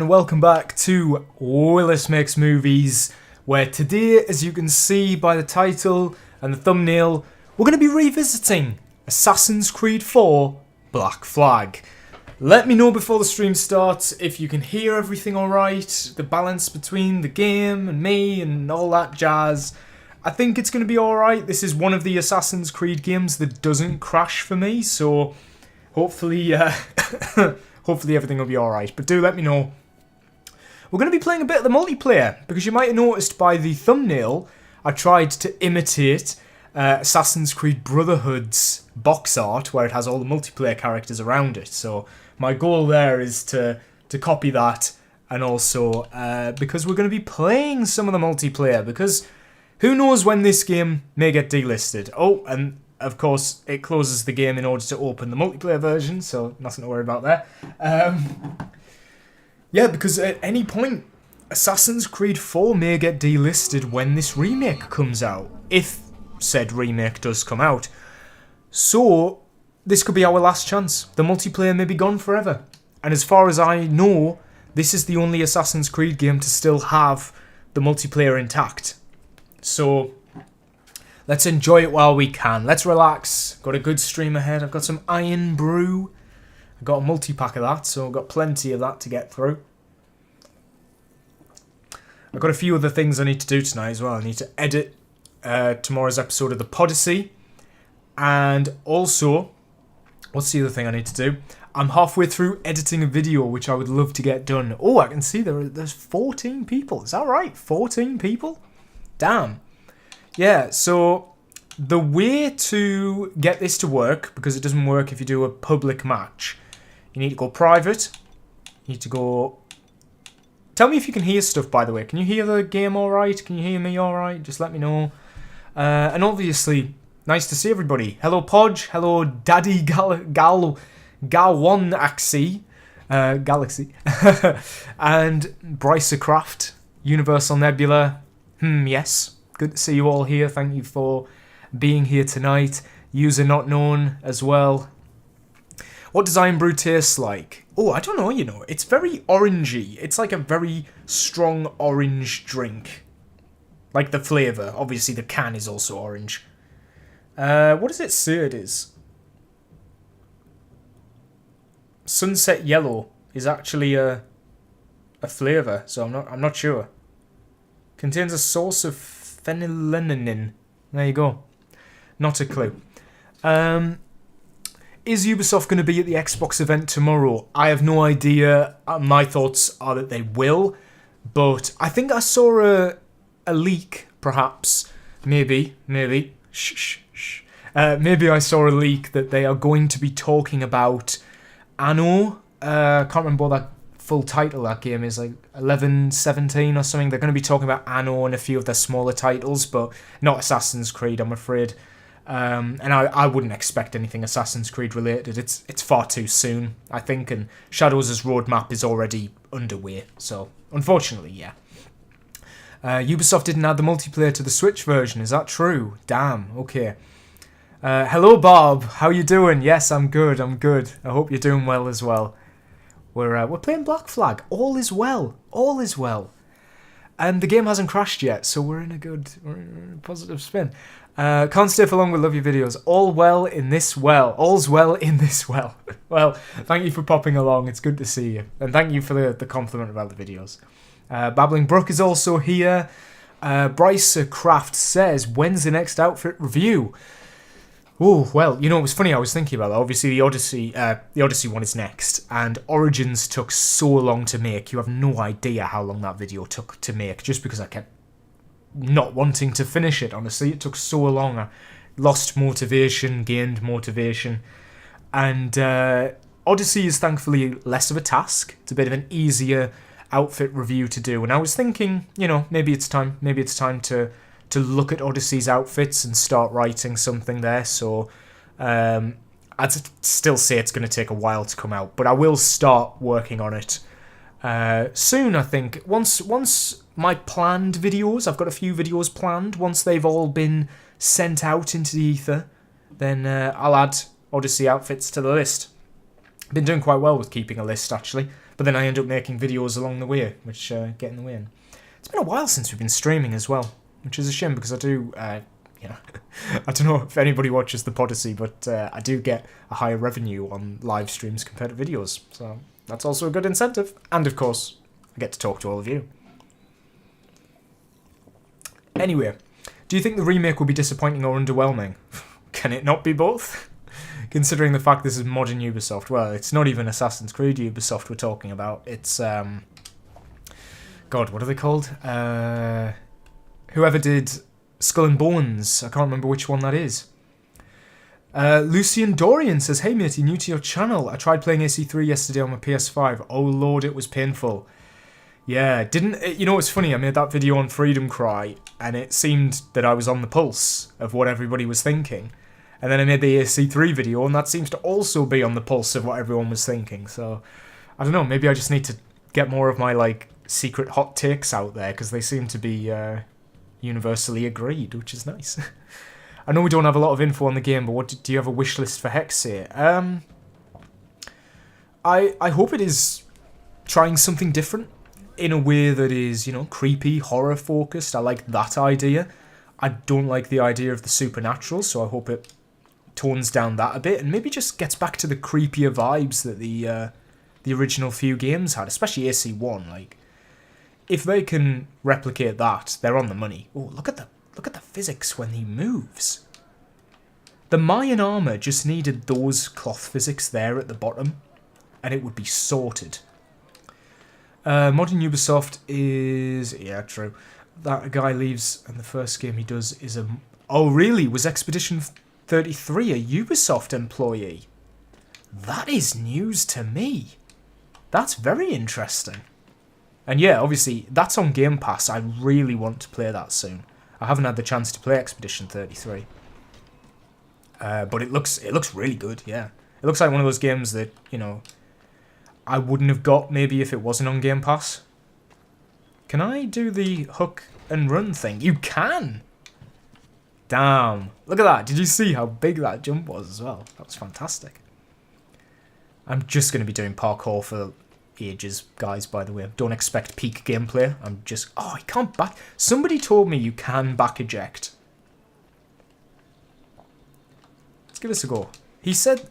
And welcome back to Willis Makes Movies, where today, as you can see by the title and the thumbnail, we're going to be revisiting Assassin's Creed 4 Black Flag. Let me know before the stream starts if you can hear everything alright, the balance between the game and me and all that jazz. I think it's going to be alright. This is one of the Assassin's Creed games that doesn't crash for me, so hopefully, hopefully everything will be alright. But do let me know. We're going to be playing a bit of the multiplayer, because you might have noticed by the thumbnail, I tried to imitate Assassin's Creed Brotherhood's box art, where it has all the multiplayer characters around it. So my goal there is to copy that, and also because we're going to be playing some of the multiplayer, because who knows when this game may get delisted. Oh, and of course it closes the game in order to open the multiplayer version, so nothing to worry about there. Yeah, because at any point, Assassin's Creed 4 may get delisted when this remake comes out, if said remake does come out. So, this could be our last chance. The multiplayer may be gone forever. And as far as I know, this is the only Assassin's Creed game to still have the multiplayer intact. So, let's enjoy it while we can. Let's relax. Got a good stream ahead. I've got some Iron Brew. I got a multi-pack of that, so I've got plenty of that to get through. I've got a few other things I need to do tonight as well. I need to edit tomorrow's episode of the Odyssey. And also, what's the other thing I need to do? I'm halfway through editing a video, which I would love to get done. Oh, I can see there's 14 people. Is that right? 14 people? Damn. Yeah, so the way to get this to work, because it doesn't work if you do a public match, you need to go private. You need to go... Tell me if you can hear stuff, by the way. Can you hear the game alright? Can you hear me alright? Just let me know. And obviously, nice to see everybody. Hello, Podge. Hello, Daddy Galwanaxi. Galaxy. And Brycercraft. Universal Nebula. Yes. Good to see you all here. Thank you for being here tonight. User not known as well. What does Iron Brew taste like? Oh, I don't know, you know. It's very orangey. It's like a very strong orange drink. Like the flavour. Obviously, the can is also orange. What does it say it is? Sunset Yellow is actually a flavour, so I'm not sure. Contains a source of phenylalanine. There you go. Not a clue. Is Ubisoft going to be at the Xbox event tomorrow? I have no idea. My thoughts are that they will. But I think I saw a leak, perhaps. Maybe. Shh. Maybe I saw a leak that they are going to be talking about Anno. I can't remember what that full title of that game is, like 11-17 or something. They're going to be talking about Anno and a few of their smaller titles, but not Assassin's Creed, I'm afraid. And I wouldn't expect anything Assassin's Creed related. It's far too soon, I think, and Shadows' roadmap is already underway. So, unfortunately, yeah. Ubisoft didn't add the multiplayer to the Switch version. Is that true? Damn. Okay. Hello, Bob. How you doing? Yes, I'm good. I hope you're doing well as well. We're playing Black Flag. All is well. And the game hasn't crashed yet, so we're in a positive spin. Can't stay for long, we love your videos. All's well in this well. Well, thank you for popping along, it's good to see you. And thank you for the compliment about the videos. Babbling Brook is also here. Brycercraft says, when's the next outfit review? Oh, well, you know, it was funny, I was thinking about that. Obviously, the Odyssey one is next, and Origins took so long to make. You have no idea how long that video took to make, just because I kept not wanting to finish it, honestly. It took so long. I lost motivation, gained motivation. And Odyssey is thankfully less of a task. It's a bit of an easier outfit review to do. And I was thinking, you know, maybe it's time to look at Odyssey's outfits and start writing something there. So I'd still say it's going to take a while to come out, but I will start working on it soon, I think. Once my planned videos, I've got a few videos planned, once they've all been sent out into the ether, then I'll add Odyssey outfits to the list. Been doing quite well with keeping a list, actually. But then I end up making videos along the way, which get in the way. And it's been a while since we've been streaming as well, which is a shame because I do, you know, I don't know if anybody watches the Odyssey, but I do get a higher revenue on live streams compared to videos. So that's also a good incentive. And of course, I get to talk to all of you. Anyway, do you think the remake will be disappointing or underwhelming? Can it not be both? Considering the fact this is modern Ubisoft. Well, it's not even Assassin's Creed Ubisoft we're talking about. It's, God, what are they called? Whoever did Skull and Bones. I can't remember which one that is. Lucian Dorian says, hey matey, new to your channel. I tried playing AC3 yesterday on my PS5. Oh lord, it was painful. Yeah, you know what's funny? I made that video on Freedom Cry, and it seemed that I was on the pulse of what everybody was thinking. And then I made the AC3 video, and that seems to also be on the pulse of what everyone was thinking. So, I don't know, maybe I just need to get more of my, like, secret hot takes out there, because they seem to be universally agreed, which is nice. I know we don't have a lot of info on the game, but what do you have a wish list for Hexia? I hope it is trying something different in a way that is, you know, creepy, horror-focused. I like that idea. I don't like the idea of the supernatural, so I hope it tones down that a bit and maybe just gets back to the creepier vibes that the original few games had, especially AC1. Like, if they can replicate that, they're on the money. Oh, look at the physics when he moves. The Mayan armor just needed those cloth physics there at the bottom, and it would be sorted. Modern Ubisoft is... yeah, true. That guy leaves, and the first game he does is a... oh, really? Was Expedition 33 a Ubisoft employee? That is news to me. That's very interesting. And yeah, obviously, that's on Game Pass. I really want to play that soon. I haven't had the chance to play Expedition 33. But it looks really good, yeah. It looks like one of those games that, you know, I wouldn't have got maybe if it wasn't on Game Pass. Can I do the hook and run thing? You can! Damn. Look at that. Did you see how big that jump was as well? That was fantastic. I'm just going to be doing parkour for ages, guys, by the way. Don't expect peak gameplay. I'm just... oh, I can't back... somebody told me you can back eject. Let's give this a go. He said...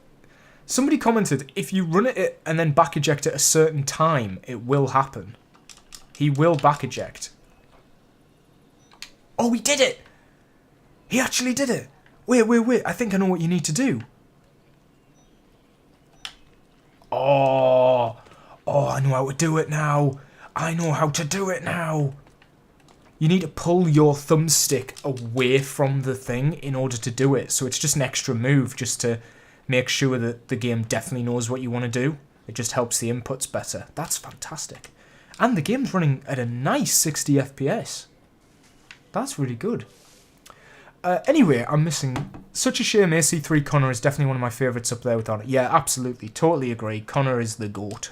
somebody commented, if you run it and then back eject at a certain time, it will happen. He will back eject. Oh, he did it! He actually did it! Wait. I think I know what you need to do. Oh, I know how to do it now. You need to pull your thumbstick away from the thing in order to do it. So it's just an extra move just to make sure that the game definitely knows what you want to do. It just helps the inputs better. That's fantastic. And the game's running at a nice 60 FPS. That's really good. Anyway, I'm missing... such a shame AC3 Connor is definitely one of my favourites up there with Honor. Yeah, absolutely. Totally agree. Connor is the GOAT.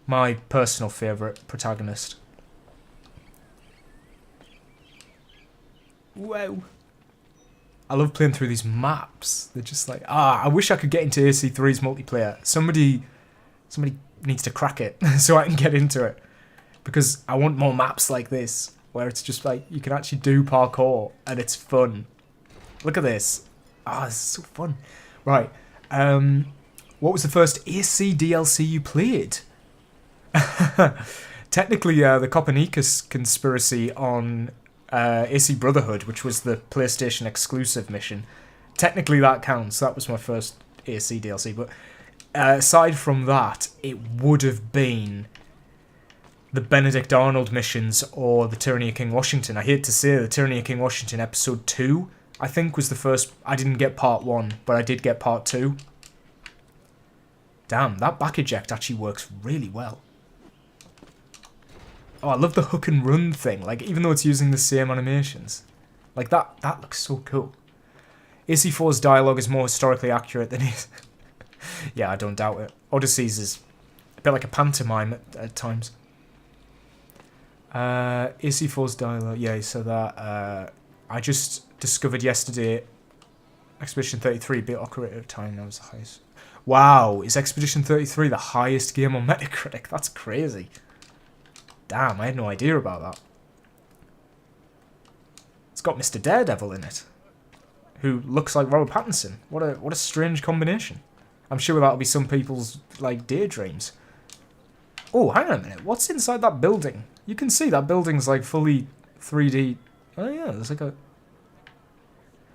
My personal favourite protagonist. Wow. I love playing through these maps. They're just like... I wish I could get into AC3's multiplayer. Somebody needs to crack it so I can get into it. Because I want more maps like this. Where it's just like, you can actually do parkour, and it's fun. Look at this. This is so fun. Right. What was the first AC DLC you played? Technically, the Copernicus conspiracy on AC Brotherhood, which was the PlayStation exclusive mission. Technically, that counts. That was my first AC DLC. But aside from that, it would have been... the Benedict Arnold missions or the Tyranny of King Washington. I hate to say the Tyranny of King Washington episode 2, I think was the first... I didn't get part 1, but I did get part 2. Damn, that back eject actually works really well. Oh, I love the hook and run thing. Like, even though it's using the same animations. Like, that looks so cool. AC4's dialogue is more historically accurate than his... yeah, I don't doubt it. Odyssey's is a bit like a pantomime at times. AC4's dialogue, yeah, so that, I just discovered yesterday Expedition 33 bit accurate at time, that was the highest. Wow, is Expedition 33 the highest game on Metacritic? That's crazy. Damn, I had no idea about that. It's got Mr. Daredevil in it, who looks like Robert Pattinson. What a strange combination. I'm sure that'll be some people's, like, daydreams. Oh, hang on a minute. What's inside that building? You can see that building's, like, fully 3D. Oh, yeah, there's like a...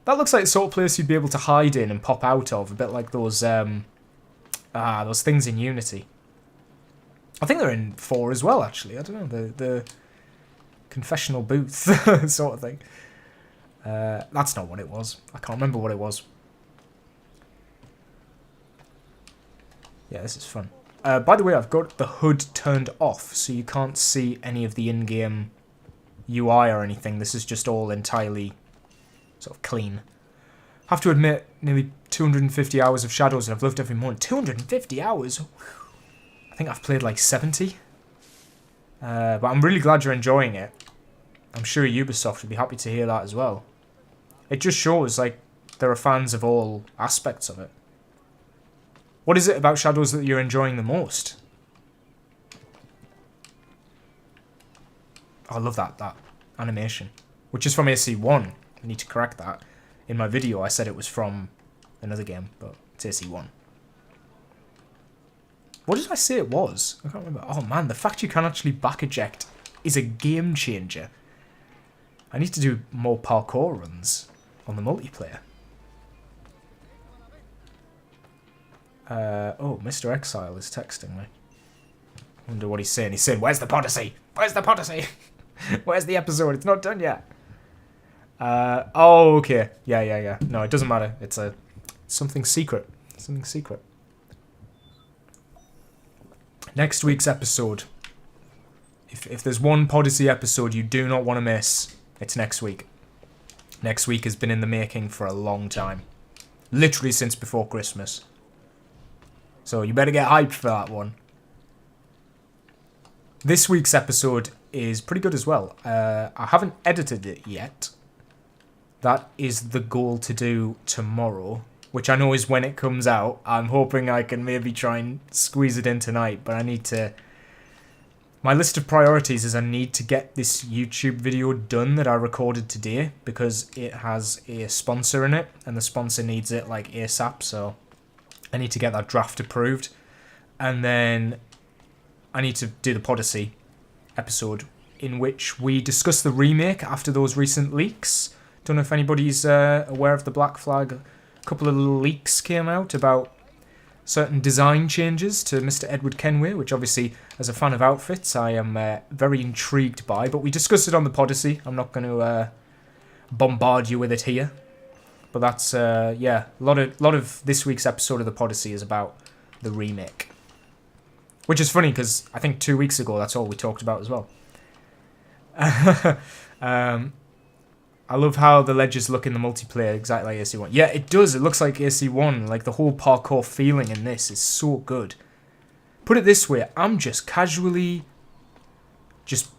That looks like the sort of place you'd be able to hide in and pop out of. A bit like those things in Unity. I think they're in 4 as well, actually. I don't know. The confessional booth sort of thing. That's not what it was. I can't remember what it was. Yeah, this is fun. By the way, I've got the HUD turned off, so you can't see any of the in-game UI or anything. This is just all entirely sort of clean. I have to admit, nearly 250 hours of Shadows, and I've loved every moment. 250 hours? I think I've played like 70. But I'm really glad you're enjoying it. I'm sure Ubisoft would be happy to hear that as well. It just shows, like, there are fans of all aspects of it. What is it about Shadows that you're enjoying the most? I love that animation. Which is from AC1. I need to correct that. In my video, I said it was from another game, but it's AC1. What did I say it was? I can't remember. Oh man, the fact you can actually back eject is a game changer. I need to do more parkour runs on the multiplayer. Oh, Mr. Exile is texting me. I wonder what he's saying. He's saying, "Where's the Odyssey? Where's the Odyssey? Where's the episode? It's not done yet." Oh, okay. Yeah. No, it doesn't matter. It's something secret. Something secret. Next week's episode. If there's one Odyssey episode you do not want to miss, it's next week. Next week has been in the making for a long time. Literally since before Christmas. So you better get hyped for that one. This week's episode is pretty good as well. I haven't edited it yet. That is the goal to do tomorrow, which I know is when it comes out. I'm hoping I can maybe try and squeeze it in tonight, but I need to... My list of priorities is I need to get this YouTube video done that I recorded today, because it has a sponsor in it, and the sponsor needs it like ASAP, so I need to get that draft approved. And then I need to do the Odyssey episode, in which we discuss the remake after those recent leaks. Don't know if anybody's aware of the Black Flag. A couple of little leaks came out about certain design changes to Mr. Edward Kenway, which obviously, as a fan of outfits, I am very intrigued by. But we discussed it on the Odyssey. I'm not going to bombard you with it here. But that's, yeah, a lot of this week's episode of the Odyssey is about the remake. Which is funny, because I think 2 weeks ago, that's all we talked about as well. I love how the ledges look in the multiplayer exactly like AC1. Yeah, it does. It looks like AC1. Like, the whole parkour feeling in this is so good. Put it this way, I'm just casually just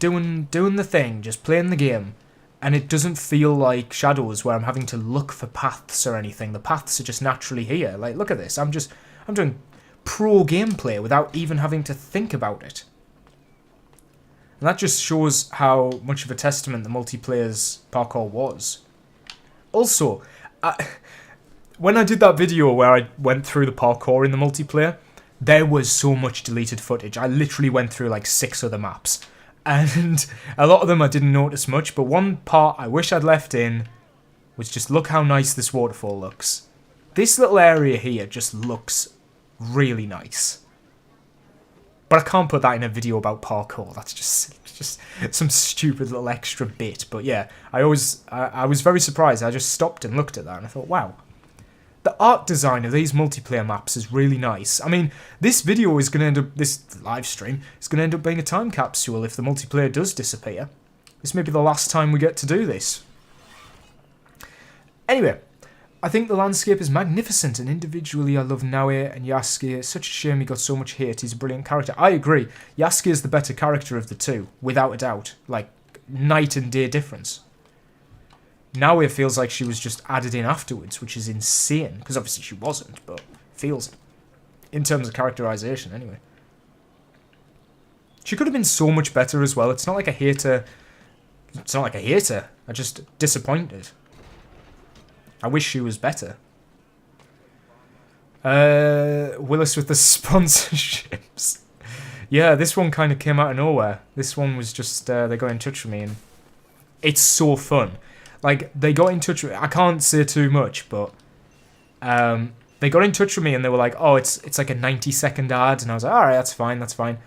doing the thing, just playing the game. And it doesn't feel like Shadows where I'm having to look for paths or anything. The paths are just naturally here. Like, look at this. I'm doing pro gameplay without even having to think about it. And that just shows how much of a testament the multiplayer's parkour was. Also, when I did that video where I went through the parkour in the multiplayer, there was so much deleted footage. I literally went through like 6 other maps. And a lot of them I didn't notice much, but one part I wish I'd left in was just look how nice this waterfall looks. This little area here just looks really nice. But I can't put that in a video about parkour. That's just some stupid little extra bit. But yeah, I was very surprised. I just stopped and looked at that and I thought, wow. The art design of these multiplayer maps is really nice. I mean, this video is going to end up, this live stream, is going to end up being a time capsule if the multiplayer does disappear. This may be the last time we get to do this. Anyway, I think the landscape is magnificent, and individually I love Naue and Yasuke. It's such a shame he got so much hate. He's a brilliant character. I agree. Yasuke is the better character of the two, without a doubt. Like, night and day difference. Naue feels like she was just added in afterwards, which is insane, because obviously she wasn't, but it feels. In terms of characterization, anyway. She could have been so much better as well. It's not like I hate her. It's not like I hate her. I'm just disappointed. I wish she was better. Willis with the sponsorships. Yeah, this one kind of came out of nowhere. This one was just, they got in touch with me, and it's so fun. Like, they got in touch with me. I can't say too much, but they got in touch with me, and they were like, oh, it's like a 90-second ad, and I was like, alright, that's fine, that's fine.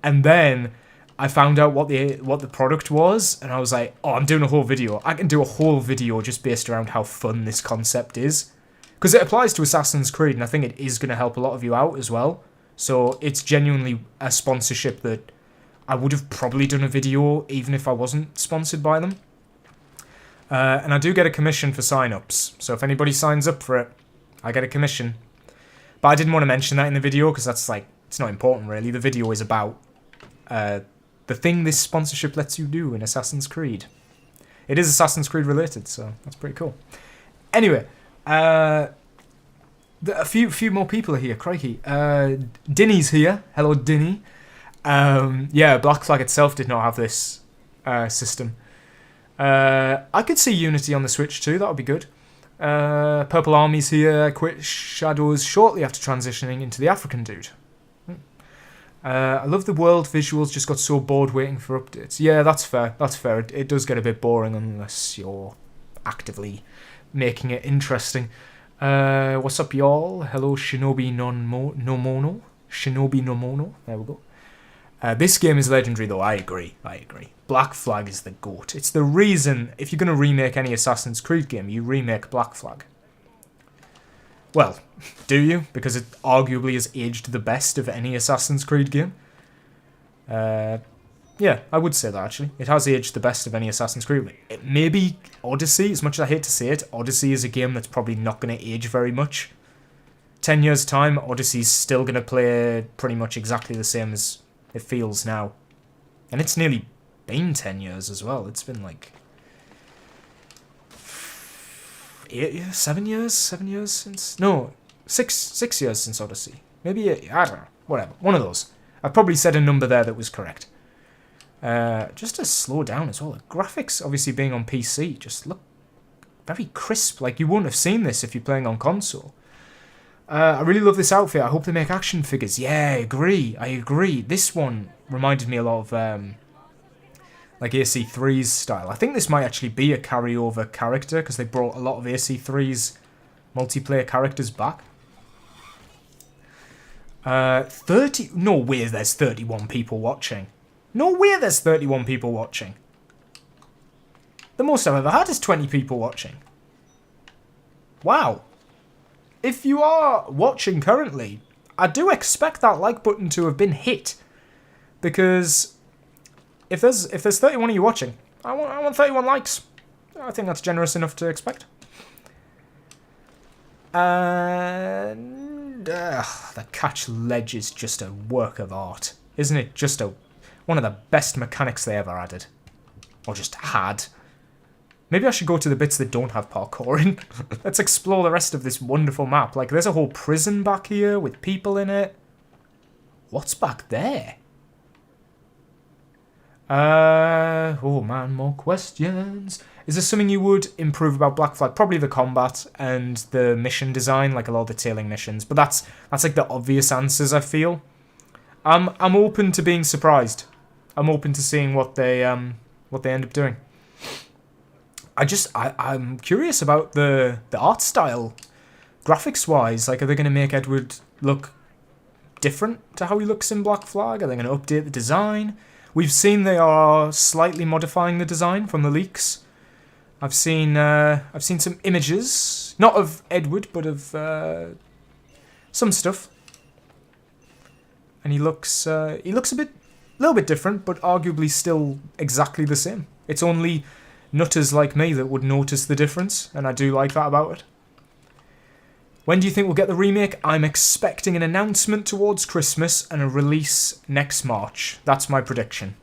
And then I found out what the product was, and I was like, oh, I'm doing a whole video. I can do a whole video just based around how fun this concept is. Because it applies to Assassin's Creed, and I think it is going to help a lot of you out as well. So it's genuinely a sponsorship that I would have probably done a video even if I wasn't sponsored by them. And I do get a commission for sign-ups. So if anybody signs up for it, I get a commission. But I didn't want to mention that in the video because that's like, it's not important really. The video is about the thing this sponsorship lets you do in Assassin's Creed. It is Assassin's Creed related, so that's pretty cool. Anyway, a few more people are here, crikey. Dinny's here. Hello, Dinny. Yeah, Black Flag itself did not have this system. I could see Unity on the Switch too, that would be good. Purple Army's here. Quit Shadows shortly after transitioning into the African dude. I love the world visuals, just got so bored waiting for updates. Yeah, that's fair, that's fair. It does get a bit boring unless you're actively making it interesting. What's up, y'all? Hello, Shinobi Nomono. Shinobi Nomono. There we go. This game is legendary, though. I agree. Black Flag is the GOAT. It's the reason, if you're going to remake any Assassin's Creed game, you remake Black Flag. Well, do you? Because it arguably has aged the best of any Assassin's Creed game. Yeah, I would say that, actually. It has aged the best of any Assassin's Creed. Maybe Odyssey, as much as I hate to say it, Odyssey is a game that's probably not going to age very much. 10 years' time, Odyssey's still going to play pretty much exactly the same as it feels now. And it's nearly been 10 years as well. It's been like 7 years since... No, 6 years since Odyssey. Maybe 8, I don't know. Whatever, one of those. I've probably said a number there that was correct. Just to slow down as well. The graphics, obviously being on PC, just look very crisp. Like, you wouldn't have seen this if you're playing on console. I really love this outfit. I hope they make action figures. Yeah, I agree. This one reminded me a lot of like AC3's style. I think this might actually be a carryover character because they brought a lot of AC3's multiplayer characters back. 30... No way there's 31 people watching. No way there's 31 people watching. The most I've ever had is 20 people watching. Wow. If you are watching currently, I do expect that like button to have been hit. Because if there's 31 of you watching, I want 31 likes. I think that's generous enough to expect. And the catch ledge is just a work of art. Isn't it just one of the best mechanics they ever added? Or just had. Maybe I should go to the bits that don't have parkour in. Let's explore the rest of this wonderful map. Like, there's a whole prison back here with people in it. What's back there? Oh man, more questions. Is there something you would improve about Black Flag? Probably the combat and the mission design, like a lot of the tailing missions. But that's like the obvious answers, I feel. I'm open to being surprised. I'm open to seeing what they end up doing. I'm curious about the art style, graphics-wise. Like, are they going to make Edward look different to how he looks in Black Flag? Are they going to update the design? We've seen they are slightly modifying the design from the leaks. I've seen some images, not of Edward, but of some stuff, and he looks a little bit different, but arguably still exactly the same. It's only nutters like me that would notice the difference, and I do like that about it. When do you think we'll get the remake? I'm expecting an announcement towards Christmas and a release next March. That's my prediction.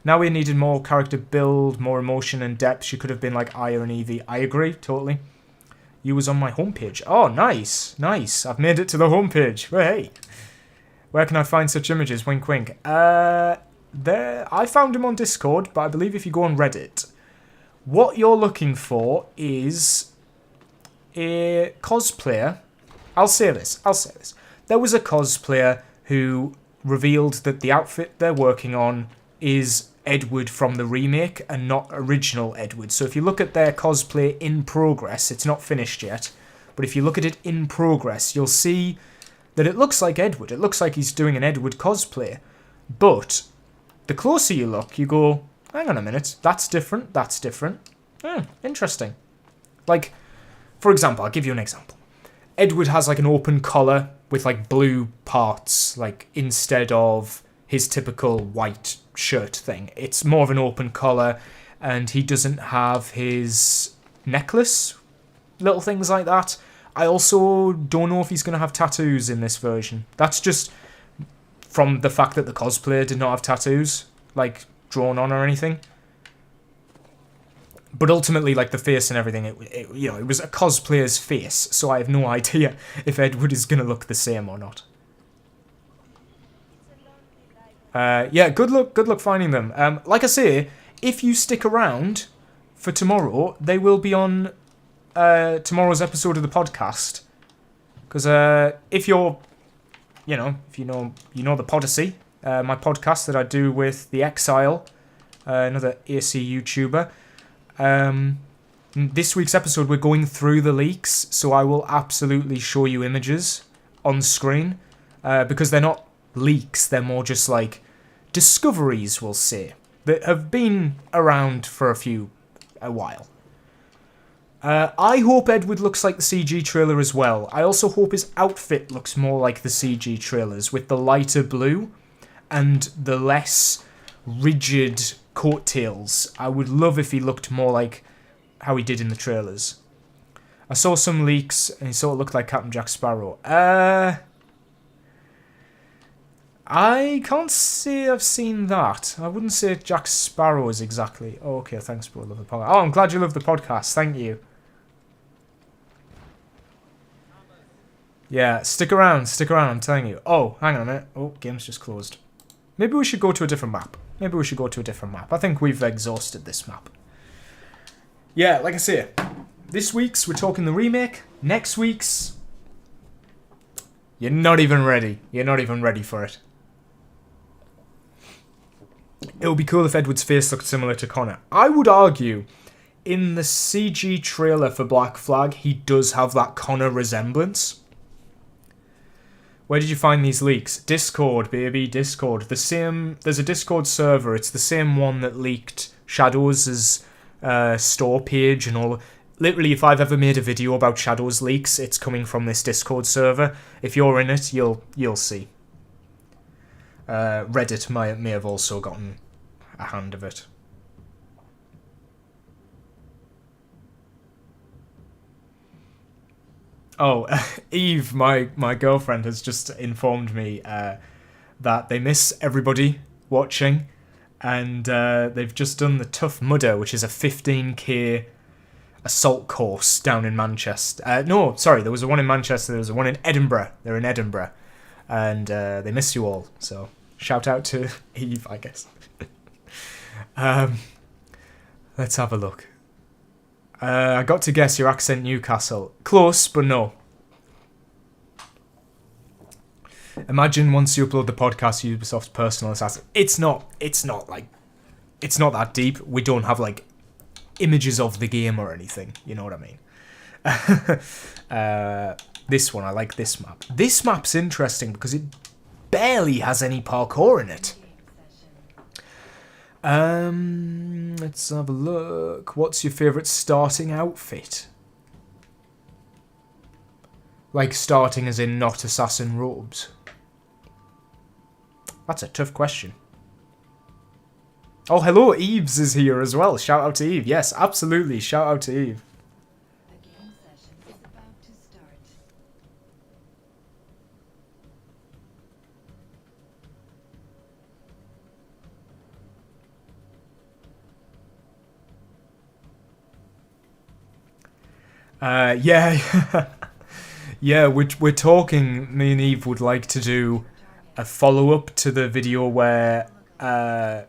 Now we needed more character build, more emotion and depth. She could have been like Aya and Evie. I agree, totally. You was on my homepage. Oh, nice. Nice. I've made it to the homepage. Well, hey. Where can I find such images? Wink, wink. There. I found him on Discord, but I believe if you go on Reddit, what you're looking for is a cosplayer. I'll say this. There was a cosplayer who revealed that the outfit they're working on is Edward from the remake and not original Edward. So if you look at their cosplay in progress, it's not finished yet, but if you look at it in progress, you'll see that it looks like Edward. It looks like he's doing an Edward cosplay. But the closer you look, you go, hang on a minute, that's different, that's different. Interesting. Like, for example, I'll give you an example. Edward has like an open collar with like blue parts, like instead of his typical white shirt thing. It's more of an open collar, and he doesn't have his necklace, little things like that. I also don't know if he's going to have tattoos in this version. That's just from the fact that the cosplayer did not have tattoos, like, drawn on or anything. But ultimately, like, the face and everything, it was a cosplayer's face, so I have no idea if Edward is going to look the same or not. Yeah, good luck finding them. Like I say, if you stick around for tomorrow, they will be on tomorrow's episode of the podcast. Because if you're, if you know the Odyssey, my podcast that I do with the Exile, another AC YouTuber. This week's episode, we're going through the leaks, so I will absolutely show you images on screen, because they're not leaks, they're more just like discoveries, we'll say, that have been around for a while. I hope Edward looks like the CG trailer as well. I also hope his outfit looks more like the CG trailers, with the lighter blue and the less rigid coattails. I would love if he looked more like how he did in the trailers. I saw some leaks and he sort of looked like Captain Jack Sparrow. I can't say I've seen that. I wouldn't say Jack Sparrow is exactly... Oh, okay, thanks, bro. Love the podcast. Oh, I'm glad you love the podcast. Thank you. Yeah, stick around, I'm telling you. Oh, hang on a minute. Oh, game's just closed. Maybe we should go to a different map. I think we've exhausted this map. Yeah, like I say, this week's we're talking the remake. Next week's... You're not even ready. You're not even ready for it. It would be cool if Edward's face looked similar to Connor. I would argue, in the CG trailer for Black Flag, he does have that Connor resemblance. Where did you find these leaks? Discord, baby, Discord. There's a Discord server. It's the same one that leaked Shadows' store page and all. Literally, if I've ever made a video about Shadows leaks, it's coming from this Discord server. If you're in it, you'll see. Reddit may have also gotten a hand of it. Oh, Eve, my girlfriend, has just informed me that they miss everybody watching, and they've just done the Tough Mudder, which is a 15k assault course down in Manchester. No, sorry, there was one in Manchester, there was one in Edinburgh. They're in Edinburgh, and they miss you all, so... Shout out to Eve, I guess. Let's have a look. I got to guess your accent, Newcastle. Close, but no. Imagine once you upload the podcast, Ubisoft's personal assassin. It's not that deep. We don't have like images of the game or anything. You know what I mean? This one, I like this map. This map's interesting because it barely has any parkour in it. Let's have a look. What's your favourite starting outfit? Like starting as in not assassin robes? That's a tough question. Oh, hello, Eves is here as well. Shout out to Eve. Yes, absolutely. Shout out to Eve. Yeah. Yeah, we're talking, me and Eve would like to do a follow-up to the video where I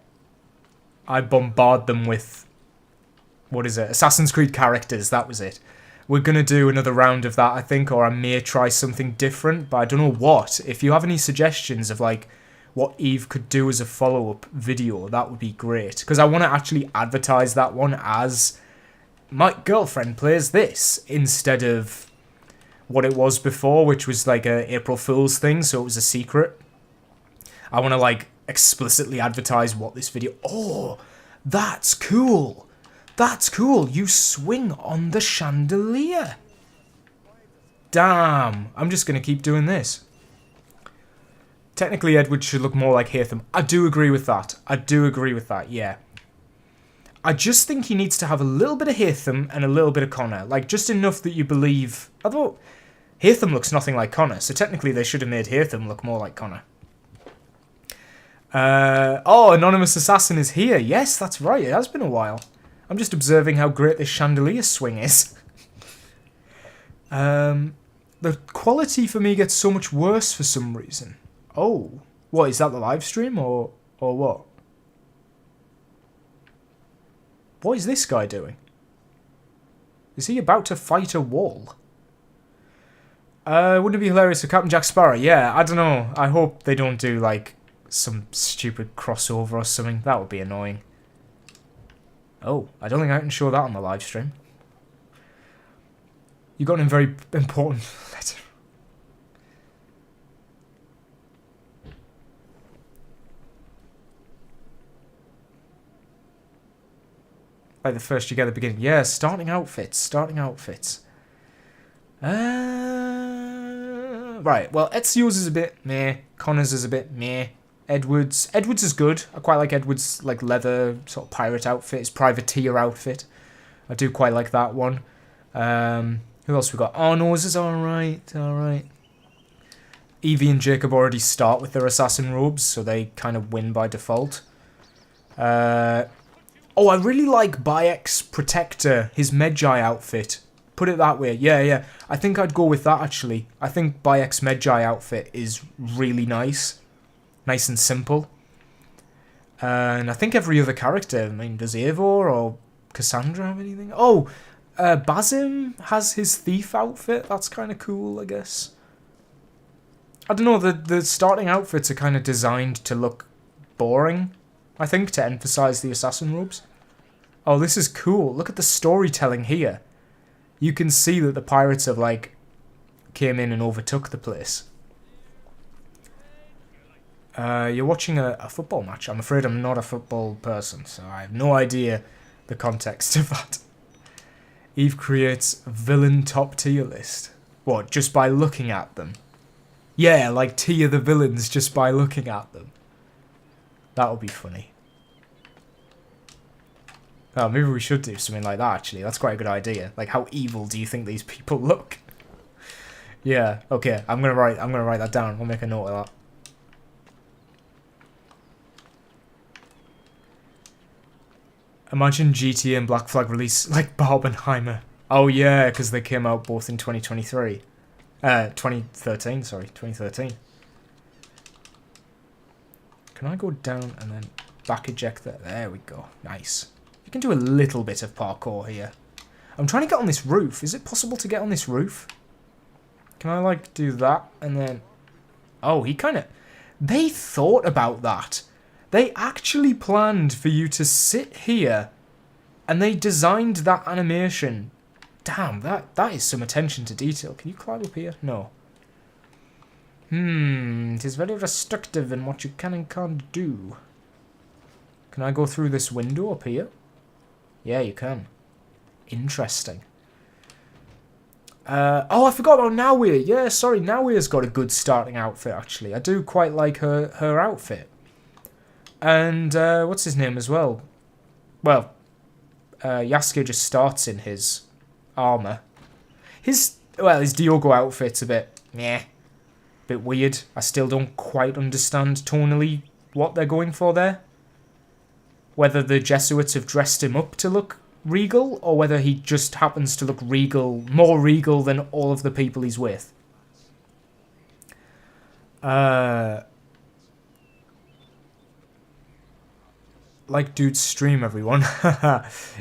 bombard them with, what is it, Assassin's Creed characters, that was it. We're going to do another round of that, I think, or I may try something different, but I don't know what. If you have any suggestions of, like, what Eve could do as a follow-up video, that would be great. Because I want to actually advertise that one as my girlfriend plays this, instead of what it was before, which was like a April Fool's thing, so it was a secret. I want to, like, explicitly advertise what this video... Oh, that's cool. That's cool. You swing on the chandelier. Damn. I'm just going to keep doing this. Technically, Edward should look more like Haytham. I do agree with that. I do agree with that, yeah. I just think he needs to have a little bit of Haytham and a little bit of Connor. Like, just enough that you believe... Although, Haytham looks nothing like Connor, so technically they should have made Haytham look more like Connor. Oh, Anonymous Assassin is here. Yes, that's right. It has been a while. I'm just observing how great this chandelier swing is. The quality for me gets so much worse for some reason. Oh, what, is that the live stream or what? What is this guy doing? Is he about to fight a wall? Wouldn't it be hilarious for Captain Jack Sparrow? Yeah, I don't know. I hope they don't do, like, some stupid crossover or something. That would be annoying. Oh, I don't think I can show that on the live stream. You got a very important letter. Like the first you get at the beginning. Yeah, starting outfits. Starting outfits. Right, well, Ezio's is a bit meh. Connor's is a bit meh. Edward's is good. I quite like Edward's, like, leather sort of pirate outfit. His privateer outfit. I do quite like that one. Who else we got? Arno's is alright. Alright. Evie and Jacob already start with their assassin robes, so they kind of win by default. Oh, I really like Bayek's Protector, his Medjay outfit. Put it that way. Yeah, yeah. I think I'd go with that, actually. I think Bayek's Medjay outfit is really nice. Nice and simple. And I think every other character, I mean, does Eivor or Cassandra have anything? Oh, Basim has his thief outfit. That's kind of cool, I guess. I don't know, the starting outfits are kind of designed to look boring, I think, to emphasize the assassin robes. Oh, this is cool. Look at the storytelling here. You can see that the pirates have, like, came in and overtook the place. You're watching a football match. I'm afraid I'm not a football person, so I have no idea the context of that. Eve creates a villain top tier list. What, just by looking at them? Yeah, like tier the villains just by looking at them. That would be funny. Oh, maybe we should do something like that, actually. That's quite a good idea. Like, how evil do you think these people look? Yeah, okay. I'm gonna write that down. We'll make a note of that. Imagine GTA and Black Flag release like Barbenheimer. Oh yeah, because they came out both in 2023. 2013, sorry, 2013. Can I go down and then back eject that? There we go. Nice. You can do a little bit of parkour here. I'm trying to get on this roof. Is it possible to get on this roof? Can I, like, do that and then... Oh, he kind of... They thought about that. They actually planned for you to sit here and they designed that animation. Damn, that is some attention to detail. Can you climb up here? No. It is very restrictive in what you can and can't do. Can I go through this window up here? Yeah, you can. Interesting. Oh, I forgot about Nawi. Yeah, sorry, Nawi's got a good starting outfit, actually. I do quite like her outfit. And, what's his name as well? Well, Yasuke just starts in his armour. His Diogo outfit's a bit, meh. Bit weird. I still don't quite understand tonally what they're going for there. Whether the Jesuits have dressed him up to look regal, or whether he just happens to look regal, more regal than all of the people he's with. Like dude's stream, everyone.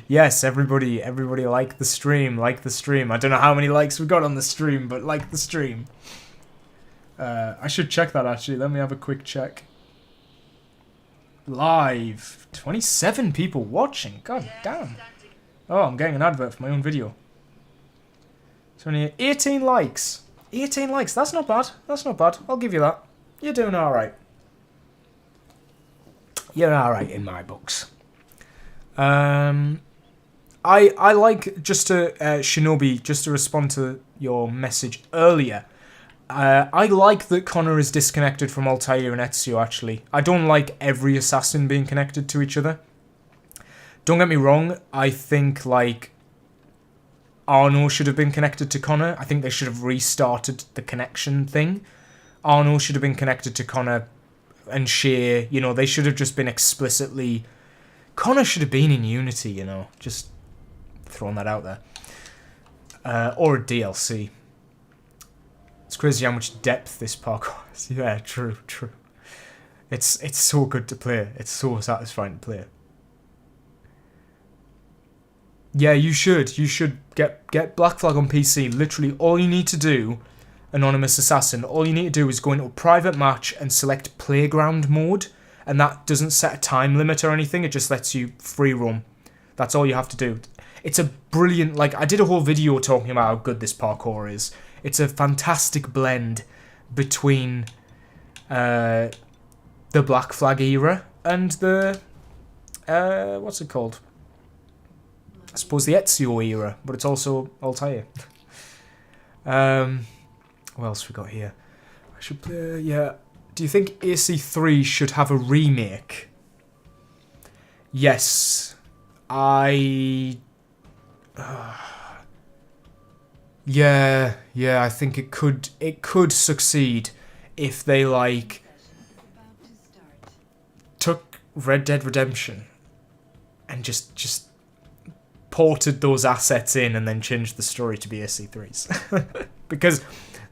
Yes, everybody like the stream, I don't know how many likes we got on the stream, but like the stream. I should check that actually. Let me have a quick check. Live. 27 people watching. God damn. Oh, I'm getting an advert for my own video. It's only 18 likes. 18 likes. That's not bad. That's not bad. I'll give you that. You're doing alright. You're alright in my books. I like, just to, Shinobi, just to respond to your message earlier, I like that Connor is disconnected from Altair and Ezio, actually. I don't like every assassin being connected to each other. Don't get me wrong, I think, like, Arno should have been connected to Connor. I think they should have restarted the connection thing. Arno should have been connected to Connor and Shea, you know, they should have just been explicitly... Connor should have been in Unity, you know, just throwing that out there. Or a DLC. It's crazy how much depth this parkour has. Yeah, true. It's so good to play. It's so satisfying to play. Yeah, you should get Black Flag on PC. Literally, all you need to do, Anonymous Assassin, all you need to do is go into a private match and select Playground mode, and that doesn't set a time limit or anything, it just lets you free roam. That's all you have to do. It's a brilliant, like, I did a whole video talking about how good this parkour is. It's a fantastic blend between the Black Flag era and the, what's it called? I suppose the Ezio era, but it's also Altair. What else we got here? I should play, yeah. Do you think AC3 should have a remake? Yes. Yeah, I think it could succeed if they, like, took Red Dead Redemption and just ported those assets in and then changed the story to be AC3's. Because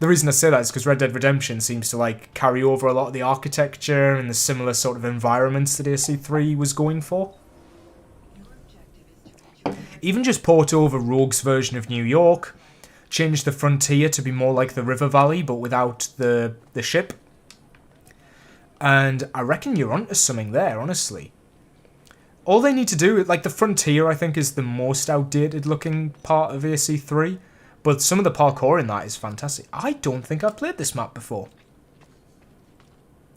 the reason I say that is because Red Dead Redemption seems to, like, carry over a lot of the architecture and the similar sort of environments that AC3 was going for. Even just port over Rogue's version of New York, change the frontier to be more like the River Valley, but without the ship. And I reckon you're onto something there, honestly. All they need to do, like, the frontier, I think, is the most outdated looking part of AC3. But some of the parkour in that is fantastic. I don't think I've played this map before.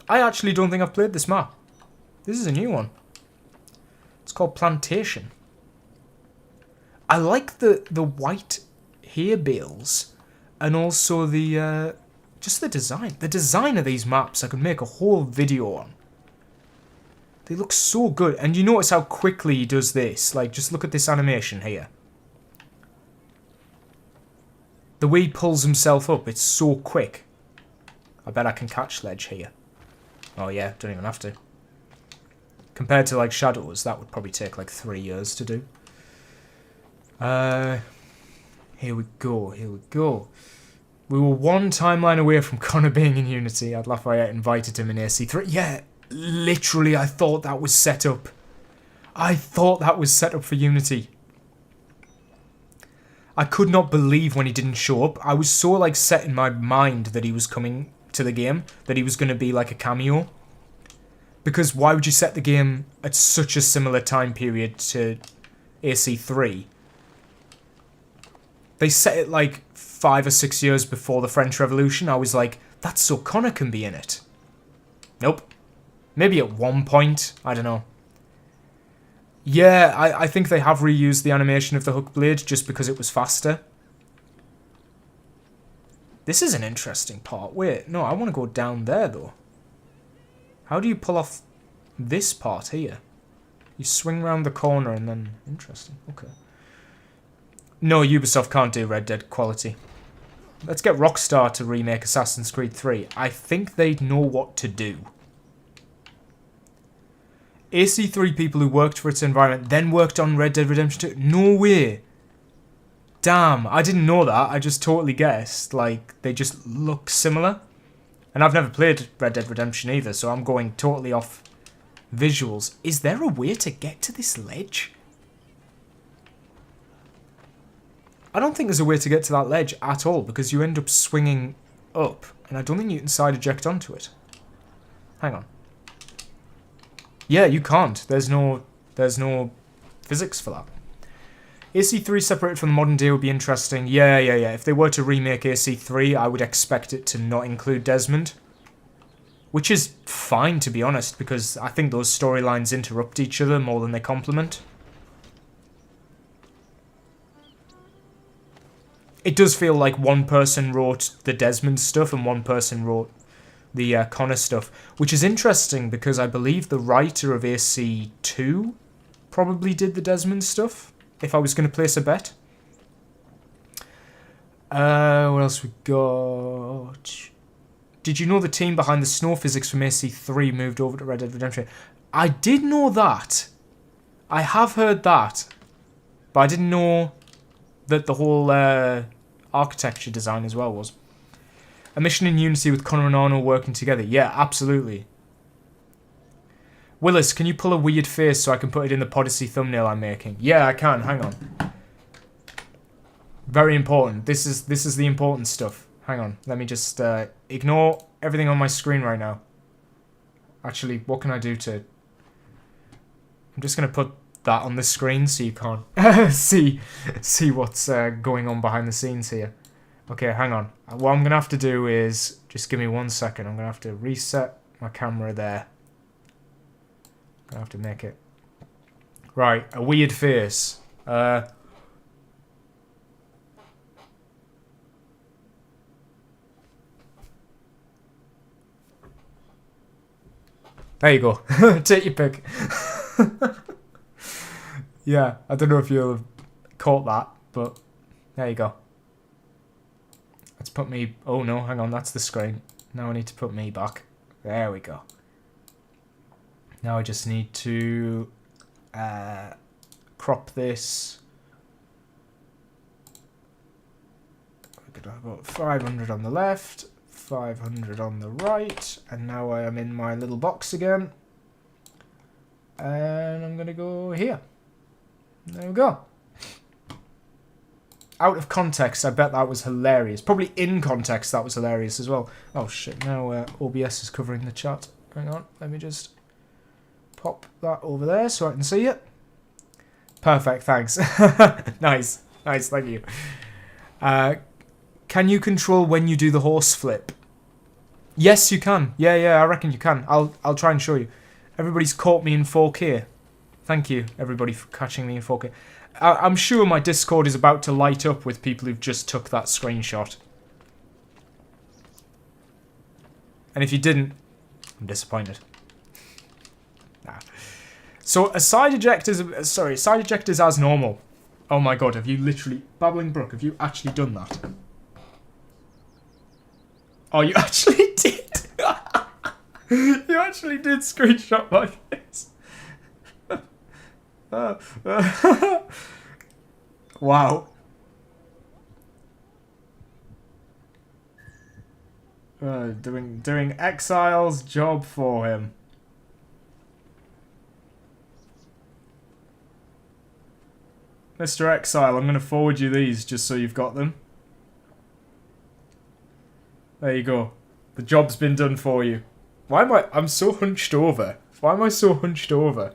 I actually don't think I've played this map. This is a new one. It's called Plantation. I like the white hair bales and also the just the design. The design of these maps I could make a whole video on. They look so good, and you notice how quickly he does this. Like, just look at this animation here. The way he pulls himself up, it's so quick. I bet I can catch Ledge here. Oh yeah, don't even have to. Compared to, like, Shadows, that would probably take like 3 years to do. Here we go. We were one timeline away from Connor being in Unity. I'd Lafayette invited him in AC3. Yeah, literally, I thought that was set up. I thought that was set up for Unity. I could not believe when he didn't show up. I was so, like, set in my mind that he was coming to the game, that he was going to be like a cameo. Because why would you set the game at such a similar time period to AC3? They set it like 5 or 6 years before the French Revolution. I was like, that's so Connor can be in it. Nope. Maybe at one point. I don't know. Yeah, I think they have reused the animation of the hook blade just because it was faster. This is an interesting part. Wait, no, I want to go down there, though. How do you pull off this part here? You swing around the corner and then... Interesting, okay. No, Ubisoft can't do Red Dead quality. Let's get Rockstar to remake Assassin's Creed 3. I think they'd know what to do. AC3 people who worked for its environment then worked on Red Dead Redemption 2. No way. Damn, I didn't know that. I just totally guessed. Like, they just look similar. And I've never played Red Dead Redemption either, so I'm going totally off visuals. Is there a way to get to this ledge? I don't think there's a way to get to that ledge at all, because you end up swinging up, and I don't think you can side eject onto it. Hang on. Yeah, you can't. There's no physics for that. AC3 separated from the modern day would be interesting. Yeah. If they were to remake AC3, I would expect it to not include Desmond. Which is fine, to be honest, because I think those storylines interrupt each other more than they complement. It does feel like one person wrote the Desmond stuff and one person wrote the Connor stuff, which is interesting because I believe the writer of AC2 probably did the Desmond stuff, if I was going to place a bet. What else we got? Did you know the team behind the snow physics from AC3 moved over to Red Dead Redemption? I did know that. I have heard that. But I didn't know that the whole architecture design as well was. A mission in Unity with Connor and Arno working together. Yeah, absolutely. Willis, can you pull a weird face so I can put it in the Odyssey thumbnail I'm making? Yeah, I can. Hang on. Very important. This is the important stuff. Hang on. Let me just ignore everything on my screen right now. Actually, what can I do to... I'm just going to put that on the screen so you can't see what's going on behind the scenes here. Okay, hang on. What I'm going to have to do is... Just give me 1 second. I'm going to have to reset my camera there. I'm going to have to make it... Right, a weird face. There you go. Take your pick. Yeah, I don't know if you'll have caught that, but there you go. Let's put me... Oh no, hang on, that's the screen. Now I need to put me back. There we go. Now I just need to crop this. We're gonna have about 500 on the left, 500 on the right, and now I am in my little box again. And I'm gonna go here. There we go. Out of context, I bet that was hilarious. Probably in context, that was hilarious as well. Oh shit, now OBS is covering the chat. Hang on, let me just pop that over there so I can see it. Perfect, thanks. Nice, thank you. Can you control when you do the horse flip? Yes, you can. Yeah, I reckon you can. I'll try and show you. Everybody's caught me in 4K. Thank you, everybody, for catching me in 4K. I'm sure my Discord is about to light up with people who've just took that screenshot. And if you didn't, I'm disappointed. Nah. So, side ejectors as normal. Oh my god, have you literally... Babbling Brook, have you actually done that? Oh, you actually did? You actually did screenshot my face. Wow. Doing Exile's job for him. Mr. Exile, I'm going to forward you these just so you've got them. There you go. The job's been done for you. Why am I'm so hunched over. Why am I so hunched over?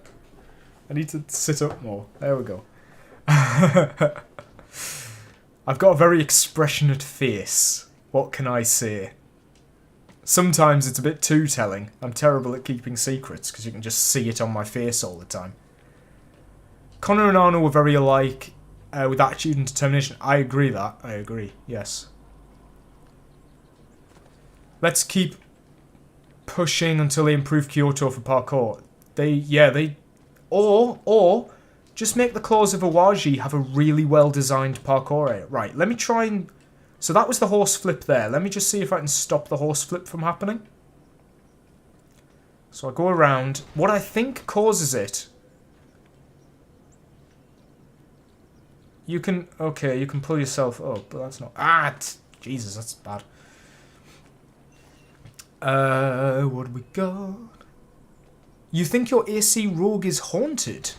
I need to sit up more. There we go. I've got a very expressionate face. What can I say? Sometimes it's a bit too telling. I'm terrible at keeping secrets because you can just see it on my face all the time. Connor and Arno were very alike with attitude and determination. I agree that. I agree. Yes. Let's keep pushing until they improve Kyoto for parkour. Or just make the Claws of Awaji have a really well-designed parkour area. Right, let me try and... So that was the horse flip there. Let me just see if I can stop the horse flip from happening. So I go around. What I think causes it... You can... Okay, you can pull yourself up, but that's not... Ah! Jesus, that's bad. What do we got? You think your AC rogue is haunted?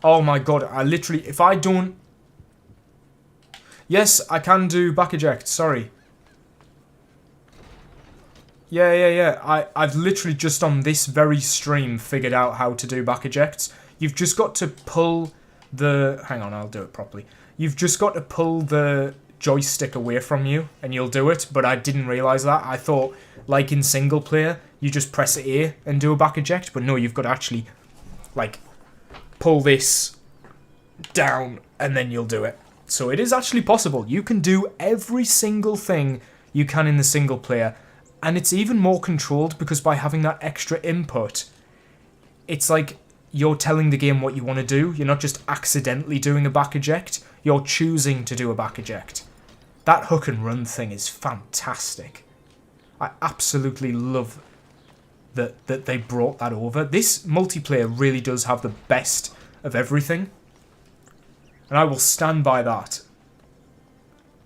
Oh my god, I literally... If I don't... Yes, I can do back eject, sorry. Yeah. I've literally just on this very stream figured out how to do back ejects. You've just got to pull the... Hang on, I'll do it properly. You've just got to pull the joystick away from you and you'll do it, but I didn't realise that. I thought, like in single player, you just press A and do a back eject, but no, you've got to actually, like, pull this down and then you'll do it. So it is actually possible. You can do every single thing you can in the single player. And it's even more controlled because by having that extra input, it's like you're telling the game what you want to do. You're not just accidentally doing a back eject. You're choosing to do a back eject. That hook and run thing is fantastic. I absolutely love that they brought that over. This multiplayer really does have the best of everything. And I will stand by that.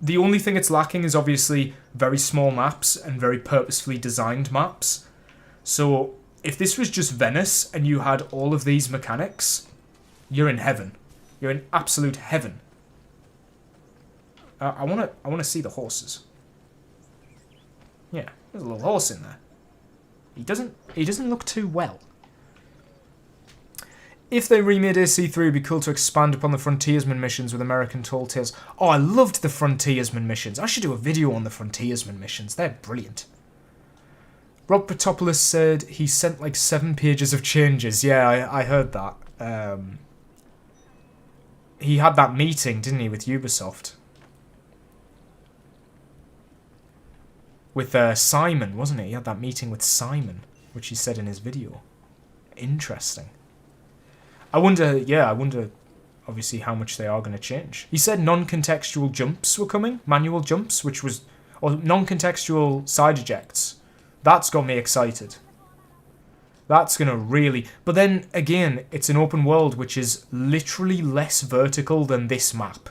The only thing it's lacking is obviously very small maps and very purposefully designed maps. So if this was just Venice and you had all of these mechanics, you're in heaven. You're in absolute heaven. I wanna see the horses. Yeah, there's a little horse in there. He doesn't look too well. If they remade AC3, it'd be cool to expand upon the Frontiersman missions with American Tall Tales. Oh, I loved the Frontiersman missions. I should do a video on the Frontiersman missions. They're brilliant. Rob Patopoulos said he sent like 7 pages of changes. Yeah, I heard that. He had that meeting, didn't he, with Ubisoft? With Simon, wasn't he? He had that meeting with Simon, which he said in his video. Interesting. I wonder, obviously, how much they are going to change. He said non-contextual jumps were coming, manual jumps, or non-contextual side ejects. That's got me excited. That's going to really... But then, again, it's an open world, which is literally less vertical than this map.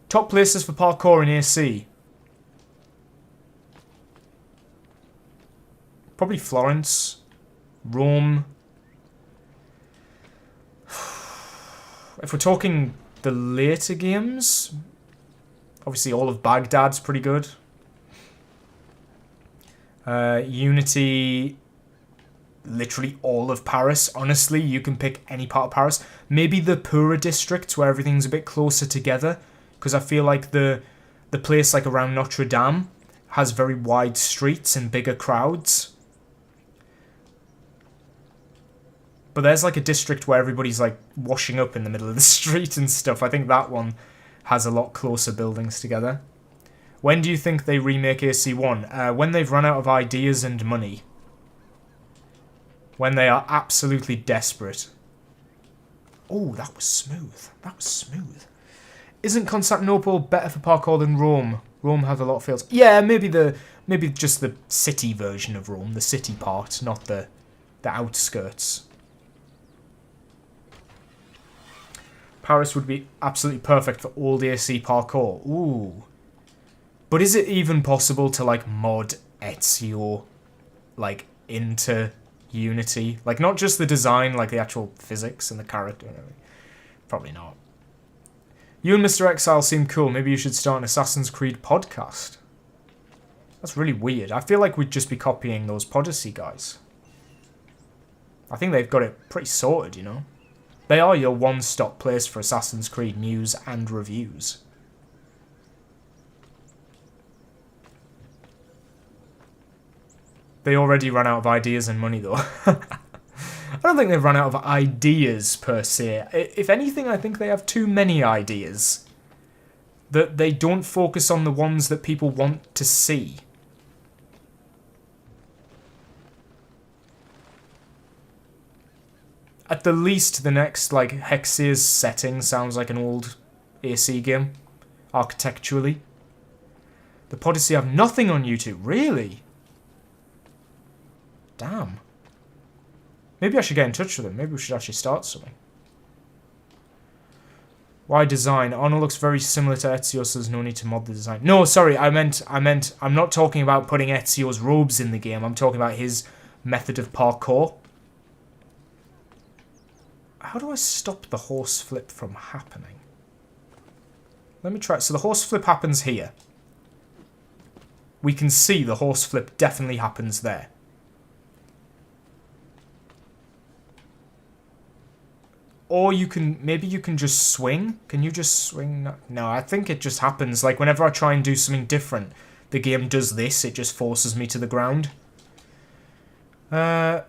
Top places for parkour in AC. Probably Florence, Rome... If we're talking the later games, obviously all of Baghdad's pretty good. Unity, literally all of Paris. Honestly, you can pick any part of Paris. Maybe the poorer districts where everything's a bit closer together, because I feel like the place like around Notre Dame has very wide streets and bigger crowds. But there's like a district where everybody's like washing up in the middle of the street and stuff. I think that one has a lot closer buildings together. When do you think they remake AC1? When they've run out of ideas and money. When they are absolutely desperate. Oh, that was smooth. That was smooth. Isn't Constantinople better for parkour than Rome? Rome has a lot of fields. Yeah, maybe just the city version of Rome, the city part, not the outskirts. Paris would be absolutely perfect for all the AC parkour. Ooh. But is it even possible to, like, mod Ezio, like, into Unity? Like, not just the design, like, the actual physics and the character and everything. Probably not. You and Mr. Exile seem cool. Maybe you should start an Assassin's Creed podcast. That's really weird. I feel like we'd just be copying those Odyssey guys. I think they've got it pretty sorted, you know? They are your one-stop place for Assassin's Creed news and reviews. They already ran out of ideas and money, though. I don't think they've run out of ideas, per se. If anything, I think they have too many ideas. That they don't focus on the ones that people want to see. At the least, the next, like, Hexa's setting sounds like an old AC game, architecturally. The Odyssey have nothing on YouTube, really? Damn. Maybe I should get in touch with him. Maybe we should actually start something. Why design? Arnold looks very similar to Ezio, so there's no need to mod the design. No, sorry, I meant, I'm not talking about putting Ezio's robes in the game. I'm talking about his method of parkour. How do I stop the horse flip from happening? Let me try. So the horse flip happens here. We can see the horse flip definitely happens there. Or you can, maybe you can just swing. Can you just swing? No, I think it just happens. Like, whenever I try and do something different, the game does this. It just forces me to the ground. I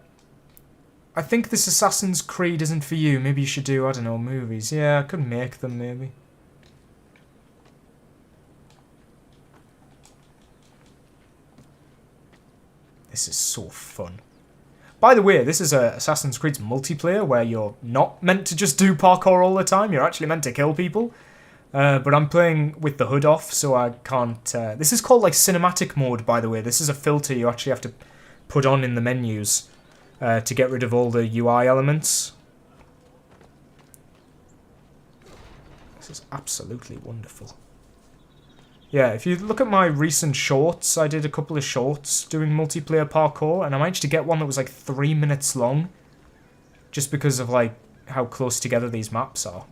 think this Assassin's Creed isn't for you. Maybe you should do, I don't know, movies. Yeah, I could make them, maybe. This is so fun. By the way, this is a Assassin's Creed's multiplayer where you're not meant to just do parkour all the time. You're actually meant to kill people. But I'm playing with the hood off, so I can't... this is called, like, cinematic mode, by the way. This is a filter you actually have to put on in the menus to get rid of all the UI elements. This is absolutely wonderful. Yeah, if you look at my recent shorts, I did a couple of shorts doing multiplayer parkour, and I managed to get one that was like 3 minutes long, just because of like how close together these maps are.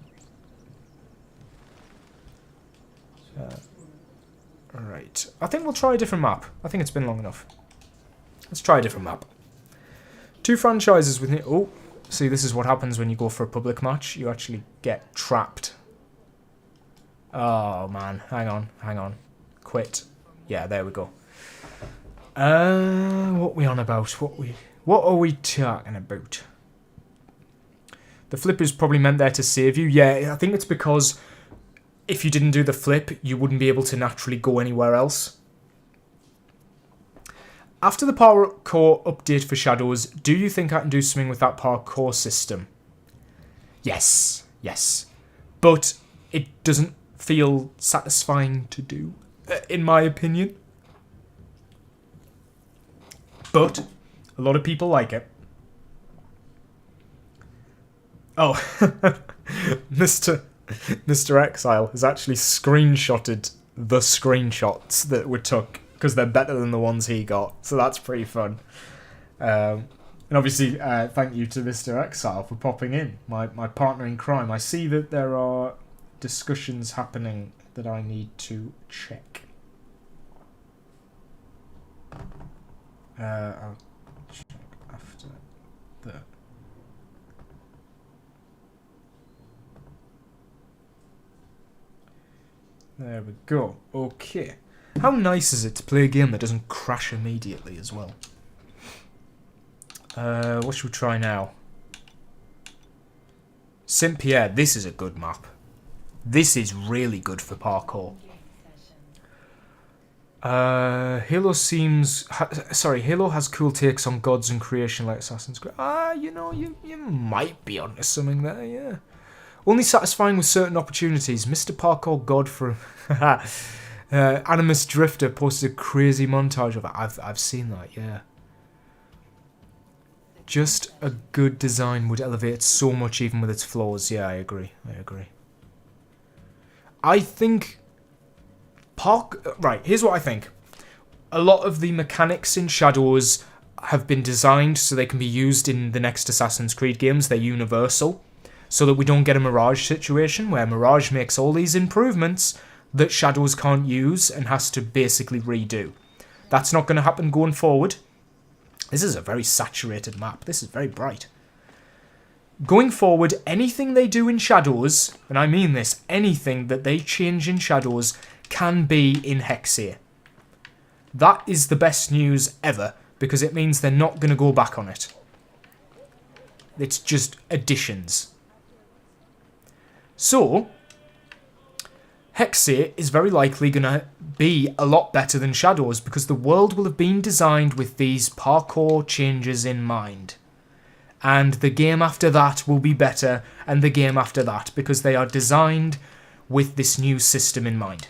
Alright, I think we'll try a different map. I think it's been long enough. Let's try a different map. 2 franchises with... Oh, see, this is what happens when you go for a public match. You actually get trapped. Oh, man. Hang on. Quit. Yeah, there we go. What we on about? What are we talking about? The flip is probably meant there to save you. Yeah, I think it's because if you didn't do the flip, you wouldn't be able to naturally go anywhere else. After the parkour update for Shadows, do you think I can do something with that parkour system? Yes. But it doesn't feel satisfying to do, in my opinion. But a lot of people like it. Oh, Mr. Exile has actually screenshotted the screenshots that we took because they're better than the ones he got, so that's pretty fun. And obviously, thank you to Mr. Exile for popping in, my partner in crime. I see that there are discussions happening that I need to check. I'll check after the... There we go. Okay. How nice is it to play a game that doesn't crash immediately as well? What should we try now? Saint-Pierre, this is a good map. This is really good for parkour. Halo seems... Halo has cool takes on gods and creation like Assassin's Creed. You know, you might be onto something there, yeah. Only satisfying with certain opportunities. Mr. Parkour God for... Animus Drifter posted a crazy montage of it. I've seen that, yeah. Just a good design would elevate it so much even with its flaws. Yeah, I agree. I think... Right, here's what I think. A lot of the mechanics in Shadows have been designed so they can be used in the next Assassin's Creed games. They're universal. So that we don't get a Mirage situation where Mirage makes all these improvements that Shadows can't use and has to basically redo. That's not going to happen going forward. This is a very saturated map. This is very bright. Going forward, anything they do in Shadows, and I mean this, anything that they change in Shadows can be in Hexia. That is the best news ever, because it means they're not going to go back on it. It's just additions. So, Hexia is very likely going to be a lot better than Shadows, because the world will have been designed with these parkour changes in mind. And the game after that will be better, and the game after that, because they are designed with this new system in mind.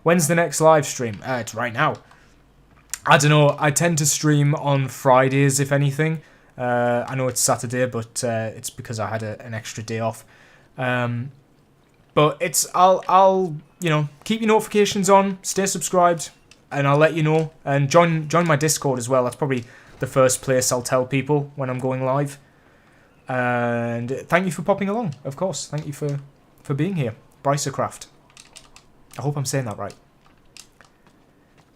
When's the next live stream? It's right now. I don't know. I tend to stream on Fridays, if anything. I know it's Saturday, but it's because I had an extra day off. But I'll keep your notifications on, stay subscribed, and I'll let you know. And join my Discord as well. That's probably the first place I'll tell people when I'm going live. And thank you for popping along, of course. Thank you for being here. Brycercraft. I hope I'm saying that right.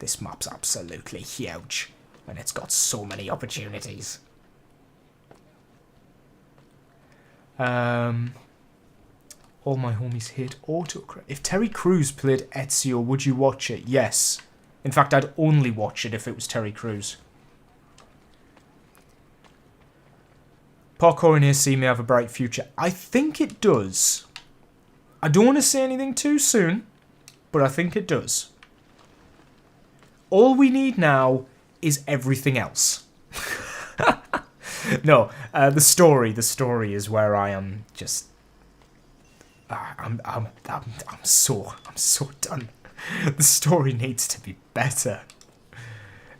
This map's absolutely huge, and it's got so many opportunities. All my homies hate autocorrect. If Terry Crews played Ezio, would you watch it? Yes. In fact, I'd only watch it if it was Terry Crews. Parkour in AC may have a bright future. I think it does. I don't want to say anything too soon, but I think it does. All we need now is everything else. No, the story is where I am just... I'm so done. The story needs to be better.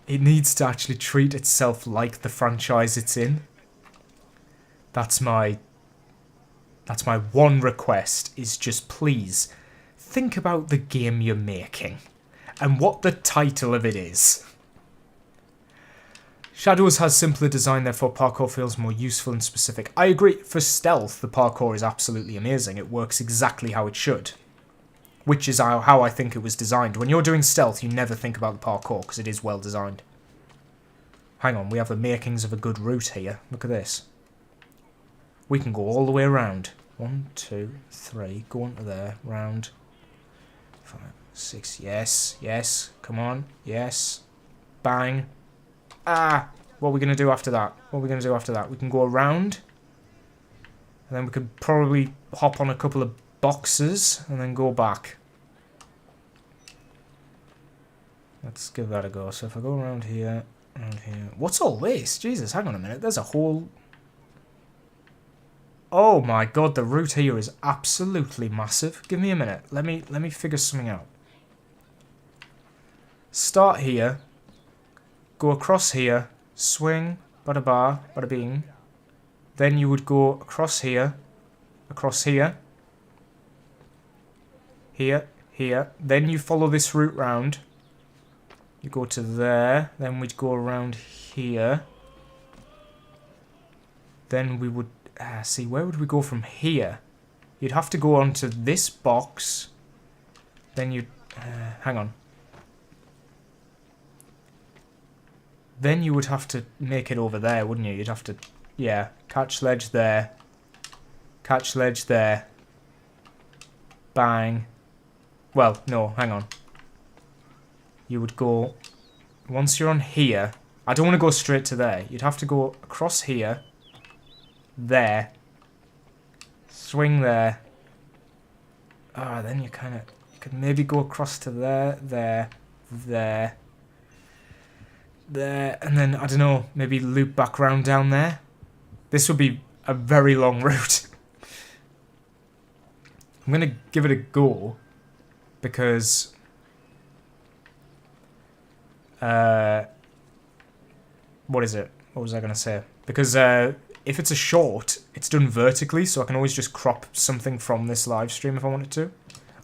It needs to actually treat itself like the franchise it's in. That's my one request, is just please think about the game you're making and what the title of it is. Shadows has simpler design, therefore parkour feels more useful and specific. I agree, for stealth the parkour is absolutely amazing. It works exactly how it should. Which is how I think it was designed. When you're doing stealth, you never think about the parkour because it is well designed. Hang on, we have the makings of a good route here. Look at this. We can go all the way around. 1, 2, 3, go on to there, round. 5, 6, yes, come on, yes. Bang. Ah! What are we going to do after that? We can go around. And then we could probably hop on a couple of boxes and then go back. Let's give that a go. So if I go around here, What's all this? Jesus, hang on a minute. There's a whole... Oh my god, the route here is absolutely massive. Give me a minute. Let me figure something out. Start here. Go across here. Swing. Bada bar. Bada bing. Then you would go across here. Across here. Here. Here. Then you follow this route round. You go to there. Then we'd go around here. Then we would... see, where would we go from here? You'd have to go onto this box. Then you'd... hang on. Then you would have to make it over there, wouldn't you? You'd have to... Yeah. Catch ledge there. Catch ledge there. Bang. Well, no, hang on. You would go... Once you're on here... I don't want to go straight to there. You'd have to go across here. There. Swing there. Ah, then you kind of... You could maybe go across to there, there, there. There, and then, I don't know, maybe loop back round down there. This would be a very long route. I'm going to give it a go. Because... what is it? What was I going to say? Because, if it's a short, it's done vertically, so I can always just crop something from this live stream if I wanted to.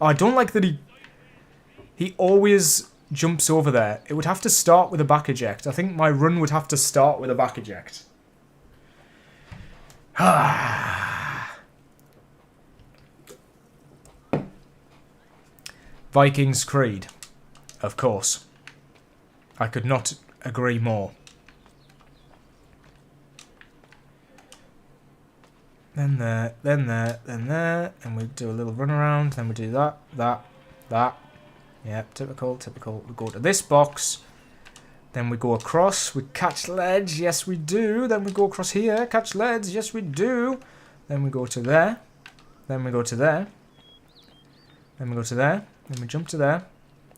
Oh, I don't like that he always jumps over there. It would have to start with a back eject. I think my run would have to start with a back eject. Vikings Creed. Of course. I could not agree more. Then there, then there, then there, and we do a little run around, then we do that, that. Yep, typical. We go to this box, then we go across, we catch ledge, yes we do, then we go across here, catch ledge, yes we do, then we go to there, then we go to there, then we go to there, then we jump to there,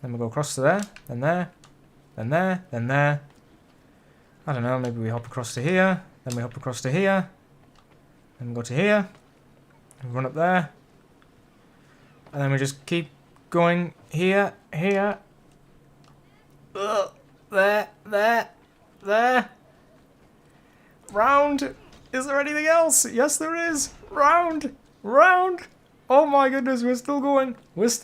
then we go across to there, then there, then there, then there. I don't know, maybe we hop across to here, then we hop across to here. Then we go to here, we run up there, and then we just keep going here, here. Ugh. There. Round. Is there anything else? Yes, there is. Round. Oh my goodness, we're still going. Let's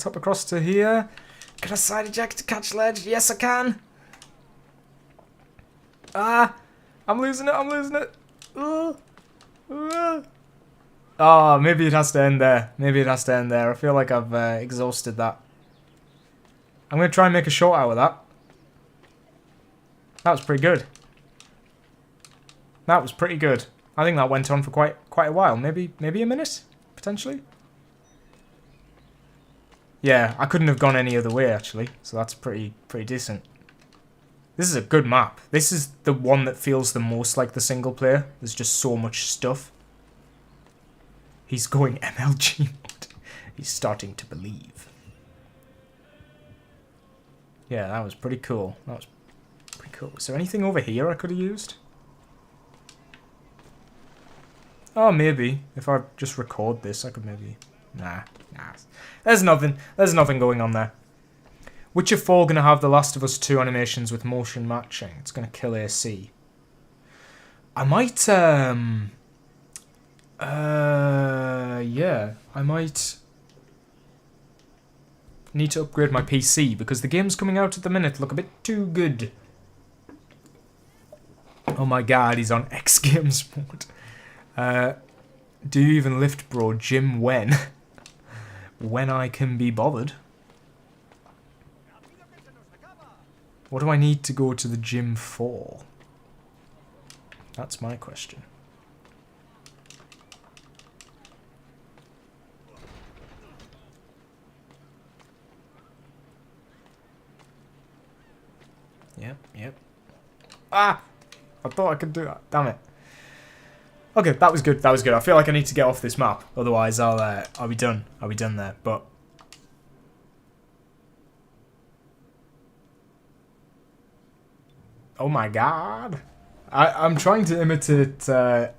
hop across to here. Can I side eject to catch ledge? Yes, I can. Ah, I'm losing it. Oh, maybe it has to end there. I feel like I've exhausted that. I'm going to try and make a short out of that. That was pretty good. I think that went on for quite a while. Maybe a minute, potentially. Yeah, I couldn't have gone any other way, actually. So that's pretty decent. This is a good map. This is the one that feels the most like the single player. There's just so much stuff. He's going MLG mode. He's starting to believe. Yeah, that was pretty cool. Is there anything over here I could have used? Oh, maybe. If I just record this, I could maybe... Nah. There's nothing going on there. Witcher 4 gonna have The Last of Us 2 animations with motion matching. It's gonna kill AC. I might, yeah. I might need to upgrade my PC because the games coming out at the minute look a bit too good. Oh my god, he's on X Games mode. Do you even lift, bro? Gym when? When I can be bothered. What do I need to go to the gym for? That's my question. Yep. Ah! I thought I could do that. Damn it. Okay, that was good. I feel like I need to get off this map. Otherwise, I'll be done. I'll be done there. But oh my god! I'm trying to imitate. If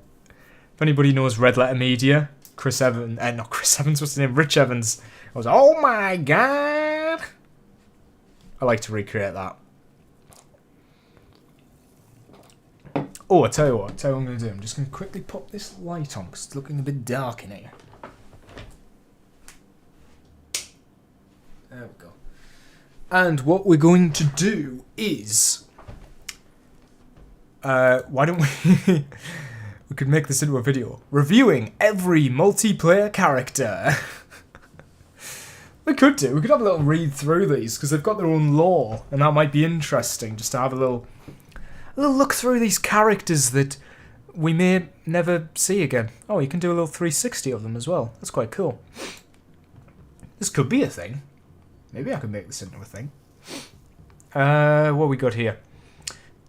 anybody knows Red Letter Media, Chris Evans. Not Chris Evans. What's his name? Rich Evans. I was. Oh my god! I like to recreate that. Oh, I tell you what I'm going to do. I'm just going to quickly pop this light on because it's looking a bit dark in here. There we go. And what we're going to do is... why don't we... we could make this into a video. Reviewing every multiplayer character. We could do. We could have a little read through these because they've got their own lore. And that might be interesting just to have a little look through these characters that we may never see again. Oh, you can do a little 360 of them as well. That's quite cool. This could be a thing. Maybe I could make this into a thing. What we got here?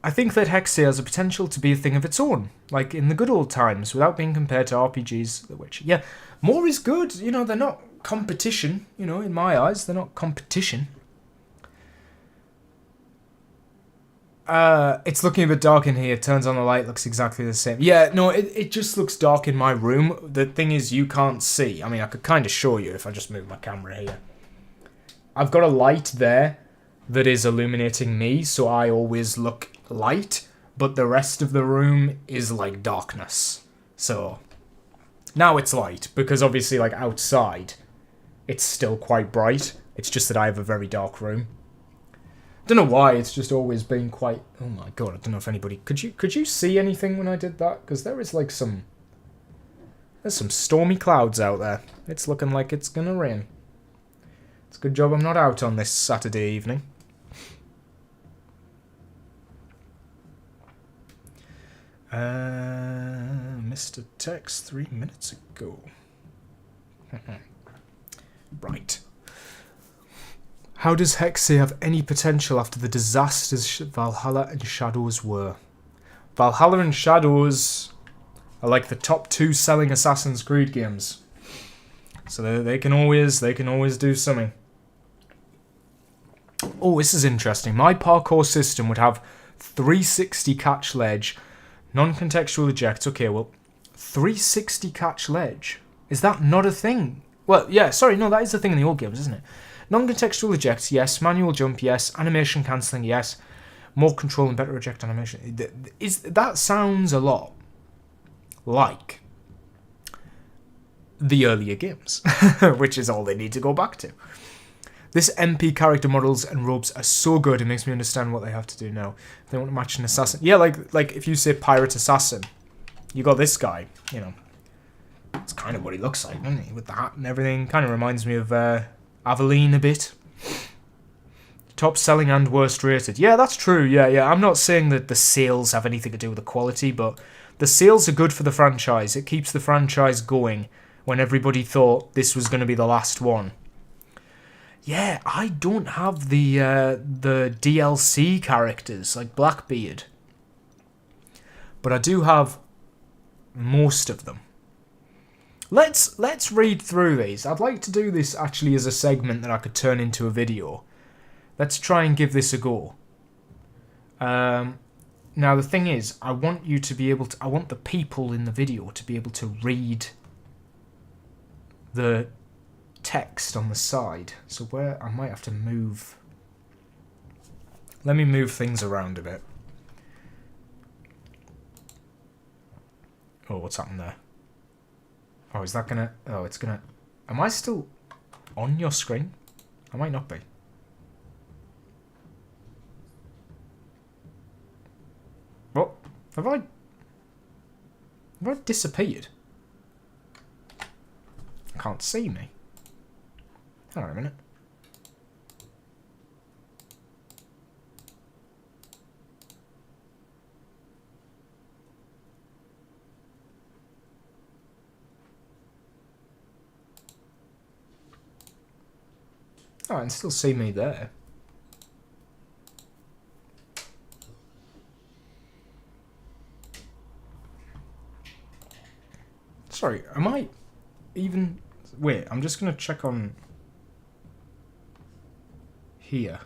I think that Hexia has a potential to be a thing of its own, like in the good old times, without being compared to RPGs. The Witcher. Yeah, more is good. You know, they're not competition. You know, in my eyes, they're not competition. It's looking a bit dark in here. Turns on the light, looks exactly the same. Yeah, no, it just looks dark in my room. The thing is, you can't see. I mean, I could kind of show you if I just move my camera here. I've got a light there that is illuminating me, so I always look light, but the rest of the room is like darkness. So, now it's light, because obviously, like, outside, it's still quite bright. It's just that I have a very dark room. Don't know why, it's just always been quite... Oh my god, I don't know if anybody... Could you see anything when I did that? Because there is like some... There's some stormy clouds out there. It's looking like it's gonna rain. It's a good job I'm not out on this Saturday evening. Mr. Text 3 minutes ago. Right. How does Hexia have any potential after the disasters Valhalla and Shadows were? Valhalla and Shadows are like the top 2 selling Assassin's Creed games. So they can always do something. Oh, this is interesting. My parkour system would have 360 catch ledge, non-contextual eject. Okay, well, 360 catch ledge. Is that not a thing? Well, yeah, sorry, no, that is a thing in the old games, isn't it? Non-contextual eject, yes. Manual jump, yes. Animation cancelling, yes. More control and better eject animation. That sounds a lot like the earlier games, which is all they need to go back to. This MP character models and robes are so good, it makes me understand what they have to do now. They want to match an assassin. Yeah, like if you say pirate assassin, you got this guy, you know. It's kind of what he looks like, doesn't he? With the hat and everything. Kind of reminds me of Aveline a bit. Top selling and worst rated. Yeah, that's true. Yeah. I'm not saying that the sales have anything to do with the quality, but the sales are good for the franchise. It keeps the franchise going when everybody thought this was going to be the last one. Yeah, I don't have the DLC characters, like Blackbeard. But I do have most of them. Let's read through these. I'd like to do this actually as a segment that I could turn into a video. Let's try and give this a go. Now the thing is, I want you to be able to... I want the people in the video to be able to read the text on the side. So where I might have to move... Let me move things around a bit. Oh, what's happened there? Oh, is that gonna... Oh, it's gonna... Am I still on your screen? I might not be. What? Have I disappeared? I can't see me. Hang on a minute. Oh, I can still see me there. Sorry, am I even... Wait, I'm just going to check on... here.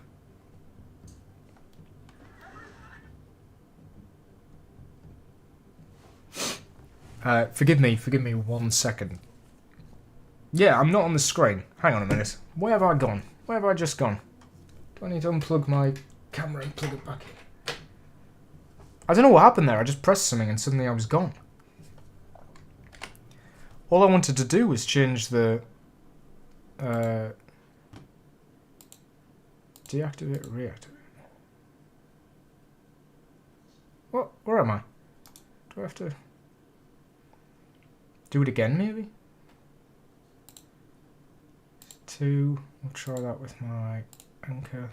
Forgive me 1 second. Yeah, I'm not on the screen. Hang on a minute. Where have I gone? Where have I just gone? Do I need to unplug my camera and plug it back in? I don't know what happened there. I just pressed something and suddenly I was gone. All I wanted to do was change the... deactivate, reactivate. What? Where am I? Do I have to... do it again, maybe? 2. We'll try that with my anchor.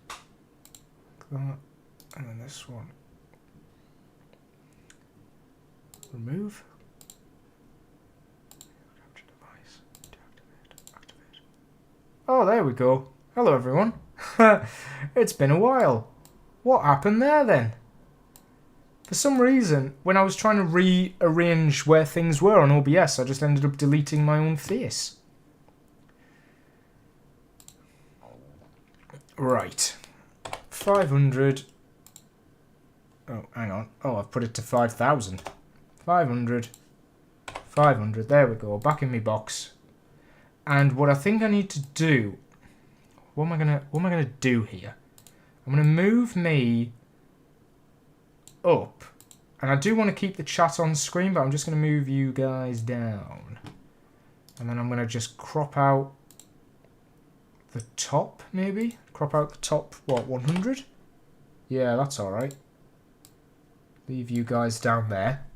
Like that. And then this one. Remove. Capture device. Deactivate. Activate. Oh, there we go. Hello, everyone. It's been a while. What happened there, then? For some reason, when I was trying to rearrange where things were on OBS, I just ended up deleting my own face. Right. 500. Oh, hang on. Oh, I've put it to 5,000. 500. 500. There we go. Back in my box. And what I think I need to do... What am I gonna do here? I'm gonna move me up. And I do want to keep the chat on screen, but I'm just gonna move you guys down. And then I'm gonna just crop out the top, maybe? Crop out the top, what, 100? Yeah, that's alright. Leave you guys down there.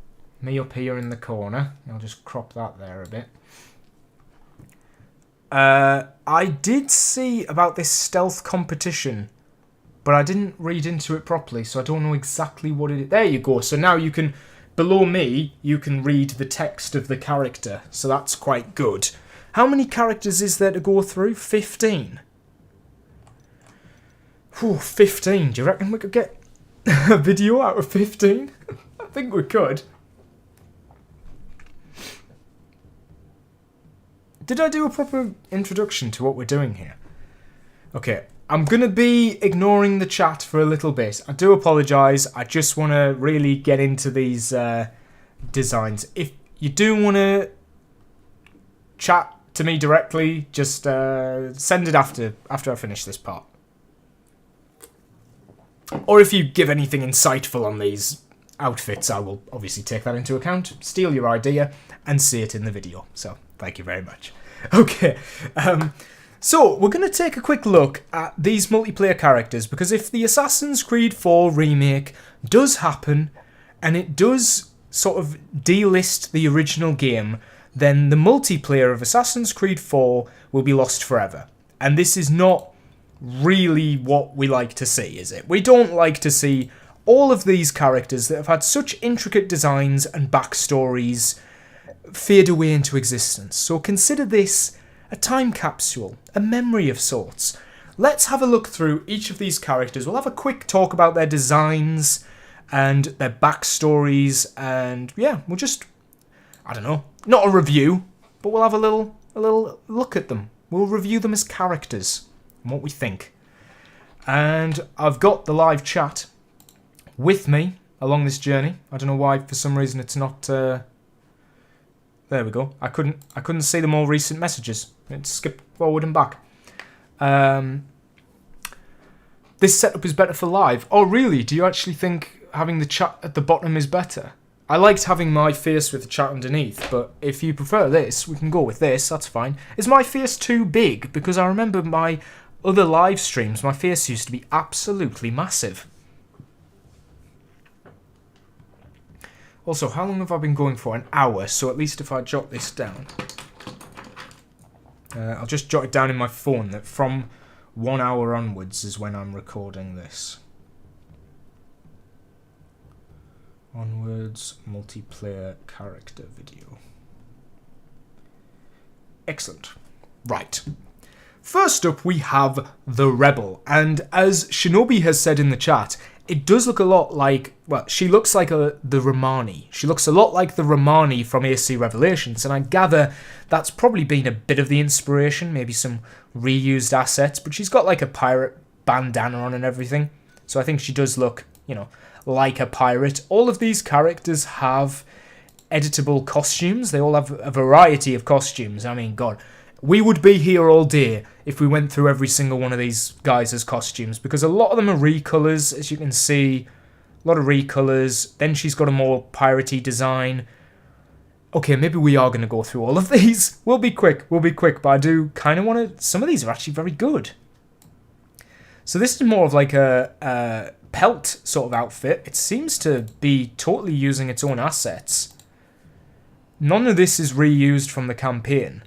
Me up here in the corner. I'll just crop that there a bit. I did see about this stealth competition, but I didn't read into it properly, so I don't know exactly what it is. There you go. So now you can, below me, you can read the text of the character, so that's quite good. How many characters is there to go through? 15? Whew, 15. Do you reckon we could get a video out of 15? I think we could. Did I do a proper introduction to what we're doing here? Okay, I'm going to be ignoring the chat for a little bit. I do apologise. I just want to really get into these designs. If you do want to chat to me directly, just send it after I finish this part. Or if you give anything insightful on these outfits, I will obviously take that into account, steal your idea, and see it in the video. So, thank you very much. Okay, so we're going to take a quick look at these multiplayer characters, because if the Assassin's Creed 4 remake does happen, and it does sort of delist the original game, then the multiplayer of Assassin's Creed 4 will be lost forever. And this is not really what we like to see, is it? We don't like to see all of these characters that have had such intricate designs and backstories fade away into existence. So consider this a time capsule, a memory of sorts. Let's have a look through each of these characters. We'll have a quick talk about their designs and their backstories, and yeah, we'll just, I don't know, not a review, but we'll have a little look at them. We'll review them as characters and what we think. And I've got the live chat with me along this journey. I don't know why, for some reason it's not there we go. I couldn't see the more recent messages. It skipped forward and back. This setup is better for live. Oh really? Do you actually think having the chat at the bottom is better? I liked having my face with the chat underneath, but if you prefer this, we can go with this, that's fine. Is my face too big? Because I remember my other live streams, my face used to be absolutely massive. Also, how long have I been going for? An hour, so at least if I jot this down. I'll just jot it down in my phone that from 1 hour onwards is when I'm recording this. Onwards, multiplayer character video. Excellent. Right. First up, we have the Rebel, and as Shinobi has said in the chat, it does look a lot like, well, she looks like the Romani. She looks a lot like the Romani from AC Revelations, and I gather that's probably been a bit of the inspiration, maybe some reused assets, but she's got like a pirate bandana on and everything, so I think she does look, you know, like a pirate. All of these characters have editable costumes. They all have a variety of costumes. I mean, God, we would be here all day if we went through every single one of these guys' costumes, because a lot of them are recolors, as you can see. A lot of recolors. Then she's got a more piratey design. Okay, maybe we are going to go through all of these. We'll be quick, but I do kind of want to... Some of these are actually very good. So this is more of like a pelt sort of outfit. It seems to be totally using its own assets. None of this is reused from the campaign.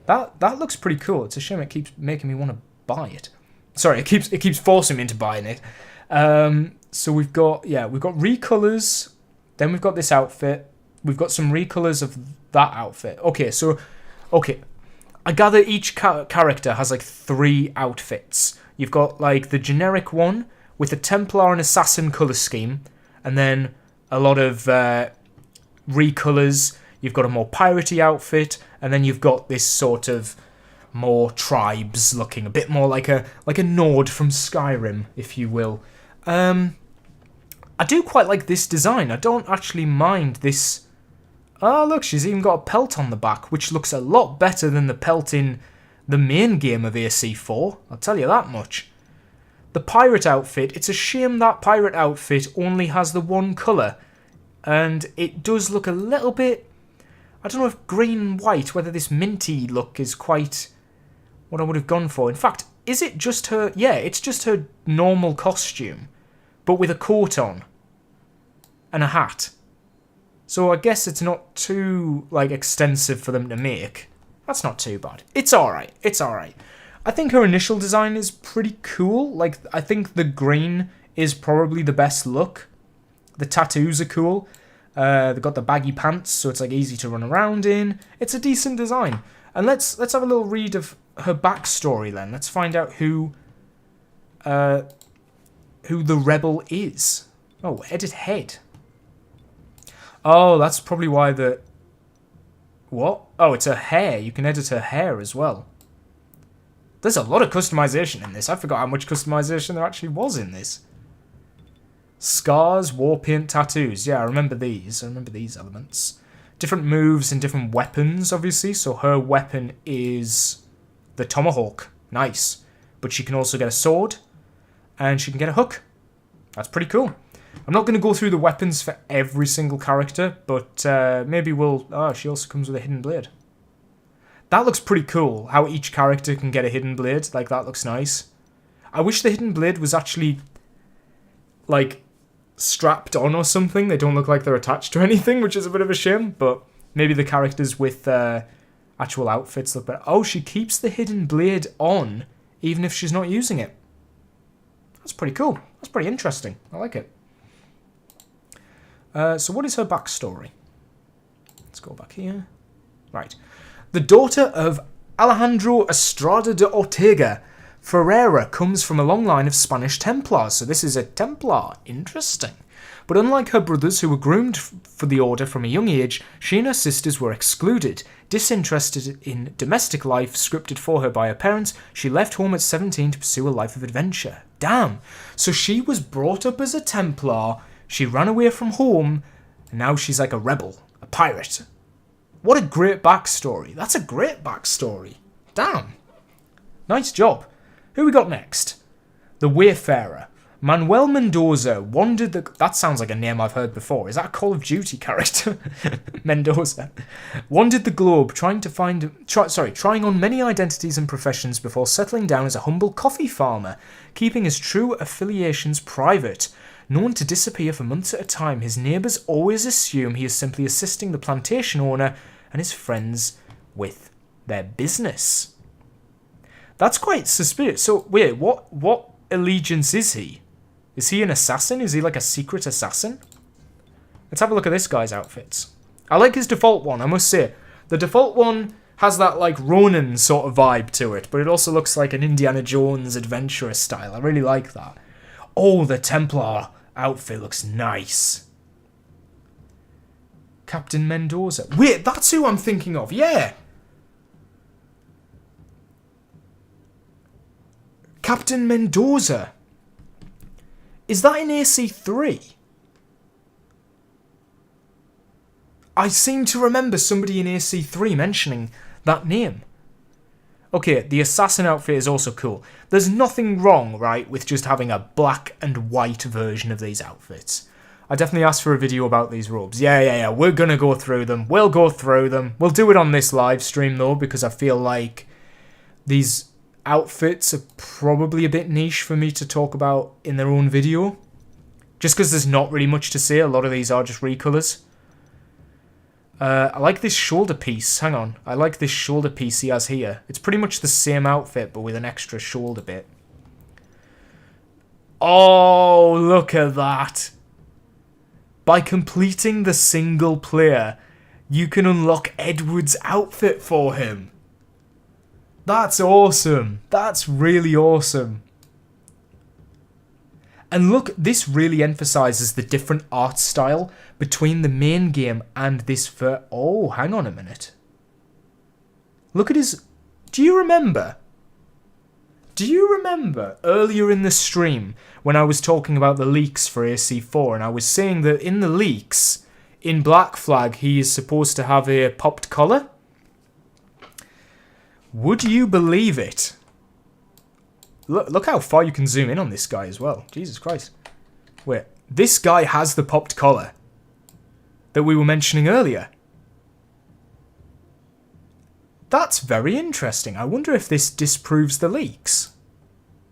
That looks pretty cool. It's a shame it keeps making me want to buy it. Sorry, it keeps forcing me into buying it. So we've got recolors. Then we've got this outfit. We've got some recolors of that outfit. Okay. I gather each character has like 3 outfits. You've got like the generic one with a Templar and Assassin color scheme, and then a lot of recolors. You've got a more piratey outfit, and then you've got this sort of more tribes looking, a bit more like a Nord from Skyrim, if you will. I do quite like this design. I don't actually mind this. Oh, look, she's even got a pelt on the back, which looks a lot better than the pelt in the main game of AC4. I'll tell you that much. The pirate outfit, it's a shame that pirate outfit only has the one colour, and it does look a little bit... I don't know if green and white, whether this minty look is quite what I would have gone for. In fact, is it just her... Yeah, it's just her normal costume, but with a coat on and a hat. So I guess it's not too, like, extensive for them to make. That's not too bad. It's alright. I think her initial design is pretty cool. Like, I think the green is probably the best look. The tattoos are cool. They've got the baggy pants, so it's like easy to run around in. It's a decent design. And let's have a little read of her backstory then. Let's find out who the Rebel is. Oh, edit head. Oh, that's probably why the... What? Oh, it's her hair. You can edit her hair as well. There's a lot of customization in this. I forgot how much customization there actually was in this. Scars, war paint, tattoos. Yeah, I remember these. I remember these elements. different moves and different weapons, obviously. So her weapon is the tomahawk. Nice. But she can also get a sword, and she can get a hook. That's pretty cool. I'm not going to go through the weapons for every single character, but maybe we'll... Oh, she also comes with a hidden blade. That looks pretty cool, how each character can get a hidden blade. Like, that looks nice. I wish the hidden blade was actually, like, strapped on or something. They don't look like they're attached to anything, which is a bit of a shame, but maybe the characters with actual outfits look better. Oh, she keeps the hidden blade on, even if she's not using it. That's pretty cool. That's pretty interesting. I like it. So what is her backstory? Let's go back here. Right. The daughter of Alejandro Estrada de Ortega Ferreira comes from a long line of Spanish Templars, so this is a Templar. Interesting. But unlike her brothers, who were groomed for the order from a young age, she and her sisters were excluded. Disinterested in domestic life scripted for her by her parents, she left home at 17 to pursue a life of adventure. Damn! So she was brought up as a Templar, she ran away from home, and now she's like a rebel, a pirate. What a great backstory. That's a great backstory. Damn. Nice job. Who we got next? The Wayfarer. Manuel Mendoza wandered the... That sounds like a name I've heard before. Is that a Call of Duty character? Mendoza. Wandered the globe trying on many identities and professions before settling down as a humble coffee farmer, keeping his true affiliations private. Known to disappear for months at a time, his neighbours always assume he is simply assisting the plantation owner and his friends with their business. That's quite suspicious. So, wait, what allegiance is he? Is he an assassin? Is he like a secret assassin? Let's have a look at this guy's outfits. I like his default one, I must say. The default one has that, like, Ronin sort of vibe to it, but it also looks like an Indiana Jones adventurous style. I really like that. Oh, the Templar outfit looks nice. Captain Mendoza. Wait, that's who I'm thinking of. Yeah. Captain Mendoza. Is that in AC3? I seem to remember somebody in AC3 mentioning that name. Okay, the assassin outfit is also cool. There's nothing wrong, right, with just having a black and white version of these outfits. I definitely asked for a video about these robes. Yeah, we're gonna go through them. We'll go through them. We'll do it on this live stream, though, because I feel like these outfits are probably a bit niche for me to talk about in their own video. Just because there's not really much to say. A lot of these are just recolors. I like this shoulder piece. Hang on. I like this shoulder piece he has here. It's pretty much the same outfit, but with an extra shoulder bit. Oh, look at that. By completing the single player, you can unlock Edward's outfit for him. That's awesome. That's really awesome. And look, this really emphasizes the different art style between the main game and this oh, hang on a minute. Look at his... Do you remember earlier in the stream when I was talking about the leaks for AC4 and I was saying that in the leaks, in Black Flag, he is supposed to have a popped collar? Would you believe it? Look how far you can zoom in on this guy as well. Jesus Christ. Wait, this guy has the popped collar that we were mentioning earlier. That's very interesting. I wonder if this disproves the leaks.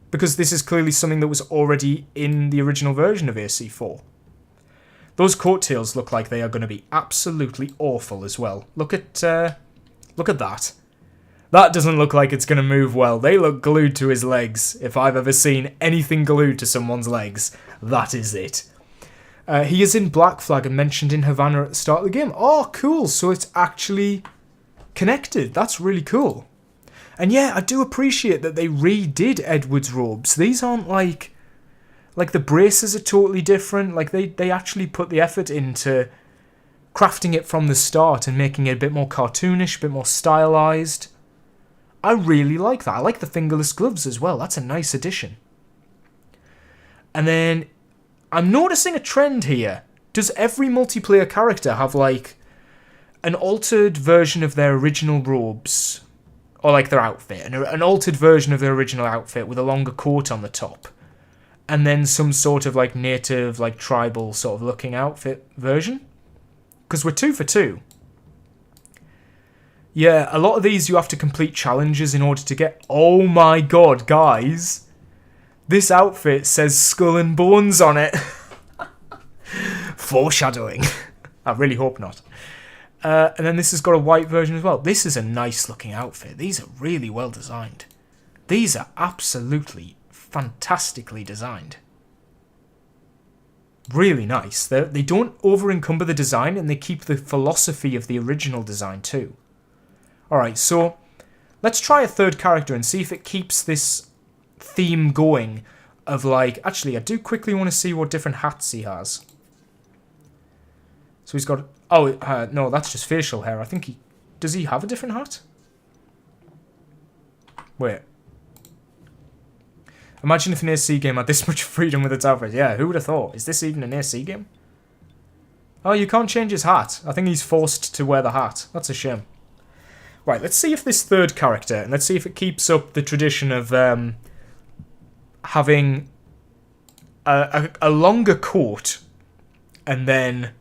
Because this is clearly something that was already in the original version of AC4. Those coattails look like they are going to be absolutely awful as well. Look at that. That doesn't look like it's going to move well. They look glued to his legs. If I've ever seen anything glued to someone's legs, that is it. He is in Black Flag and mentioned in Havana at the start of the game. Oh, cool. So it's actually connected. That's really cool. And yeah, I do appreciate that they redid Edward's robes. These aren't like the braces are totally different. Like they actually put the effort into crafting it from the start and making it a bit more cartoonish, a bit more stylized. I really like that. I like the fingerless gloves as well. That's a nice addition. And then I'm noticing a trend here. Does every multiplayer character have like an altered version of their original robes, or like their outfit, an altered version of their original outfit with a longer coat on the top, and then some sort of like native, like tribal sort of looking outfit version. Because we're 2 for 2. Yeah, a lot of these you have to complete challenges in order to get... Oh my god, guys. This outfit says Skull and Bones on it. Foreshadowing. I really hope not. And then this has got a white version as well. This is a nice looking outfit. These are really well designed. These are absolutely fantastically designed. Really nice. They don't over-encumber the design, and they keep the philosophy of the original design too. Alright, so let's try a third character and see if it keeps this theme going of like... Actually, I do quickly want to see what different hats he has. So he's got... Oh, no, that's just facial hair. I think he... Does he have a different hat? Wait. Imagine if an AC game had this much freedom with its outfit. Yeah, who would have thought? Is this even an AC game? Oh, you can't change his hat. I think he's forced to wear the hat. That's a shame. Right, let's see if this third character, and let's see if it keeps up the tradition of having a longer coat and then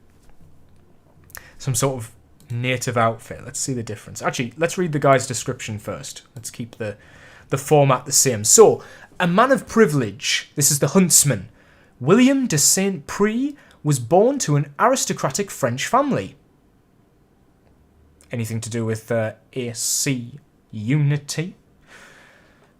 some sort of native outfit. Let's see the difference. Actually, let's read the guy's description first. Let's keep the format the same. So, a man of privilege. This is the huntsman. William de Saint-Prix was born to an aristocratic French family. Anything to do with AC unity?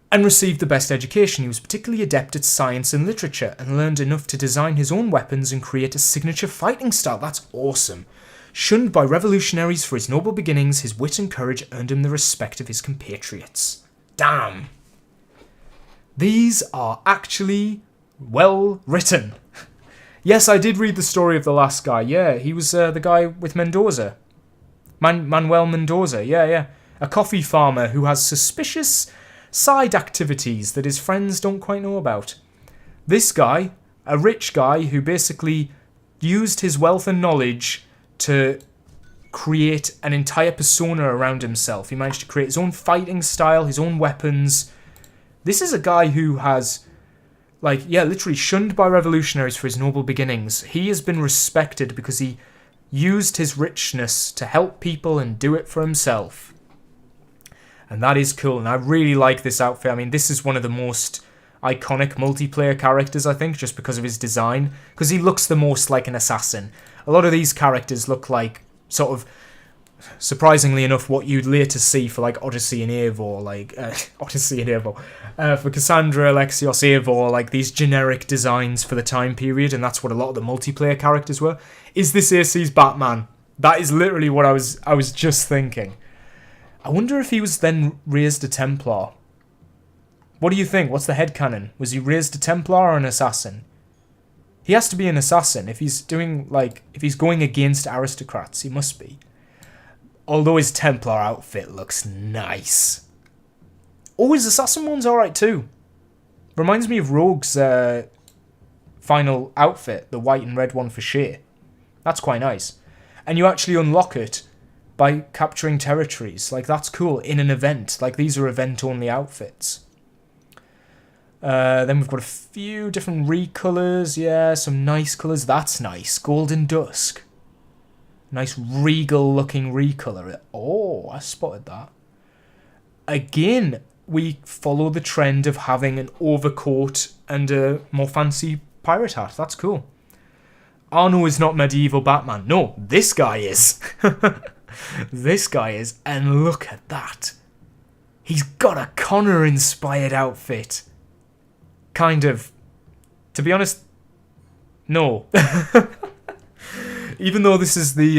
And received the best education. He was particularly adept at science and literature and learned enough to design his own weapons and create a signature fighting style. That's awesome. Shunned by revolutionaries for his noble beginnings, his wit and courage earned him the respect of his compatriots. Damn. These are actually well written. Yes, I did read the story of the last guy. Yeah, he was the guy with Mendoza. Manuel Mendoza, yeah. A coffee farmer who has suspicious side activities that his friends don't quite know about. This guy, a rich guy who basically used his wealth and knowledge to create an entire persona around himself. He managed to create his own fighting style, his own weapons. This is a guy who has, like, yeah, literally shunned by revolutionaries for his noble beginnings. He has been respected because he used his richness to help people and do it for himself. And that is cool, and I really like this outfit. I mean, this is one of the most iconic multiplayer characters, I think, just because of his design. Because he looks the most like an assassin. A lot of these characters look like, sort of, surprisingly enough, what you'd later see for, like, Odyssey and Eivor, like, Odyssey and Eivor. For Cassandra, Alexios, Eivor, like, these generic designs for the time period, and that's what a lot of the multiplayer characters were. Is this AC's Batman? That is literally what I was just thinking. I wonder if he was then raised a Templar. What do you think? What's the headcanon? Was he raised a Templar or an assassin? He has to be an assassin. If he's doing, like, if he's going against aristocrats, he must be. Although his Templar outfit looks nice. Oh, his assassin one's alright too. Reminds me of Rogue's final outfit, the white and red one for Shay. That's quite nice. And you actually unlock it by capturing territories. Like, that's cool. In an event. Like, these are event-only outfits. Then we've got a few different recolours. Yeah, some nice colours. That's nice. Golden Dusk. Nice regal-looking recolour. Oh, I spotted that. Again, we follow the trend of having an overcoat and a more fancy pirate hat. That's cool. Arno is not medieval Batman. No, this guy is. This guy is. And look at that. He's got a Connor-inspired outfit. Kind of. To be honest, no. Even though this is the,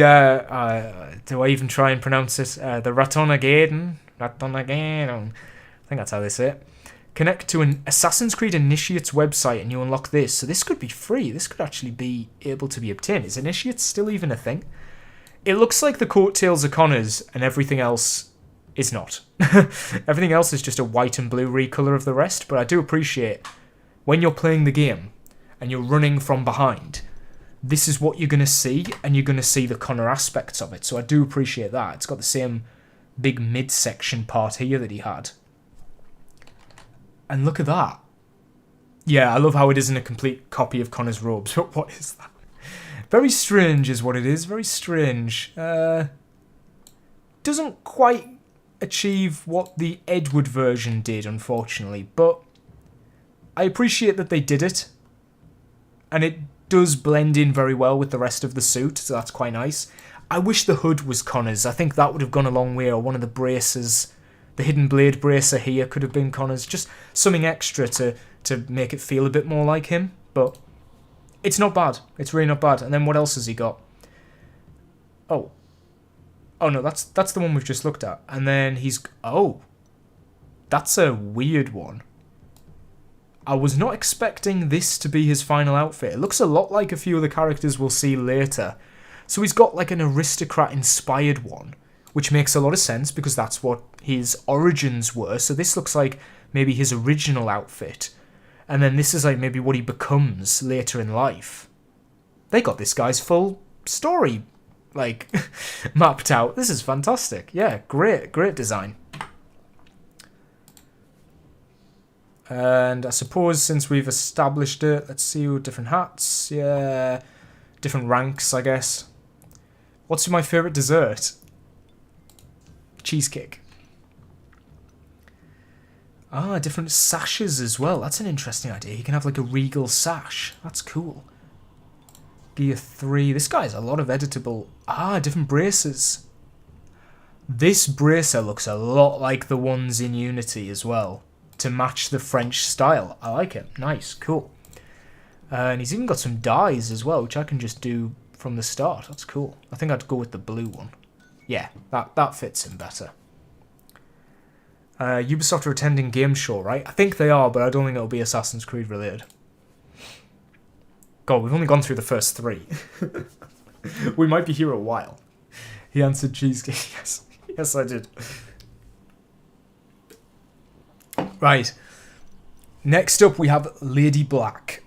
do I even try and pronounce it? The Ratonagaden. I think that's how they say it. Connect to an Assassin's Creed Initiates website and you unlock this. So this could be free. This could actually be able to be obtained. Is Initiates still even a thing? It looks like the coattails are Connor's and everything else is not. Everything else is just a white and blue recolor of the rest. But I do appreciate when you're playing the game and you're running from behind this is what you're going to see, and you're going to see the Connor aspects of it. So I do appreciate that. It's got the same big midsection part here that he had. And look at that. Yeah, I love how it isn't a complete copy of Connor's robes. What is that? Very strange is what it is. Very strange. Doesn't quite achieve what the Edward version did, unfortunately. But I appreciate that they did it. And it does blend in very well with the rest of the suit, so that's quite nice. I wish the hood was Connor's. I think that would have gone a long way, or one of the braces. The hidden blade bracer here could have been Connor's. Just something extra to make it feel a bit more like him. But it's not bad. It's really not bad. And then what else has he got? Oh. Oh no, that's the one we've just looked at. And then he's... Oh. That's a weird one. I was not expecting this to be his final outfit. It looks a lot like a few of the characters we'll see later. So he's got like an aristocrat-inspired one, which makes a lot of sense because that's what his origins were. So this looks like maybe his original outfit. And then this is like maybe what he becomes later in life. They got this guy's full story, like, mapped out. This is fantastic. Yeah, great design. And I suppose since we've established it, let's see, different hats. Yeah, different ranks, I guess. What's my favourite dessert? Cheesecake. Ah, different sashes as well. That's an interesting idea. You can have like a regal sash. That's cool. Gear 3. This guy has a lot of editable... Ah, different braces. This bracer looks a lot like the ones in Unity as well, to match the French style. I like it. Nice, cool. And he's even got some dyes as well, which I can just do from the start. That's cool. I think I'd go with the blue one. Yeah, that fits him better. Ubisoft are attending game show, right? I think they are, but I don't think it'll be Assassin's Creed related. God, we've only gone through the first 3. We might be here a while. He answered cheesecake. Yes, yes, I did. Right. Next up, we have Lady Black.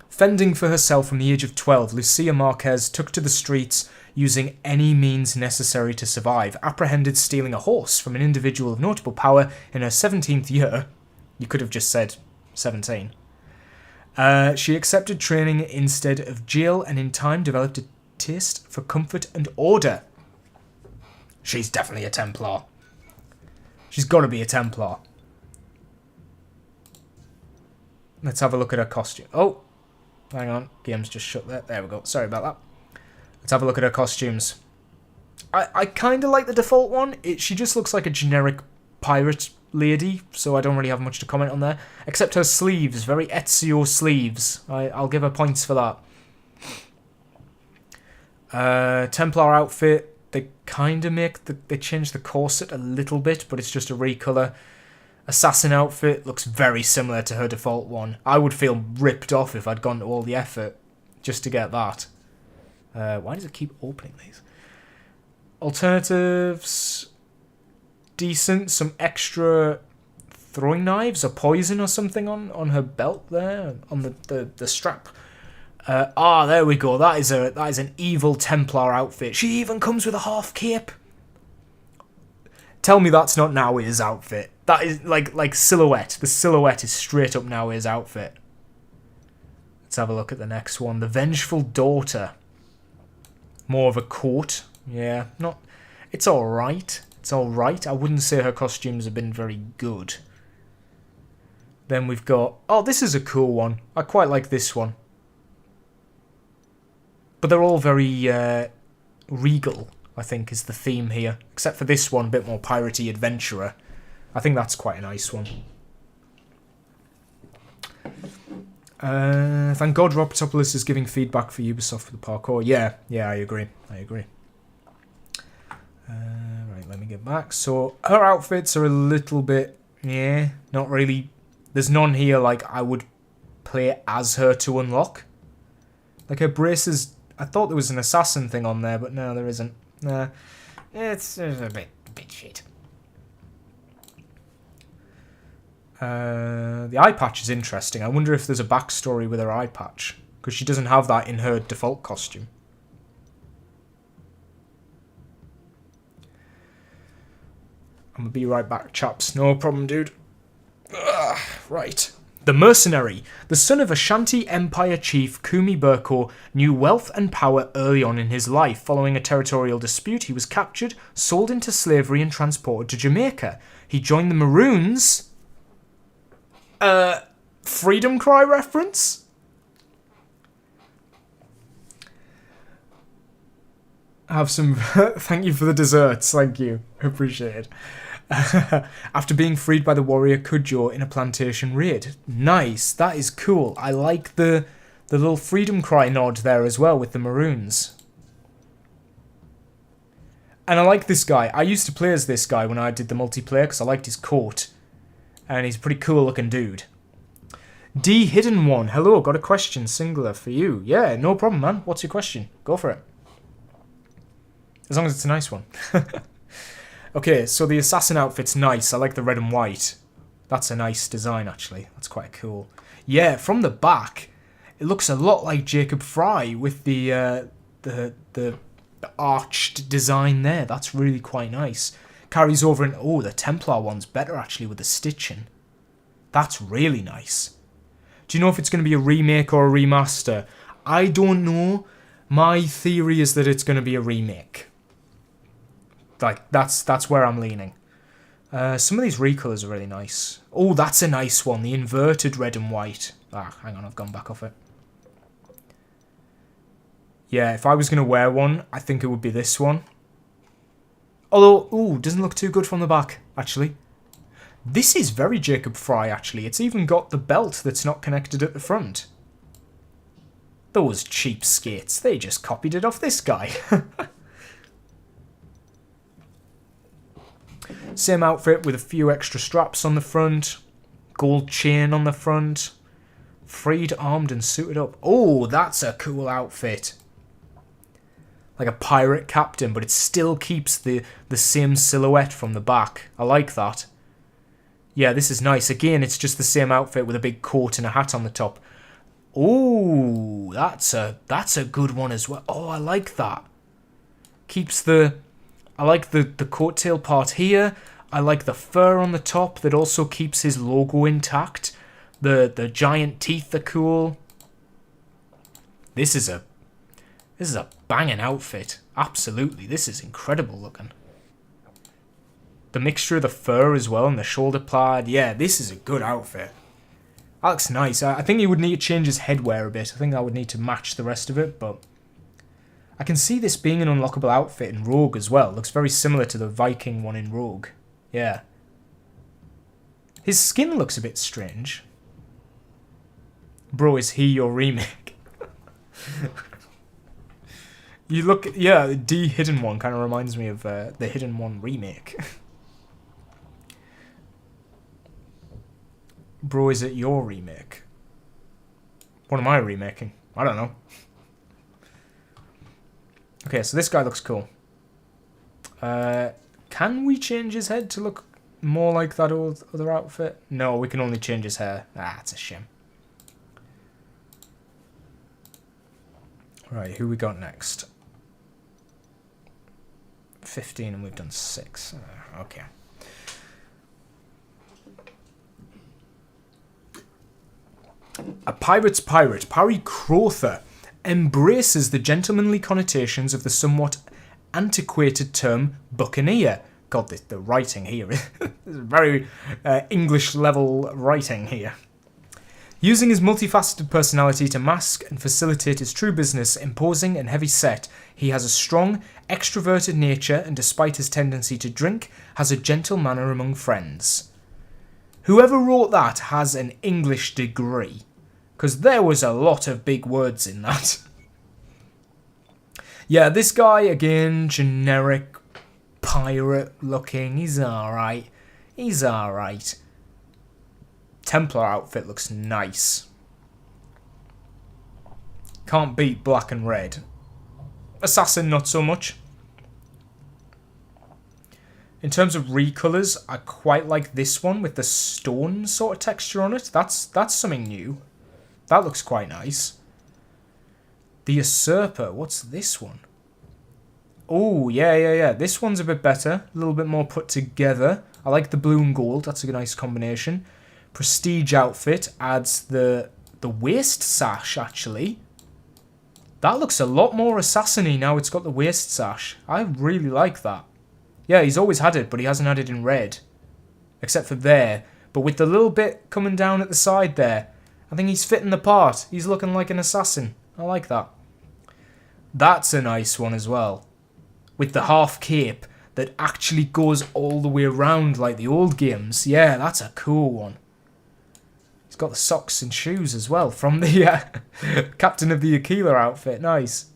Fending for herself from the age of 12, Lucia Marquez took to the streets using any means necessary to survive, apprehended stealing a horse from an individual of notable power in her 17th year. You could have just said 17. She accepted training instead of jail and in time developed a taste for comfort and order. She's definitely a Templar. She's got to be a Templar. Let's have a look at her costume. Oh, hang on. Game's just shut there. There we go. Sorry about that. Let's have a look at her costumes. I kind of like the default one. She just looks like a generic pirate lady, so I don't really have much to comment on there. Except her sleeves. Very Ezio sleeves. I'll give her points for that. Templar outfit. They kind of they change the corset a little bit, but it's just a recolor. Assassin outfit looks very similar to her default one. I would feel ripped off if I'd gone to all the effort just to get that. Why does it keep opening these? Alternatives. Decent. Some extra throwing knives or poison or something on her belt there. On the strap. There we go. That is an evil Templar outfit. She even comes with a half cape. Tell me that's not Naoya's outfit. That is like silhouette. The silhouette is straight up Naoya's outfit. Let's have a look at the next one. The Vengeful Daughter. More of a coat. Yeah, not... It's alright. It's alright. I wouldn't say her costumes have been very good. Then we've got... Oh, this is a cool one. I quite like this one. But they're all very regal, I think, is the theme here. Except for this one, a bit more piratey adventurer. I think that's quite a nice one. Thank God Robotopoulos is giving feedback for Ubisoft for the parkour. Yeah, I agree. Right, let me get back. So, her outfits are a little bit... Yeah, not really... There's none here like I would play as her to unlock. Like her braces... I thought there was an assassin thing on there, but no, there isn't. Nah, it's a bit shit. The eye patch is interesting. I wonder if there's a backstory with her eye patch. because she doesn't have that in her default costume. I'm gonna be right back, chaps. No problem, dude. Ugh, right. The mercenary. The son of Ashanti Empire chief Kumi Burko knew wealth and power early on in his life. Following a territorial dispute, he was captured, sold into slavery, and transported to Jamaica. He joined the Maroons. Freedom Cry reference? I have some... Thank you for the desserts. Thank you. Appreciate it. After being freed by the warrior Kudjo in a plantation raid. Nice, that is cool. I like the little freedom cry nod there as well with the Maroons. And I like this guy. I used to play as this guy when I did the multiplayer because I liked his coat. And he's a pretty cool looking dude. D Hidden One. Hello, got a question, singular, for you. Yeah, no problem, man. What's your question? Go for it. As long as it's a nice one. Okay, so the assassin outfit's nice. I like the red and white. That's a nice design, actually. That's quite cool. Yeah, from the back, it looks a lot like Jacob Fry with the arched design there. That's really quite nice. Carries over in... Oh, the Templar one's better, actually, with the stitching. That's really nice. Do you know if it's going to be a remake or a remaster? I don't know. My theory is that it's going to be a remake. Like, that's where I'm leaning. Some of these recolors are really nice. Oh, that's a nice one. The inverted red and white. Ah, hang on, I've gone back off it. Yeah, if I was going to wear one, I think it would be this one. Although, ooh, doesn't look too good from the back, actually. This is very Jacob Fry, actually. It's even got the belt that's not connected at the front. Those cheapskates, they just copied it off this guy. Same outfit with a few extra straps on the front. Gold chain on the front. Freed, armed, and suited up. Oh, that's a cool outfit. Like a pirate captain, but it still keeps the same silhouette from the back. I like that. Yeah, this is nice. Again, it's just the same outfit with a big coat and a hat on the top. Oh, that's a good one as well. Oh, I like that. Keeps the... I like the coattail part here. I like the fur on the top that also keeps his logo intact. The giant teeth are cool. This is a banging outfit. Absolutely, this is incredible looking. The mixture of the fur as well and the shoulder pad. Yeah, this is a good outfit. That looks nice. I think he would need to change his headwear a bit. I think I would need to match the rest of it, but... I can see this being an unlockable outfit in Rogue as well. Looks very similar to the Viking one in Rogue. Yeah. His skin looks a bit strange. Bro, is he your remake? You look... Yeah, the D Hidden One kind of reminds me of the Hidden One remake. Bro, is it your remake? What am I remaking? I don't know. Okay, so this guy looks cool. Can we change his head to look more like that old other outfit? No, we can only change his hair. Ah, that's a shame. Right, who we got next? 15 and we've done 6. Okay. A pirate's pirate, Parry Crowther, embraces the gentlemanly connotations of the somewhat antiquated term buccaneer. God, the writing here is very English-level writing here. Using his multifaceted personality to mask and facilitate his true business, imposing and heavy set, he has a strong, extroverted nature and despite his tendency to drink, has a gentle manner among friends. Whoever wrote that has an English degree. Because there was a lot of big words in that. Yeah, this guy, again, generic, pirate looking. He's alright. He's alright. Templar outfit looks nice. Can't beat black and red. Assassin, not so much. In terms of recolors, I quite like this one with the stone sort of texture on it. That's something new. That looks quite nice. The Usurper. What's this one? Oh, yeah. This one's a bit better. A little bit more put together. I like the blue and gold. That's a nice combination. Prestige outfit adds the waist sash, actually. That looks a lot more assassin-y now it's got the waist sash. I really like that. Yeah, he's always had it, but he hasn't had it in red. Except for there. But with the little bit coming down at the side there, I think he's fitting the part. He's looking like an assassin. I like that. That's a nice one as well. With the half cape that actually goes all the way around like the old games. Yeah, that's a cool one. He's got the socks and shoes as well from the Captain of the Aquila outfit. Nice.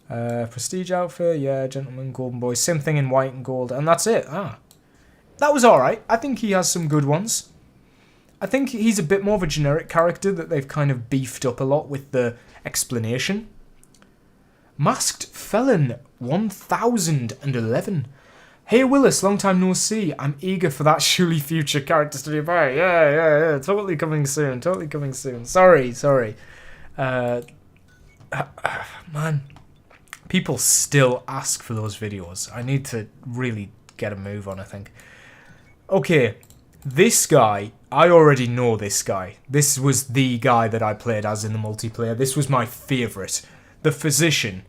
Prestige outfit, yeah, Gentleman, Golden Boy. Same thing in white and gold, and that's it. That was alright. I think he has some good ones. I think he's a bit more of a generic character that they've kind of beefed up a lot with the explanation. Masked Felon 1011. Hey Willis, long time no see. I'm eager for that surely future characters to be by. Yeah. Totally coming soon. Sorry. Man, people still ask for those videos. I need to really get a move on, I think. Okay, this guy, I already know this guy. This was the guy that I played as in the multiplayer. This was my favourite. The Physician.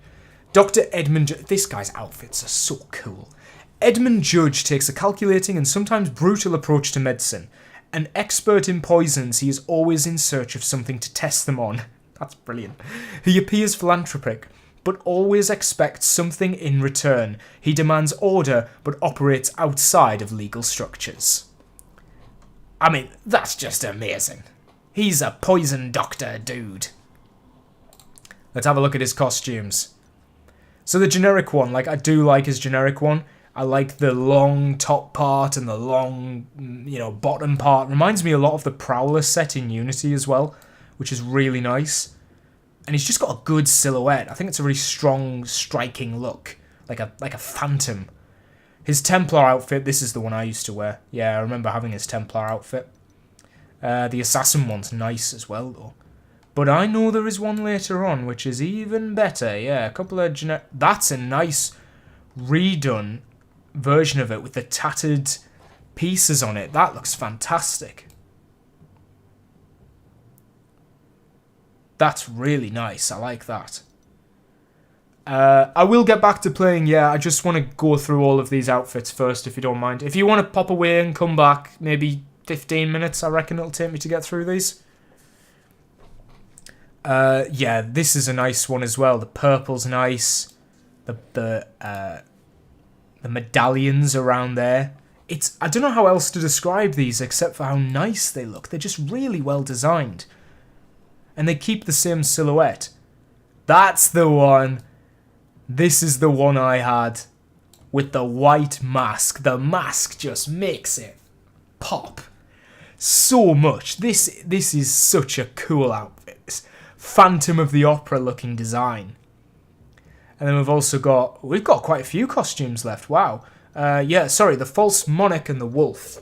Dr. Edmund... This guy's outfits are so cool. Edmund Judge takes a calculating and sometimes brutal approach to medicine. An expert in poisons, he is always in search of something to test them on. That's brilliant. He appears philanthropic, but always expects something in return. He demands order, but operates outside of legal structures. I mean, that's just amazing. He's a poison doctor dude. Let's have a look at his costumes. So the generic one, like, I do like his generic one. I like the long top part and the long, bottom part. Reminds me a lot of the Prowler set in Unity as well, which is really nice. And he's just got a good silhouette. I think it's a really strong, striking look, like a phantom. His Templar outfit, this is the one I used to wear. Yeah, I remember having his Templar outfit. The Assassin one's nice as well, though. But I know there is one later on, which is even better. Yeah, a couple of that's a nice redone version of it with the tattered pieces on it. That looks fantastic. That's really nice. I like that. I will get back to playing, yeah. I just want to go through all of these outfits first, if you don't mind. If you want to pop away and come back, maybe 15 minutes, I reckon it'll take me to get through these. Yeah, this is a nice one as well. The purple's nice. The medallions around there. I don't know how else to describe these except for how nice they look. They're just really well designed. And they keep the same silhouette. That's the one. This is the one I had. With the white mask. The mask just makes it pop so much. This is such a cool outfit. This Phantom of the Opera looking design. And then we've got quite a few costumes left. Wow. Yeah, sorry, the False Monarch and the Wolf.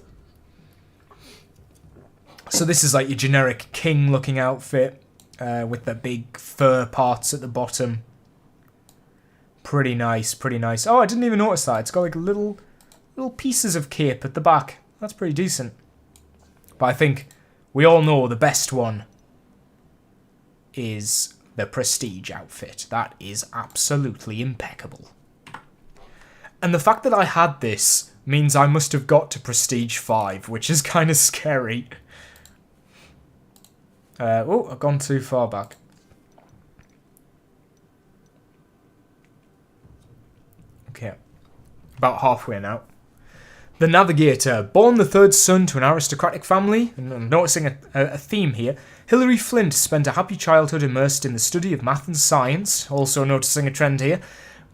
So this is like your generic king looking outfit with the big fur parts at the bottom. Pretty nice, pretty nice. Oh, I didn't even notice that. It's got like little pieces of cape at the back. That's pretty decent. But I think we all know the best one is the Prestige outfit. That is absolutely impeccable. And the fact that I had this means I must have got to Prestige 5, which is kind of scary. Oh, I've gone too far back. Okay. About halfway now. The Navigator, born the third son to an aristocratic family, and I'm noticing a theme here, Hilary Flint spent a happy childhood immersed in the study of math and science, also noticing a trend here,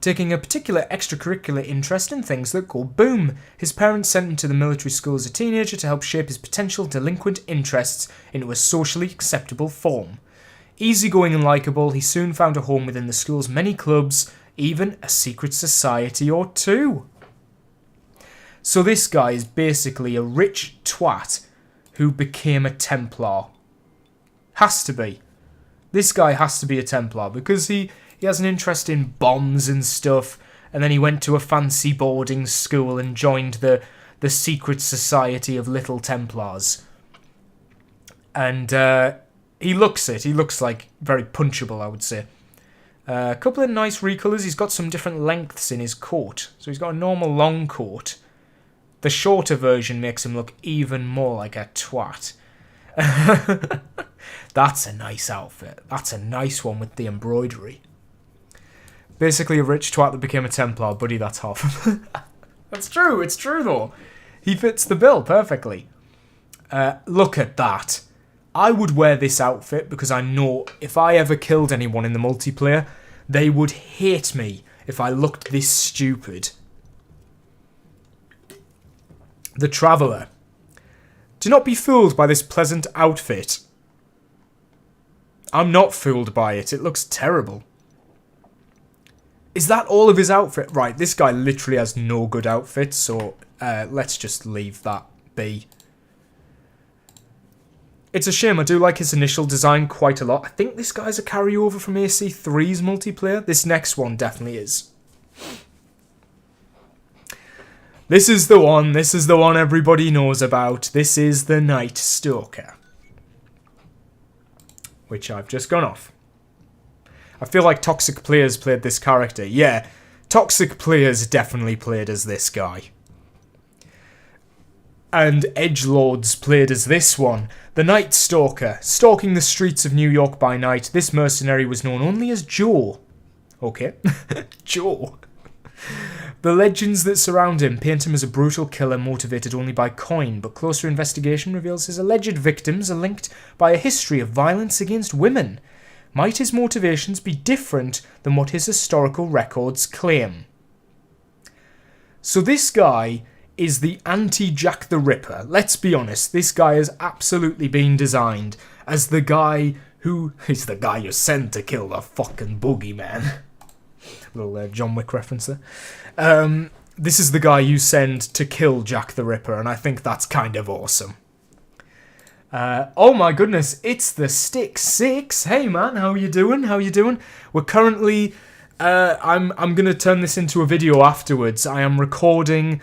taking a particular extracurricular interest in things that go boom. His parents sent him to the military school as a teenager to help shape his potential delinquent interests into a socially acceptable form. Easygoing and likeable, he soon found a home within the school's many clubs, even a secret society or two. So this guy is basically a rich twat who became a Templar. Has to be. This guy has to be a Templar because he has an interest in bombs and stuff, and then he went to a fancy boarding school and joined the secret society of little Templars. And he looks it. He looks like very punchable, I would say. A couple of nice recolours. He's got some different lengths in his coat. So he's got a normal long coat. The shorter version makes him look even more like a twat. That's a nice outfit. That's a nice one with the embroidery. Basically a rich twat that became a Templar. Buddy, that's half. That's true. It's true, though. He fits the bill perfectly. Look at that. I would wear this outfit because I know if I ever killed anyone in the multiplayer, they would hate me if I looked this stupid. The Traveller. Do not be fooled by this pleasant outfit. I'm not fooled by it. It looks terrible. Is that all of his outfit? Right, this guy literally has no good outfit, so let's just leave that be. It's a shame. I do like his initial design quite a lot. I think this guy's a carryover from AC3's multiplayer. This next one definitely is. This is the one. This is the one everybody knows about. This is the Night Stalker. Which I've just gone off. I feel like Toxic Players played this character. Yeah, Toxic Players definitely played as this guy. And Edgelords played as this one. The Night Stalker. Stalking the streets of New York by night, this mercenary was known only as Joe. Okay. Joe. The legends that surround him paint him as a brutal killer motivated only by coin, but closer investigation reveals his alleged victims are linked by a history of violence against women. Might his motivations be different than what his historical records claim? So this guy is the anti-Jack the Ripper. Let's be honest, this guy has absolutely been designed as the guy who is the guy you send to kill the fucking boogeyman. Little John Wick reference there. This is the guy you send to kill Jack the Ripper, and I think that's kind of awesome. Oh my goodness, it's the Stick 6. Hey man, how you doing? How you doing? We're currently... I'm going to turn this into a video afterwards. I am recording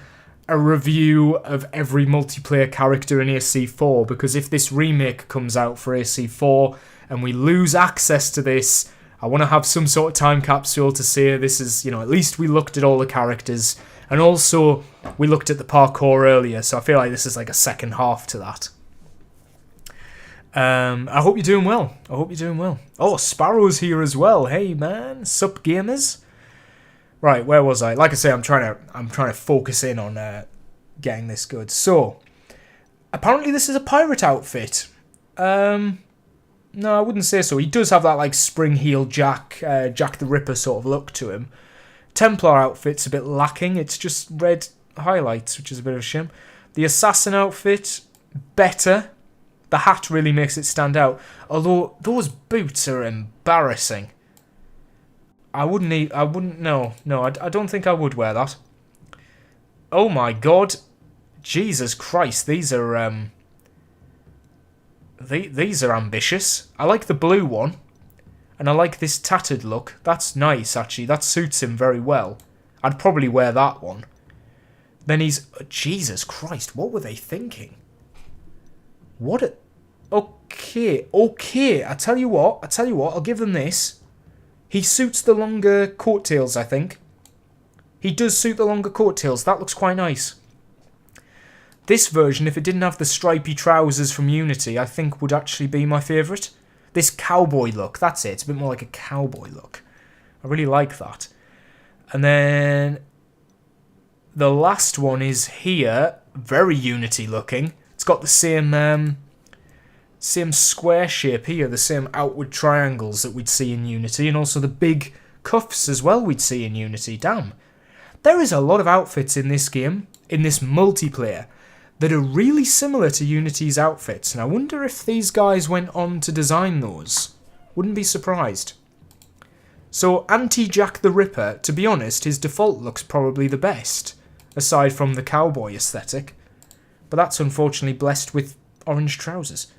a review of every multiplayer character in AC4, because if this remake comes out for AC4 and we lose access to this, I want to have some sort of time capsule to say this is, you know, at least we looked at all the characters, and also we looked at the parkour earlier, so I feel like this is like a second half to that. I hope you're doing well. I hope you're doing well. Oh, Sparrow's here as well. Hey man, sup gamers? Right, where was I? Like I say, I'm trying to focus in on getting this good. So, apparently this is a pirate outfit. No, I wouldn't say so. He does have that like spring heel Jack the Ripper sort of look to him. Templar outfit's a bit lacking. It's just red highlights, which is a bit of a shame. The assassin outfit, better. The hat really makes it stand out. Although those boots are embarrassing. I don't think I would wear that. Oh my god. Jesus Christ, these are these are ambitious. I like the blue one. And I like this tattered look. That's nice, actually. That suits him very well. I'd probably wear that one. Then he's... Jesus Christ, what were they thinking? What a... Okay. I tell you what. I'll give them this. He suits the longer coattails, I think. He does suit the longer coattails. That looks quite nice. This version, if it didn't have the stripy trousers from Unity, I think would actually be my favourite. This cowboy look, that's it. It's a bit more like a cowboy look. I really like that. And then the last one is here. Very Unity looking. It's got the same square shape here, the same outward triangles that we'd see in Unity, and also the big cuffs as well we'd see in Unity. Damn. There is a lot of outfits in this game, in this multiplayer, that are really similar to Unity's outfits, and I wonder if these guys went on to design those. Wouldn't be surprised. So, Anti-Jack the Ripper, to be honest, his default looks probably the best, aside from the cowboy aesthetic. But that's unfortunately blessed with orange trousers.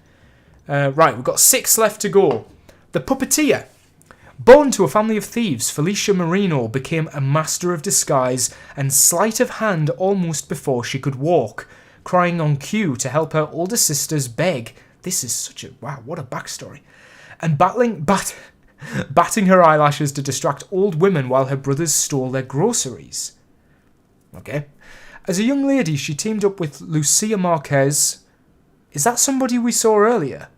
Right, we've got 6 left to go. The Puppeteer. Born to a family of thieves, Felicia Marino became a master of disguise and sleight of hand almost before she could walk, crying on cue to help her older sisters beg. This is such a... wow, what a backstory. And batting her eyelashes to distract old women while her brothers stole their groceries. Okay. As a young lady, she teamed up with Lucia Marquez. Is that somebody we saw earlier?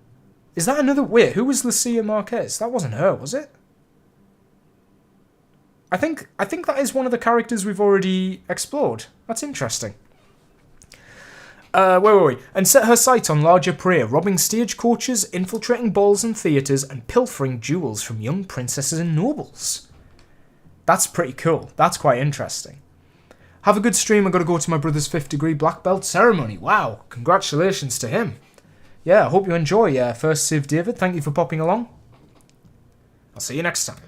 Is that another... wait, who was Lucia Marquez? That wasn't her, was it? I think that is one of the characters we've already explored. That's interesting. Wait. And set her sight on larger prey, robbing stagecoaches, infiltrating balls and theatres, and pilfering jewels from young princesses and nobles. That's pretty cool. That's quite interesting. Have a good stream. I've got to go to my brother's 5th degree black belt ceremony. Wow. Congratulations to him. Yeah, I hope you enjoy. First Civ David, thank you for popping along. I'll see you next time.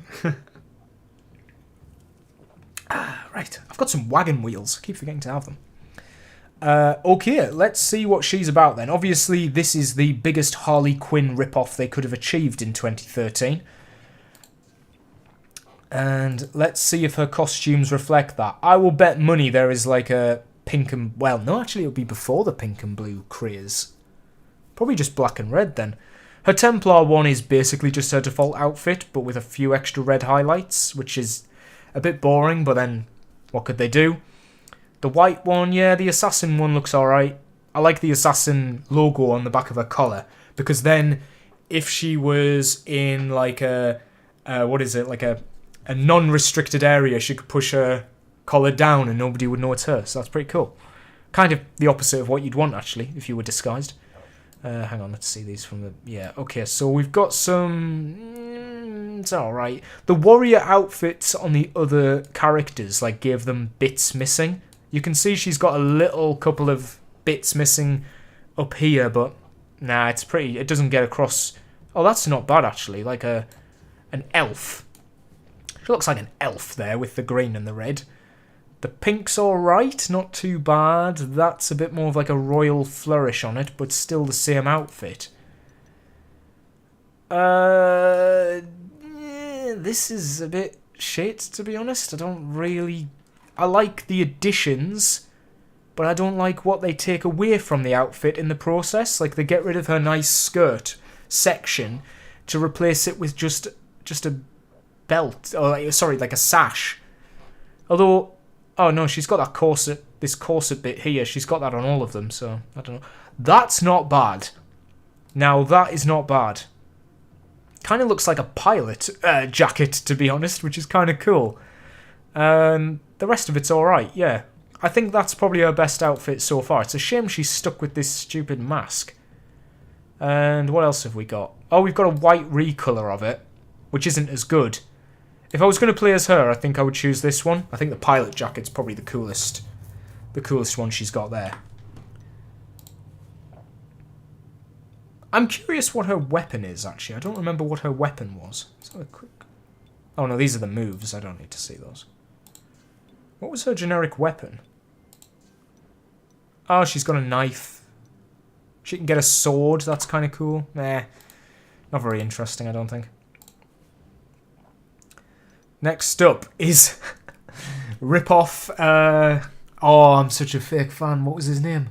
Right, I've got some wagon wheels. I keep forgetting to have them. Okay, let's see what she's about then. Obviously, this is the biggest Harley Quinn ripoff they could have achieved in 2013. And let's see if her costumes reflect that. I will bet money there is like a pink and... well, no, actually it'll be before the pink and blue craze. Probably just black and red then. Her Templar one is basically just her default outfit, but with a few extra red highlights, which is a bit boring, but then what could they do? The white one, yeah, the assassin one looks alright. I like the assassin logo on the back of her collar, because then if she was in like a like a non-restricted area, she could push her collar down and nobody would know it's her, so that's pretty cool. Kind of the opposite of what you'd want, actually, if you were disguised. Hang on, let's see these from the... yeah, okay, so we've got some... it's alright. The warrior outfits on the other characters, like, gave them bits missing. You can see she's got a little couple of bits missing up here, but... nah, it's pretty... it doesn't get across... oh, that's not bad, actually. Like an elf. She looks like an elf there, with the green and the red. The pink's alright, not too bad. That's a bit more of like a royal flourish on it, but still the same outfit. This is a bit shit, to be honest. I don't really... I like the additions, but I don't like what they take away from the outfit in the process. Like, they get rid of her nice skirt section to replace it with just a belt. Or, like a sash. Although... oh no, she's got that corset, this corset bit here. She's got that on all of them, so I don't know. That's not bad. Now, that is not bad. Kind of looks like a pilot jacket, to be honest, which is kind of cool. The rest of it's alright, yeah. I think that's probably her best outfit so far. It's a shame she's stuck with this stupid mask. And what else have we got? Oh, we've got a white recolor of it, which isn't as good. If I was going to play as her, I think I would choose this one. I think the pilot jacket's probably the coolest one she's got there. I'm curious what her weapon is, actually. I don't remember what her weapon was. Let's have a quick... oh no, these are the moves. I don't need to see those. What was her generic weapon? Oh, she's got a knife. She can get a sword. That's kind of cool. Nah, not very interesting, I don't think. Next up is rip-off. Oh, I'm such a fake fan. What was his name?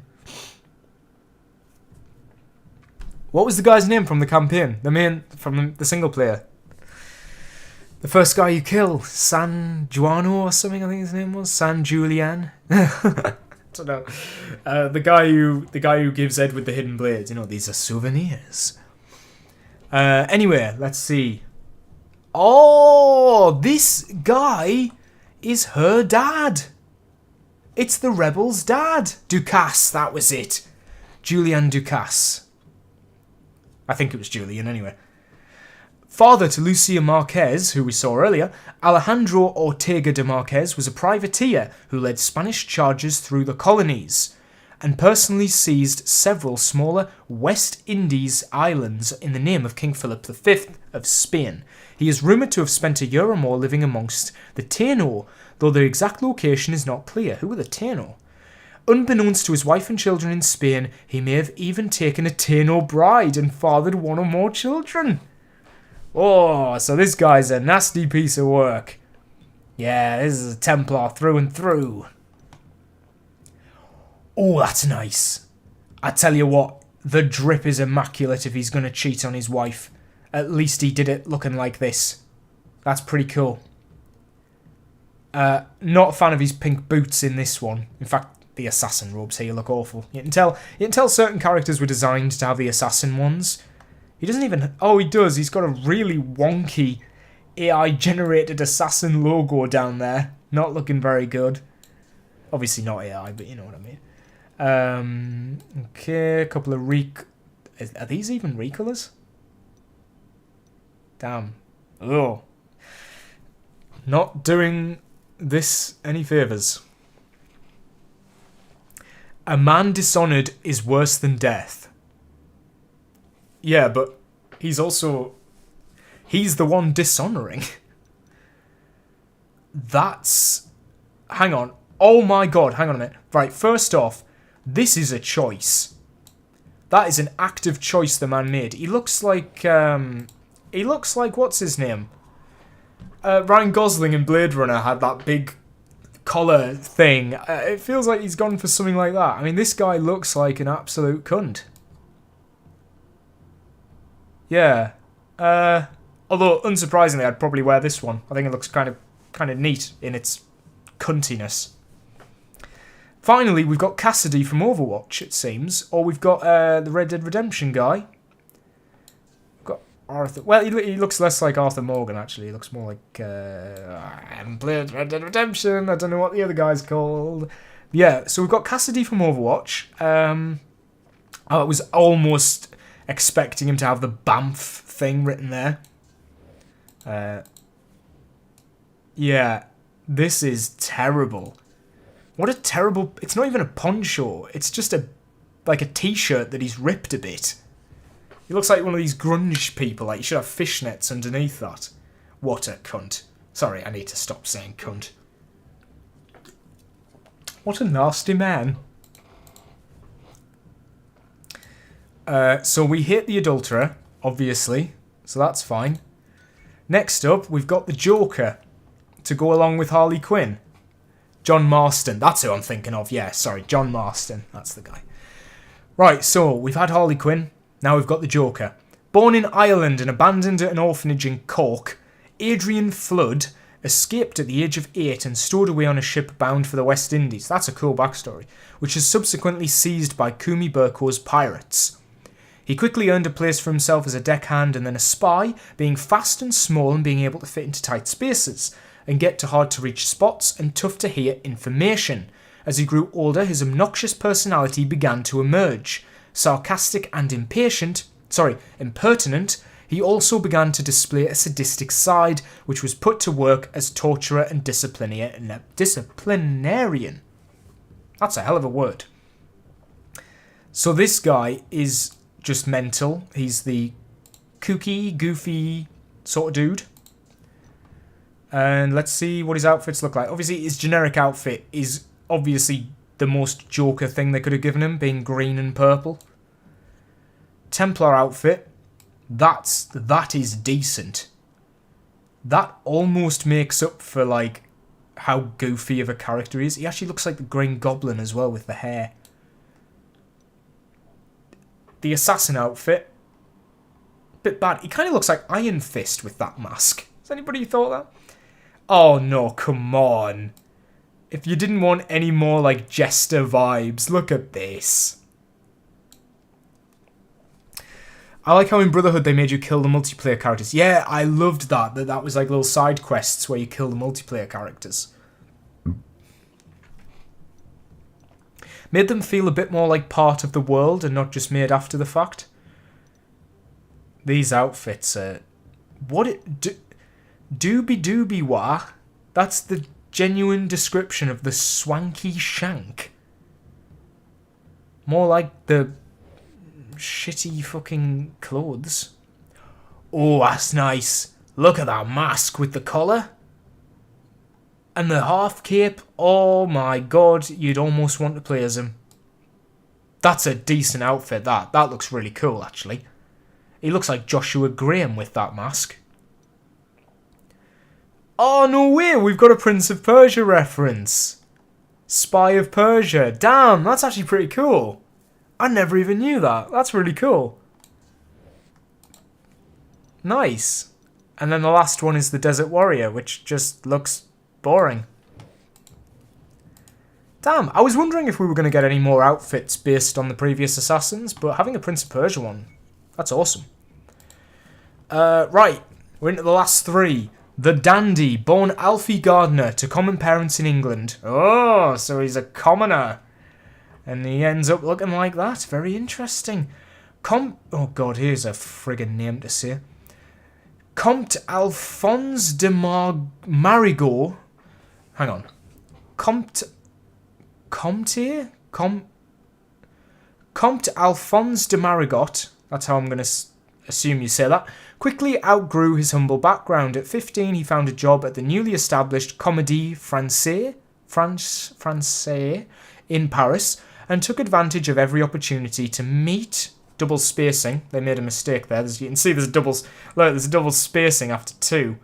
What was the guy's name from the campaign? From the single player. The first guy you kill, San Juano or something. I think his name was San Julian. I don't know. The guy who gives Edward the hidden blades. You know, these are souvenirs. Anyway, let's see. Oh, this guy is her dad. It's the rebel's dad. Ducasse, that was it. Julian Ducasse. I think it was Julian anyway. Father to Lucia Marquez, who we saw earlier, Alejandro Ortega de Marquez was a privateer who led Spanish charges through the colonies and personally seized several smaller West Indies islands in the name of King Philip V of Spain. He is rumoured to have spent a year or more living amongst the Taino, though their exact location is not clear. Who are the Taino? Unbeknownst to his wife and children in Spain, he may have even taken a Taino bride and fathered one or more children. Oh, so this guy's a nasty piece of work. Yeah, this is a Templar through and through. Oh, that's nice. I tell you what, the drip is immaculate if he's going to cheat on his wife. At least he did it looking like this. That's pretty cool. Not a fan of his pink boots in this one. In fact, the assassin robes here look awful. You can tell certain characters were designed to have the assassin ones. He doesn't even... Oh, he does. He's got a really wonky AI-generated assassin logo down there. Not looking very good. Obviously not AI, but you know what I mean. Okay, a couple of Are these even recolors? Damn. Oh. Not doing this any favours. A man dishonoured is worse than death. Yeah, but he's the one dishonouring. That's... Hang on. Oh my god, hang on a minute. Right, first off, this is a choice. That is an active choice the man made. He looks like, what's his name? Ryan Gosling in Blade Runner had that big collar thing. It feels like he's gone for something like that. I mean, this guy looks like an absolute cunt. Yeah. Although, unsurprisingly, I'd probably wear this one. I think it looks kind of neat in its cuntiness. Finally, we've got Cassidy from Overwatch, it seems. Or we've got the Red Dead Redemption guy. We've got Arthur... Well, he looks less like Arthur Morgan, actually. He looks more like... I haven't played Red Dead Redemption. I don't know what the other guy's called. Yeah, so we've got Cassidy from Overwatch. I was almost expecting him to have the BAMF thing written there. Yeah, this is terrible. What a terrible... It's not even a poncho. It's just like a t-shirt that he's ripped a bit. He looks like one of these grunge people. Like, you should have fishnets underneath that. What a cunt. Sorry, I need to stop saying cunt. What a nasty man. So we hit the adulterer, obviously. So that's fine. Next up, we've got the Joker to go along with Harley Quinn. John Marston. That's who I'm thinking of. Yeah, sorry. John Marston. That's the guy. Right, so we've had Harley Quinn. Now we've got the Joker. Born in Ireland and abandoned at an orphanage in Cork, Adrian Flood escaped at the age of 8 and stowed away on a ship bound for the West Indies. That's a cool backstory. Which is subsequently seized by Kumi Burko's pirates. He quickly earned a place for himself as a deckhand and then a spy, being fast and small and being able to fit into tight spaces, and get to hard-to-reach spots and tough-to-hear information. As he grew older, his obnoxious personality began to emerge. Sarcastic and impertinent, he also began to display a sadistic side, which was put to work as torturer and disciplinarian. That's a hell of a word. So this guy is just mental. He's the kooky, goofy sort of dude. And let's see what his outfits look like. Obviously, his generic outfit is obviously the most Joker thing they could have given him, being green and purple. Templar outfit, that is decent. That almost makes up for, like, how goofy of a character he is. He actually looks like the Green Goblin as well with the hair. The assassin outfit, bit bad. He kind of looks like Iron Fist with that mask. Has anybody thought that? Oh no, come on. If you didn't want any more like Jester vibes, look at this. I like how in Brotherhood they made you kill the multiplayer characters. Yeah, I loved that. That was like little side quests where you kill the multiplayer characters. Made them feel a bit more like part of the world and not just made after the fact. These outfits are... Doobie wah. That's the genuine description of the swanky shank. More like the shitty fucking clothes. Oh, that's nice. Look at that mask with the collar. And the half cape. Oh my god, you'd almost want to play as him. That's a decent outfit, that. That looks really cool, actually. He looks like Joshua Graham with that mask. Oh, no way, we've got a Prince of Persia reference. Spy of Persia. Damn, that's actually pretty cool. I never even knew that. That's really cool. Nice. And then the last one is the Desert Warrior, which just looks boring. Damn, I was wondering if we were going to get any more outfits based on the previous Assassins, but having a Prince of Persia one, that's awesome. Right, we're into the last three. The Dandy, born Alfie Gardner to common parents in England. Oh, so he's a commoner. And he ends up looking like that. Very interesting. Oh god, here's a friggin' name to say. Comte Alphonse de Marigot. Hang on. Comte Alphonse de Marigot. That's how I'm going to assume you say that. Quickly outgrew his humble background. At 15, he found a job at the newly established Comédie Française in Paris and took advantage of every opportunity to meet... Double spacing. They made a mistake there. As you can see, there's a double spacing after 2.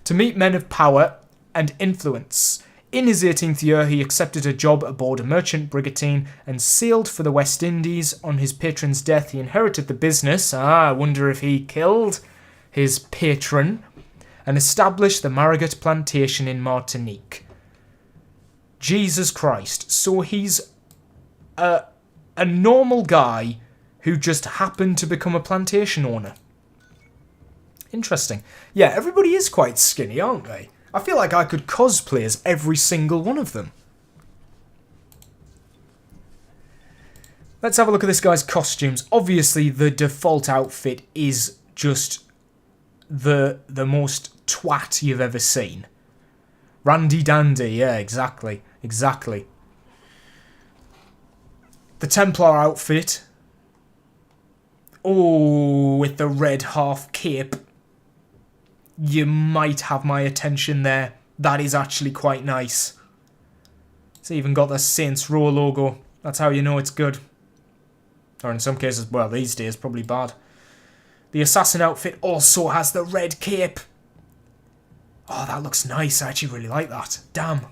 To meet men of power and influence. In his 18th year, he accepted a job aboard a merchant brigantine and sailed for the West Indies. On his patron's death, he inherited the business. I wonder if he killed his patron and established the Marigot plantation in Martinique. Jesus Christ. So he's a normal guy who just happened to become a plantation owner. Interesting. Yeah, everybody is quite skinny, aren't they? I feel like I could cosplay as every single one of them. Let's have a look at this guy's costumes. Obviously, the default outfit is just the most twat you've ever seen. Randy Dandy, yeah, exactly. Exactly. The Templar outfit... Oh, with the red half cape. You might have my attention there. That is actually quite nice. It's even got the Saints Row logo. That's how you know it's good. Or in some cases, well, these days, probably bad. The assassin outfit also has the red cape. Oh, that looks nice. I actually really like that. Damn.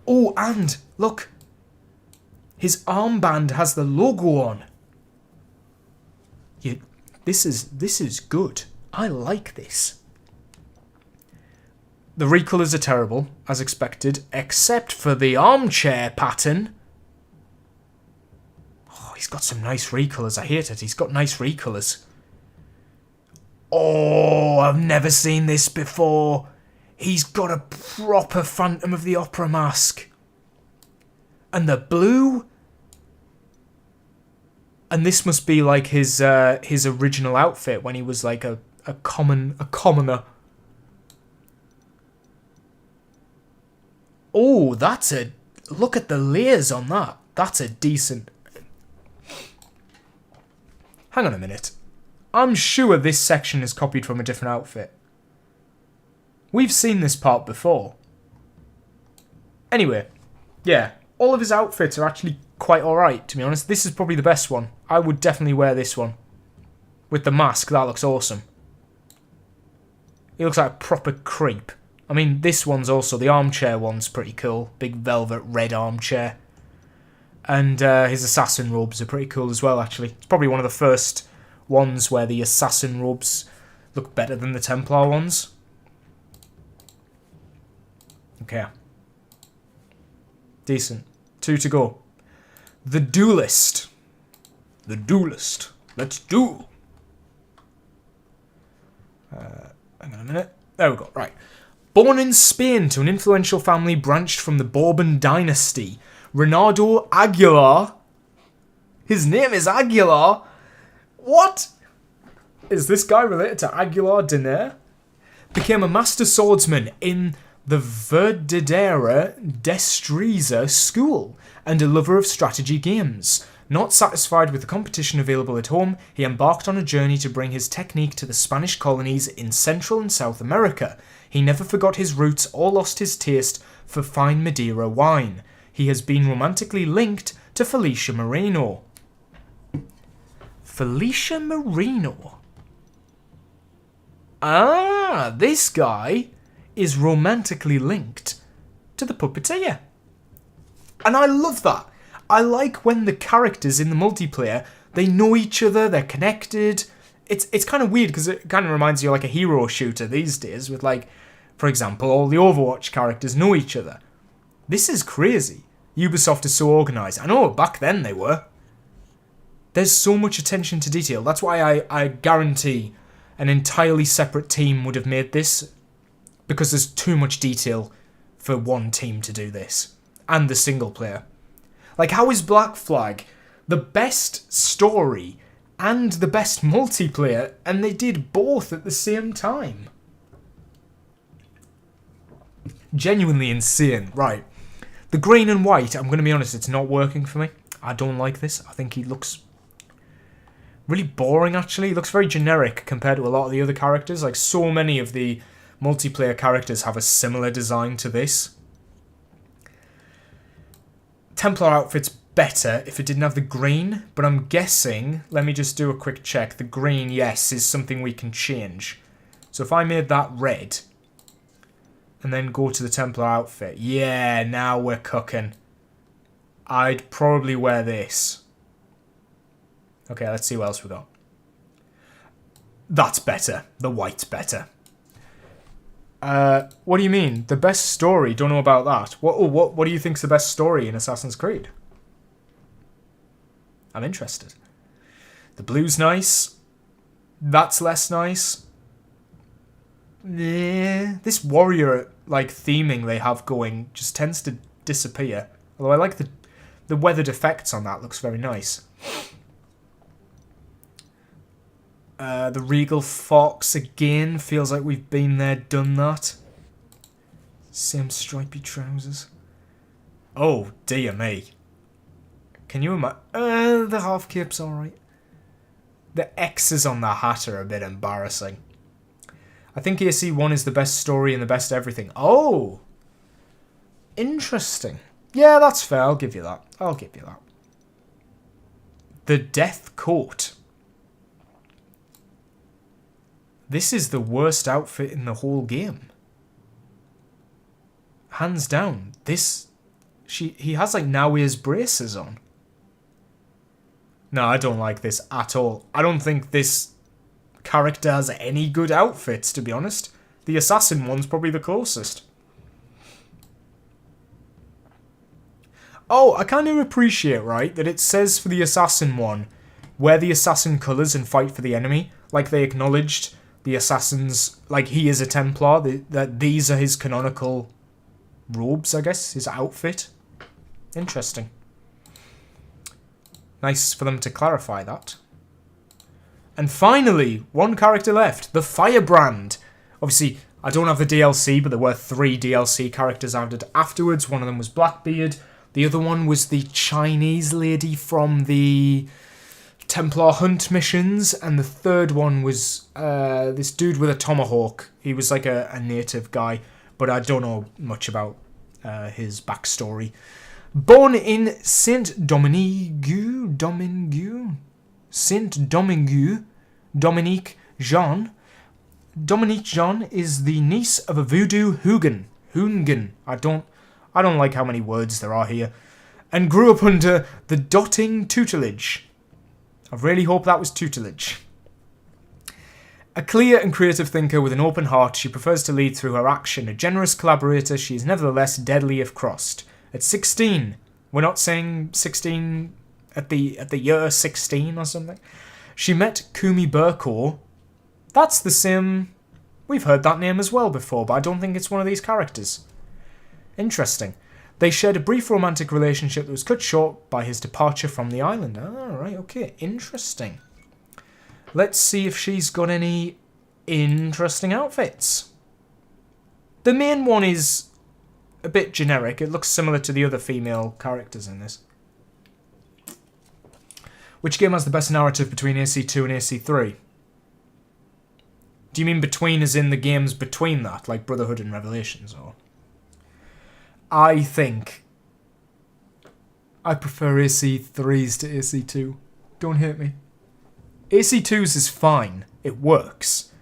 Oh, and, look. His armband has the logo on. Yeah, this is good. I like this. The recolours are terrible, as expected, except for the armchair pattern. Oh, he's got some nice recolours. I hate it. He's got nice recolours. Oh, I've never seen this before. He's got a proper Phantom of the Opera mask. And the blue... And this must be like his original outfit when he was like a commoner. Oh, look at the layers on that. That's a decent... Hang on a minute. I'm sure this section is copied from a different outfit. We've seen this part before. Anyway, yeah, all of his outfits are actually quite alright, to be honest. This is probably the best one. I would definitely wear this one. With the mask, that looks awesome. He looks like a proper creep. I mean, this one's also, the armchair one's pretty cool. Big velvet red armchair. And his assassin robes are pretty cool as well, actually. It's probably one of the first ones where the assassin robes look better than the Templar ones. Okay. Decent. 2 to go. The Duelist. The Duelist. Let's duel. Hang on a minute. There we go. Right. Born in Spain to an influential family branched from the Bourbon dynasty, Renato Aguilar. His name is Aguilar. What? Is this guy related to Aguilar Diner? Became a master swordsman in the Verdadera Destreza School and a lover of strategy games. Not satisfied with the competition available at home, he embarked on a journey to bring his technique to the Spanish colonies in Central and South America. He never forgot his roots or lost his taste for fine Madeira wine. He has been romantically linked to Felicia Moreno. Felicia Moreno? Ah, this guy is romantically linked to the puppeteer. And I love that. I like when the characters in the multiplayer, they know each other, they're connected. It's kind of weird because it kind of reminds you of like a hero shooter these days with like, for example, all the Overwatch characters know each other. This is crazy. Ubisoft is so organised. I know back then they were. There's so much attention to detail. That's why I guarantee an entirely separate team would have made this, because there's too much detail for one team to do this. And the single player. Like, how is Black Flag the best story and the best multiplayer, and they did both at the same time? Genuinely insane. Right. The green and white, I'm going to be honest, it's not working for me. I don't like this. I think he looks really boring, actually. He looks very generic compared to a lot of the other characters. Like, so many of the multiplayer characters have a similar design to this. Templar outfit's better if it didn't have the green, but I'm guessing, let me just do a quick check. The green, yes, is something we can change. So if I made that red, and then go to the Templar outfit, yeah, now we're cooking. I'd probably wear this. Okay, let's see what else we got. That's better. The white's better. What do you mean? The best story? Don't know about that. What do you think's the best story in Assassin's Creed? I'm interested. The blue's nice. That's less nice. Yeah, this warrior like theming they have going just tends to disappear. Although I like the weathered effects on that. Looks very nice. The Regal Fox again feels like we've been there, done that. Same stripy trousers. Oh dear me. Can you imagine? The half cape's alright. The X's on the hat are a bit embarrassing. I think AC1 is the best story and the best everything. Oh! Interesting. Yeah, that's fair. I'll give you that. I'll give you that. The Death Coat. This is the worst outfit in the whole game. Hands down. He has like Nawia's braces on. No, I don't like this at all. I don't think this character has any good outfits, to be honest. The assassin one's probably the closest. Oh, I kind of appreciate, right, that it says for the assassin one, wear the assassin colours and fight for the enemy. Like they acknowledged the assassins, like he is a Templar, that these are his canonical robes, I guess, his outfit. Interesting. Nice for them to clarify that. And finally, one character left, the Firebrand. Obviously, I don't have the DLC, but there were 3 DLC characters added afterwards. One of them was Blackbeard. The other one was the Chinese lady from the Templar Hunt missions. And the third one was this dude with a tomahawk. He was like a native guy, but I don't know much about his backstory. Born in Saint-Domingue, Dominique Jean. Dominique Jean is the niece of a voodoo Hoonigan. I don't like how many words there are here. And grew up under the Dotting tutelage. I really hope that was tutelage. A clear and creative thinker with an open heart, she prefers to lead through her action. A generous collaborator, she is nevertheless deadly if crossed. At 16, we're not saying 16 at the year 16 or something. She met Kumi Burko. That's the same. We've heard that name as well before, but I don't think it's one of these characters. Interesting. They shared a brief romantic relationship that was cut short by his departure from the island. Alright, okay. Interesting. Let's see if she's got any interesting outfits. The main one is a bit generic. It looks similar to the other female characters in this. Which game has the best narrative between AC2 and AC3? Do you mean between as in the games between that, like Brotherhood and Revelations, or? I think I prefer AC3s to AC2. Don't hate me. AC2s is fine. It works.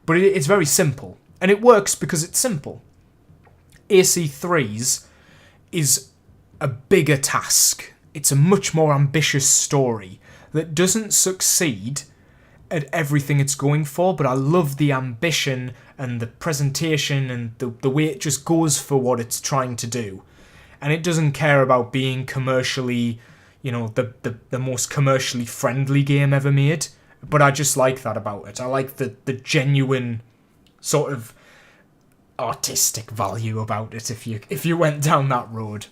But it's very simple. And it works because it's simple. AC3's is a bigger task. It's a much more ambitious story that doesn't succeed at everything it's going for, but I love the ambition and the presentation and the way it just goes for what it's trying to do. And it doesn't care about being commercially, you know, the most commercially friendly game ever made. But I just like that about it. I like the genuine sort of artistic value about it if you went down that road.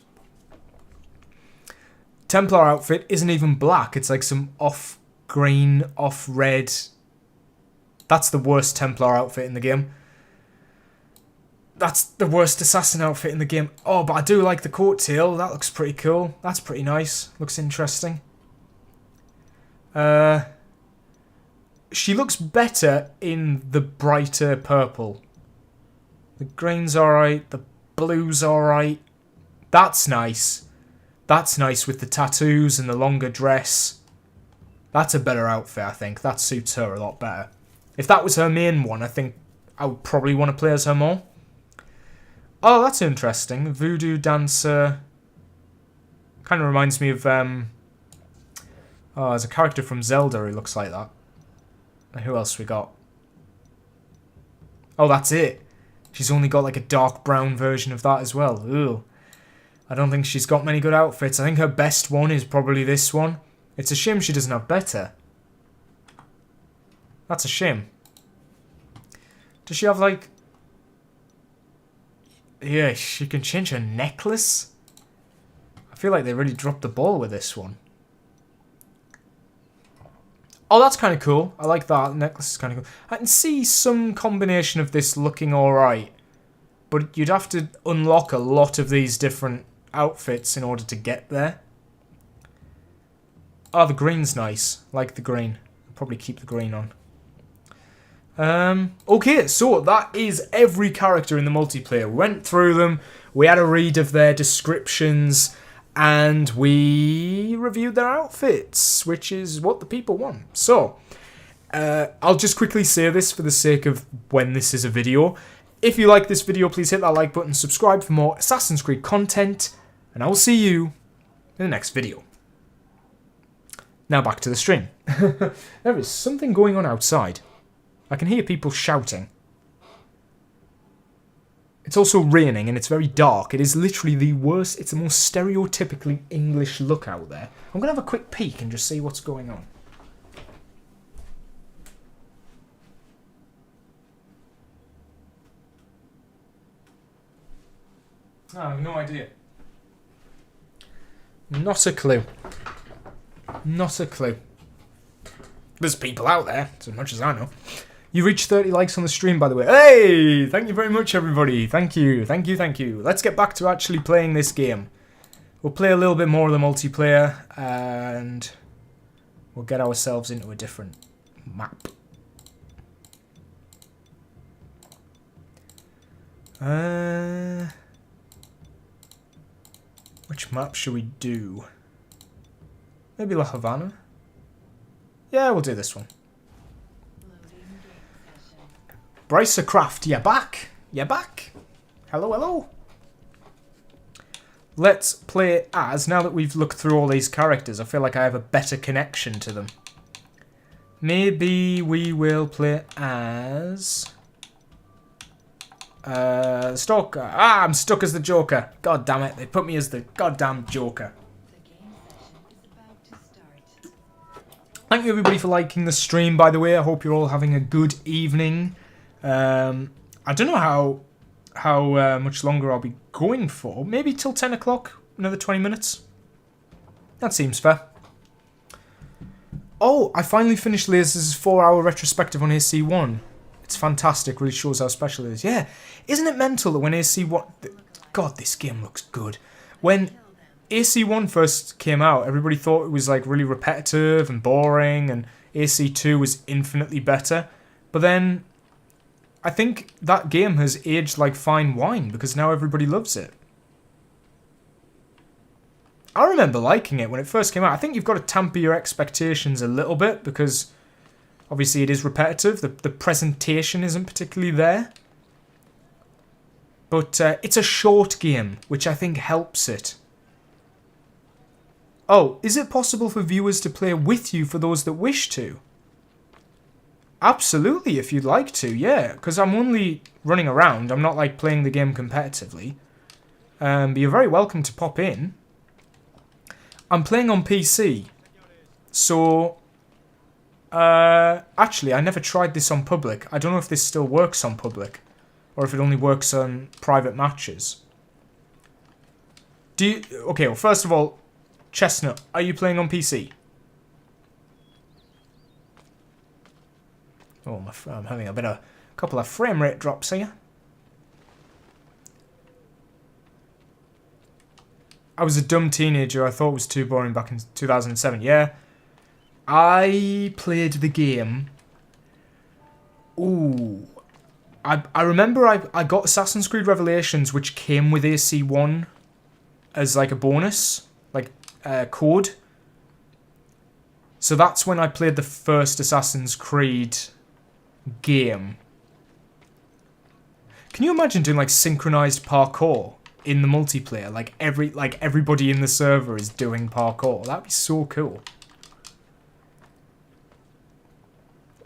Templar outfit isn't even black. It's like some off-green, off-red. That's the worst Templar outfit in the game. That's the worst assassin outfit in the game. Oh, but I do like the coat tail. That looks pretty cool. That's pretty nice. Looks interesting. She looks better in the brighter purple. The green's alright. The blue's alright. That's nice. That's nice with the tattoos and the longer dress. That's a better outfit, I think. That suits her a lot better. If that was her main one, I think I would probably want to play as her more. Oh, that's interesting. Voodoo Dancer. Kind of reminds me of... oh, there's a character from Zelda who looks like that. And who else we got? Oh, that's it. She's only got like a dark brown version of that as well. Ooh. I don't think she's got many good outfits. I think her best one is probably this one. It's a shame she doesn't have better. That's a shame. Does she have like... Yeah, she can change her necklace? I feel like they really dropped the ball with this one. Oh, that's kind of cool. I like that. The necklace is kind of cool. I can see some combination of this looking alright. But you'd have to unlock a lot of these different outfits in order to get there. Oh, the green's nice. Like the green. I'll probably keep the green on. Okay, so that is every character in the multiplayer. We went through them, we had a read of their descriptions, and we reviewed their outfits, which is what the people want. So, I'll just quickly say this for the sake of when this is a video. If you like this video, please hit that like button, subscribe for more Assassin's Creed content, and I will see you in the next video. Now back to the stream. There is something going on outside. I can hear people shouting. It's also raining and it's very dark. It is literally the worst, it's the most stereotypically English look out there. I'm going to have a quick peek and just see what's going on. Oh, I have no idea. Not a clue. Not a clue. There's people out there, as much as I know. You reached 30 likes on the stream, by the way. Hey! Thank you very much, everybody. Thank you, thank you, thank you. Let's get back to actually playing this game. We'll play a little bit more of the multiplayer, and we'll get ourselves into a different map. Which map should we do? Maybe La Havana? Yeah, we'll do this one. Bryce Craft, you're back. You're back. Hello, hello. Let's play as, now that we've looked through all these characters, I feel like I have a better connection to them. Maybe we will play as... Stalker. Ah, I'm stuck as the Joker. God damn it, they put me as the goddamn Joker. Thank you everybody for liking the stream, by the way. I hope you're all having a good evening. I don't know how much longer I'll be going for. Maybe till 10 o'clock, another 20 minutes. That seems fair. Oh, I finally finished Laser's 4-hour retrospective on AC1. It's fantastic, really shows how special it is. Yeah, isn't it mental that when AC1... God, this game looks good. When AC1 first came out, everybody thought it was like really repetitive and boring, and AC2 was infinitely better. But then, I think that game has aged like fine wine, because now everybody loves it. I remember liking it when it first came out. I think you've got to temper your expectations a little bit, because obviously it is repetitive. The presentation isn't particularly there. But it's a short game, which I think helps it. Oh, is it possible for viewers to play with you for those that wish to? Absolutely, if you'd like to, yeah. Because I'm only running around. I'm not, like, playing the game competitively. But you're very welcome to pop in. I'm playing on PC. So, actually, I never tried this on public. I don't know if this still works on public. Or if it only works on private matches. Okay, well, first of all, Chestnut, are you playing on PC? Oh, I'm having a couple of frame rate drops here. I was a dumb teenager. I thought it was too boring back in 2007. Yeah. I played the game. Ooh. I remember I got Assassin's Creed Revelations, which came with AC1 as like a bonus, like code. So that's when I played the first Assassin's Creed game. Can you imagine doing like synchronized parkour in the multiplayer? Like everybody in the server is doing parkour. That'd be so cool.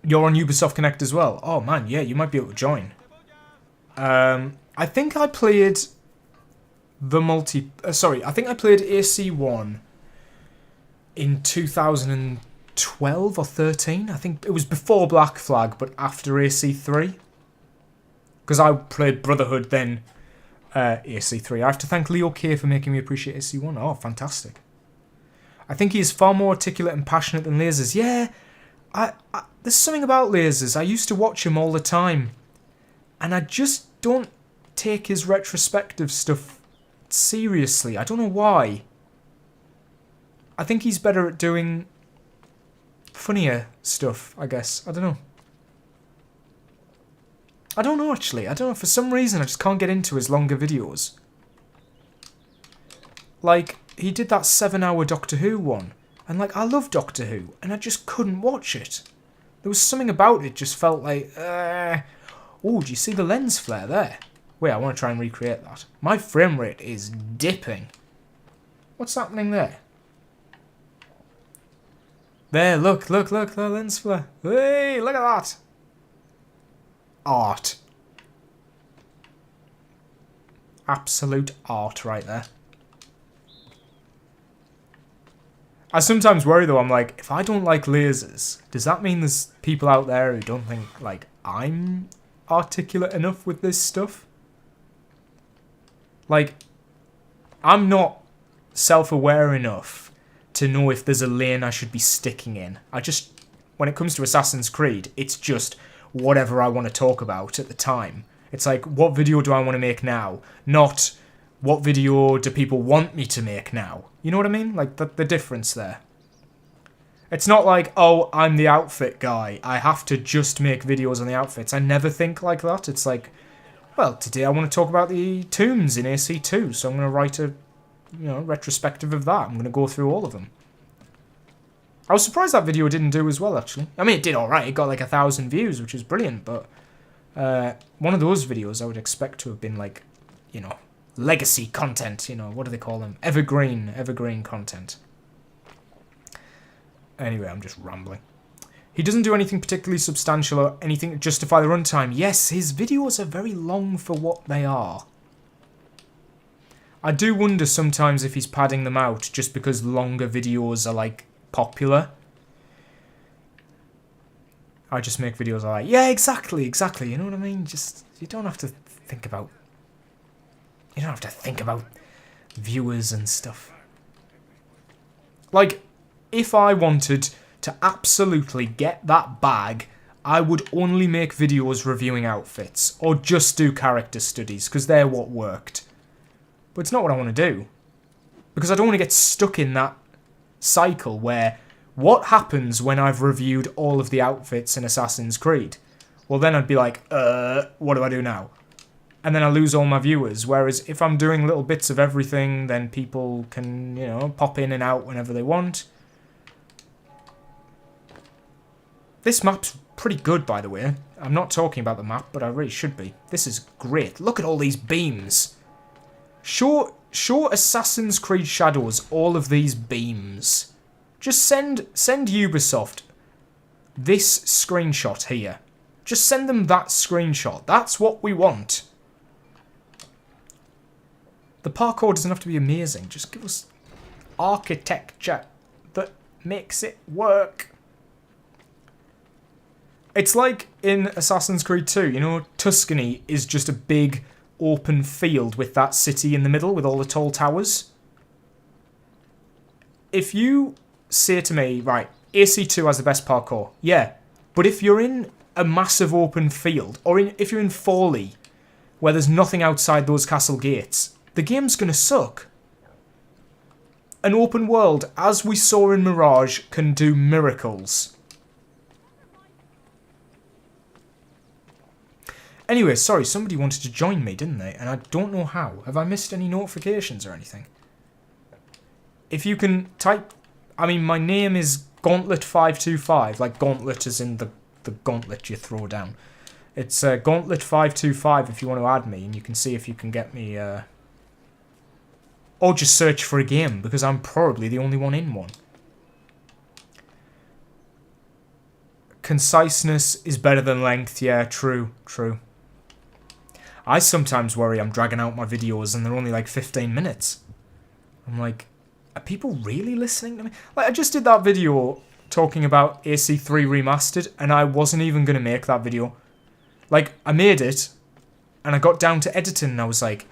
You're on Ubisoft Connect as well. Oh man, yeah, you might be able to join. I think I played the I think I played AC1 in 2012 or 13. I think it was before Black Flag, but after AC3. Because I played Brotherhood, then AC3. I have to thank Leo K for making me appreciate AC1. Oh, fantastic. I think he is far more articulate and passionate than Lasers. Yeah, there's something about Lasers. I used to watch him all the time. And I just don't take his retrospective stuff seriously. I don't know why. I think he's better at doing funnier stuff, I guess. I don't know. I don't know, actually. I don't know. For some reason, I just can't get into his longer videos. Like, he did that 7-hour Doctor Who one. And, like, I love Doctor Who. And I just couldn't watch it. There was something about it just felt like, oh, do you see the lens flare there? Wait, I want to try and recreate that. My frame rate is dipping. What's happening there? There, look, the lens flare. Hey, look at that. Art. Absolute art right there. I sometimes worry though, I'm like, if I don't like lasers, does that mean there's people out there who don't think, like, I'm articulate enough with this stuff? Like, I'm not self-aware enough to know if there's a lane I should be sticking in. When it comes to Assassin's Creed, it's just whatever I want to talk about at the time. It's like, what video do I want to make now? Not, what video do people want me to make now? You know what I mean? Like, the difference there. It's not like, oh, I'm the outfit guy. I have to just make videos on the outfits. I never think like that. It's like, well, today I want to talk about the tombs in AC2, so I'm going to write a, retrospective of that. I'm going to go through all of them. I was surprised that video didn't do as well, actually. I mean, it did alright. It got like 1,000 views, which is brilliant, but one of those videos I would expect to have been like, legacy content, what do they call them? Evergreen content. Anyway, I'm just rambling. He doesn't do anything particularly substantial or anything to justify the runtime. Yes, his videos are very long for what they are. I do wonder sometimes if he's padding them out just because longer videos are, like, popular. I just make videos like, yeah, exactly, you know what I mean? Just, you don't have to think about viewers and stuff. Like, if I wanted to absolutely get that bag, I would only make videos reviewing outfits, or just do character studies, because they're what worked. But it's not what I want to do, because I don't want to get stuck in that cycle where, what happens when I've reviewed all of the outfits in Assassin's Creed? Well, then I'd be like, what do I do now? And then I lose all my viewers, whereas if I'm doing little bits of everything, then people can, pop in and out whenever they want. This map's pretty good, by the way. I'm not talking about the map, but I really should be. This is great. Look at all these beams. Show Assassin's Creed Shadows all of these beams. Just send Ubisoft this screenshot here. Just send them that screenshot. That's what we want. The parkour doesn't have to be amazing. Just give us architecture that makes it work. It's like in Assassin's Creed 2, you know, Tuscany is just a big open field with that city in the middle with all the tall towers. If you say to me, right, AC2 has the best parkour, yeah, but if you're in a massive open field, or if you're in Foley, where there's nothing outside those castle gates, the game's gonna suck. An open world, as we saw in Mirage, can do miracles. Anyway, sorry, somebody wanted to join me, didn't they? And I don't know how. Have I missed any notifications or anything? If you can type... I mean, my name is Gauntlet525, like gauntlet as in the gauntlet you throw down. It's Gauntlet525 if you want to add me, and you can see if you can get me... Or just search for a game, because I'm probably the only one in one. Conciseness is better than length. Yeah, true, true. I sometimes worry I'm dragging out my videos and they're only like 15 minutes. I'm like, are people really listening to me? Like, I just did that video talking about AC3 Remastered, and I wasn't even going to make that video. Like, I made it, and I got down to editing, and I was like,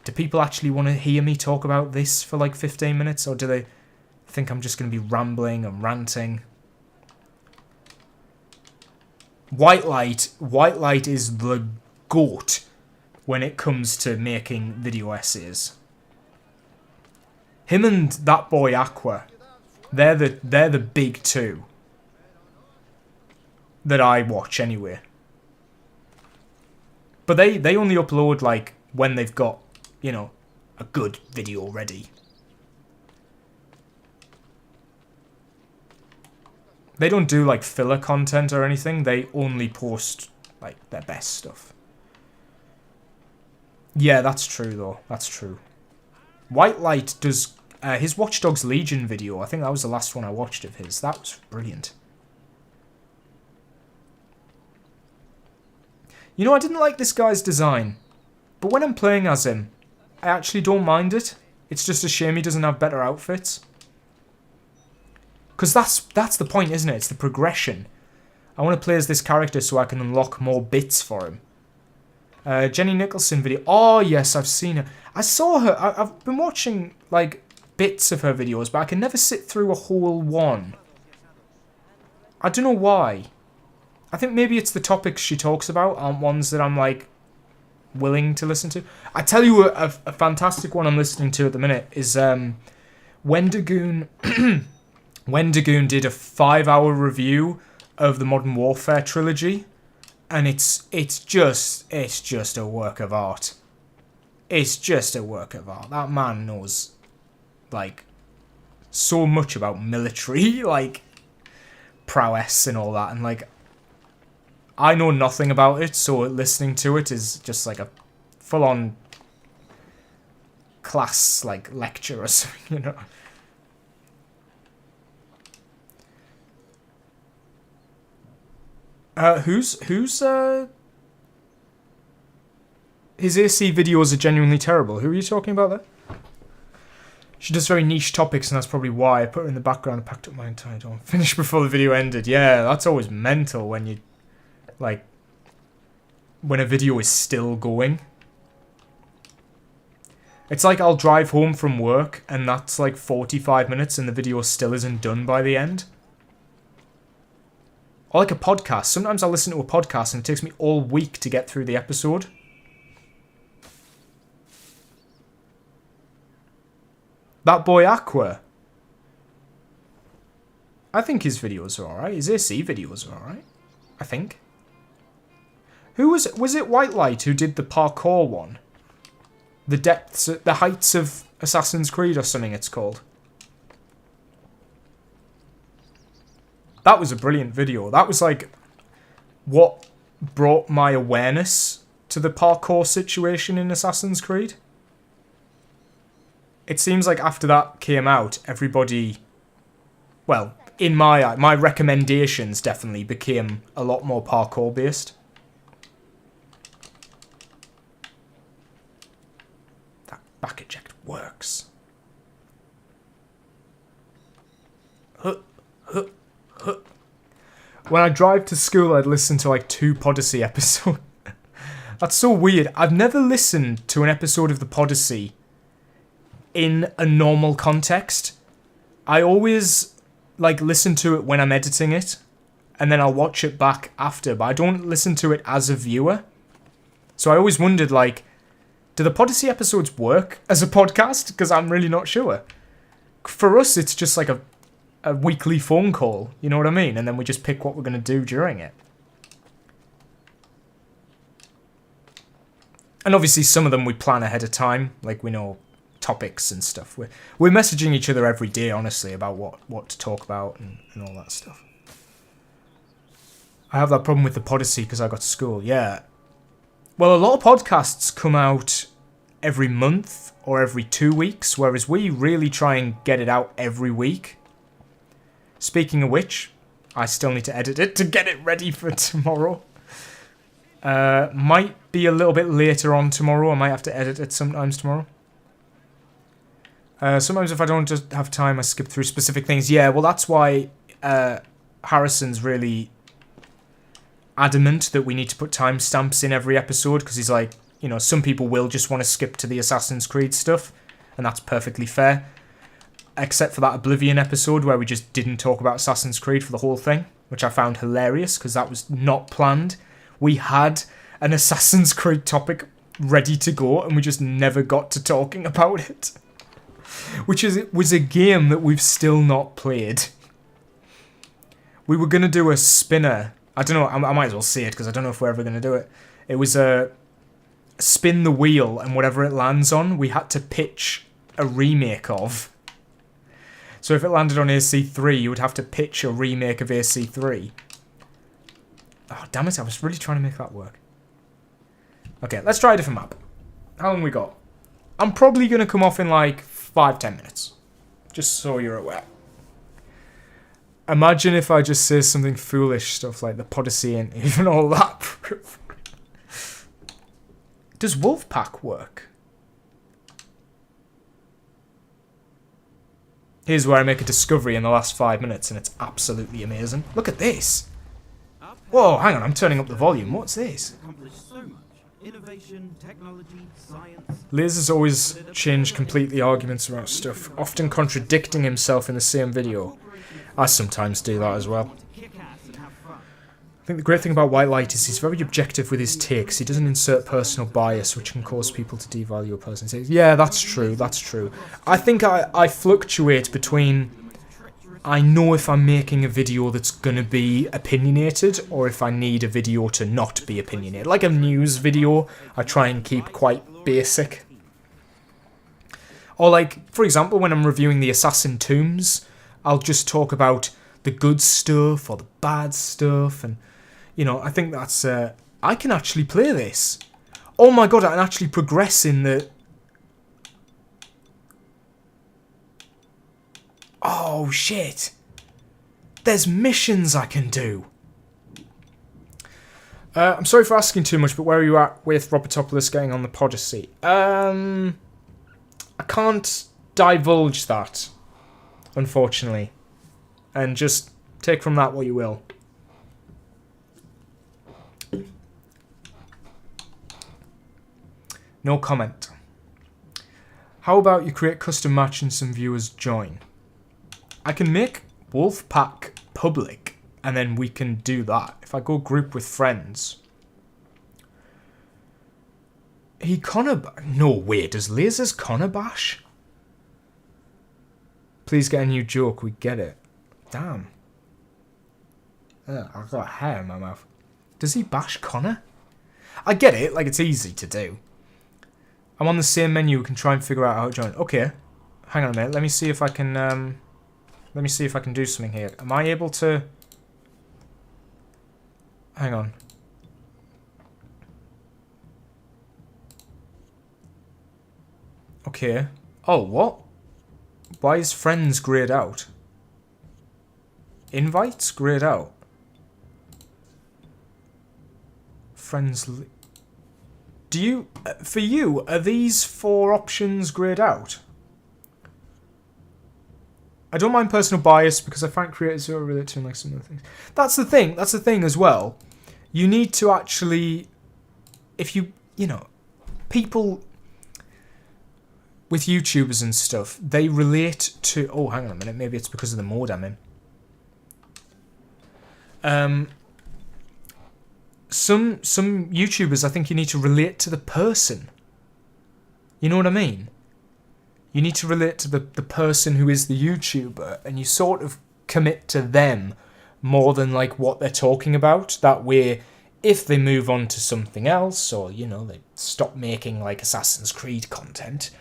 do people actually want to hear me talk about this for like 15 minutes, or do they think I'm just going to be rambling and ranting? White Light is the GOAT when it comes to making video essays. Him and that boy Aqua, they're the big two that I watch anyway. But they only upload like when they've got, you know, a good video ready. They don't do like filler content or anything. They only post like their best stuff. Yeah, that's true though. That's true. White Light does his Watch Dogs Legion video. I think that was the last one I watched of his. That was brilliant. You know, I didn't like this guy's design, but when I'm playing as him, I actually don't mind it. It's just a shame he doesn't have better outfits. Because that's the point, isn't it? It's the progression. I want to play as this character so I can unlock more bits for him. Jenny Nicholson video. Oh, yes, I've seen her. I saw her. I've been watching, like, bits of her videos, but I can never sit through a whole one. I don't know why. I think maybe it's the topics she talks about aren't ones that I'm, like, willing to listen to. I tell you a fantastic one I'm listening to at the minute is Wendigoon. Wendigoon did a 5-hour review of the Modern Warfare trilogy, and it's just a work of art. It's just a work of art. That man knows, like, so much about military, like, prowess and all that, and, like, I know nothing about it, so listening to it is just like a full-on class, like, lecture or something, you know. His AC videos are genuinely terrible. Who are you talking about there? She does very niche topics, and that's probably why I put her in the background and packed up my entire door. Finished before the video ended. Yeah, that's always mental when you, like, when a video is still going. It's like I'll drive home from work, and that's like 45 minutes, and the video still isn't done by the end. Or like a podcast. Sometimes I'll listen to a podcast and it takes me all week to get through the episode. That boy Aqua. I think his videos are alright. His AC videos are alright. I think. Who was it White Light who did the parkour one? The depths, the heights of Assassin's Creed or something it's called. That was a brilliant video. That was like what brought my awareness to the parkour situation in Assassin's Creed. It seems like after that came out, everybody, well, in my recommendations definitely became a lot more parkour based. That back eject works. When I drive to school, I'd listen to like 2 Odyssey episodes. That's so weird. I've never listened to an episode of the Odyssey in a normal context. I always like listen to it when I'm editing it, and then I'll watch it back after, but I don't listen to it as a viewer. So I always wondered, like, do the Odyssey episodes work as a podcast? Because I'm really not sure. For us, it's just like a weekly phone call, you know what I mean? And then we just pick what we're going to do during it. And obviously some of them we plan ahead of time, like we know topics and stuff. We're messaging each other every day, honestly, about what to talk about and all that stuff. I have that problem with the Odyssey because I got school, yeah. Well, a lot of podcasts come out every month or every 2 weeks, whereas we really try and get it out every week. Speaking of which, I still need to edit it to get it ready for tomorrow. Might be a little bit later on tomorrow. I might have to edit it sometimes tomorrow. Sometimes if I don't just have time, I skip through specific things. Yeah, well, that's why Harrison's really adamant that we need to put timestamps in every episode, because he's like, you know, some people will just want to skip to the Assassin's Creed stuff, and that's perfectly fair. Except for that Oblivion episode where we just didn't talk about Assassin's Creed for the whole thing, which I found hilarious because that was not planned. We had an Assassin's Creed topic ready to go and we just never got to talking about it. Which was a game that we've still not played. We were going to do a spinner. I don't know, I might as well say it because I don't know if we're ever going to do it. It was a spin the wheel and whatever it lands on, we had to pitch a remake of. So if it landed on AC3, you would have to pitch a remake of AC3. Oh, damn it, I was really trying to make that work. Okay, let's try a different map. How long we got? I'm probably going to come off in like 5-10 minutes. Just so you're aware. Imagine if I just say something foolish, stuff like the Odyssey and even all that. Does Wolfpack work? Here's where I make a discovery in the last 5 minutes, and it's absolutely amazing. Look at this. Whoa, hang on, I'm turning up the volume. What's this? Lasers always change completely arguments about stuff, often contradicting himself in the same video. I sometimes do that as well. I think the great thing about White Light is he's very objective with his takes. He doesn't insert personal bias, which can cause people to devalue a person's takes. Yeah, that's true, that's true. I think I fluctuate between... I know if I'm making a video that's going to be opinionated, or if I need a video to not be opinionated. Like a news video, I try and keep quite basic. Or like, for example, when I'm reviewing the Assassin Tombs, I'll just talk about the good stuff or the bad stuff, and... You know, I think that's... I can actually play this. Oh my god, I can actually progress in the... Oh, shit. There's missions I can do. I'm sorry for asking too much, but where are you at with Robertopoulos getting on the Odyssey? I can't divulge that, unfortunately. And just take from that what you will. No comment. How about you create custom match and some viewers join? I can make Wolfpack public and then we can do that. If I go group with friends. He Connor... No way, does Lasers Connor bash? Please get a new joke, we get it. Damn. Ugh, I've got hair in my mouth. Does he bash Connor? I get it, like it's easy to do. I'm on the same menu, we can try and figure out how to join. Okay. Hang on a minute, let me see if I can do something here. Am I able to... Hang on. Okay. Oh, what? Why is friends grayed out? Invites grayed out? Friends... Do you... For you, are these 4 options grayed out? I don't mind personal bias because I find creators who are related to like some of the things. That's the thing. That's the thing as well. You need to actually... If you... You know... People... With YouTubers and stuff, they relate to... Oh, hang on a minute. Maybe it's because of the mode I'm in. Some YouTubers, I think you need to relate to the person. You know what I mean? You need to relate to the person who is the YouTuber, and you sort of commit to them more than like what they're talking about. That way, if they move on to something else, or, you know, they stop making like Assassin's Creed content,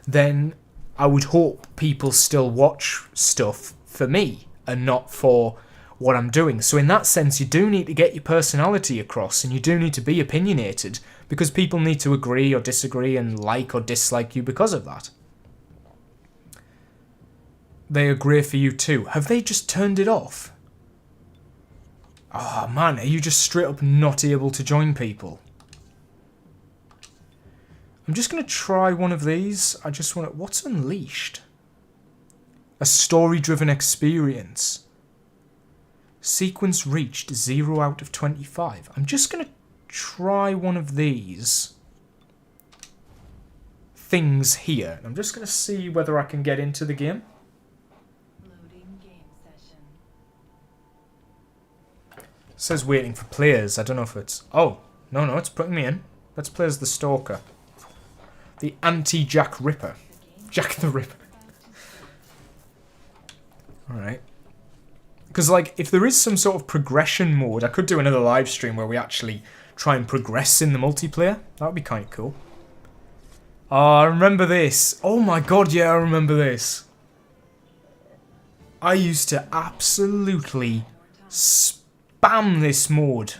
then I would hope people still watch stuff for me and not for what I'm doing. So in that sense, you do need to get your personality across, and you do need to be opinionated, because people need to agree or disagree and like or dislike you because of that. They agree for you too. Have they just turned it off? Oh man, are you just straight up not able to join people? I'm just going to try one of these. I just want to... What's Unleashed? A story-driven experience. Sequence reached 0 out of 25. I'm just going to try one of these things here. I'm just going to see whether I can get into the game. Loading game session. It says waiting for players. I don't know if it's... Oh, no, it's putting me in. Let's play as the Stalker. The anti-Jack Ripper. Jack the Ripper. Alright. Because, like, if there is some sort of progression mode, I could do another live stream where we actually try and progress in the multiplayer. That would be kind of cool. Oh, I remember this. Oh my god, yeah, I remember this. I used to absolutely spam this mode.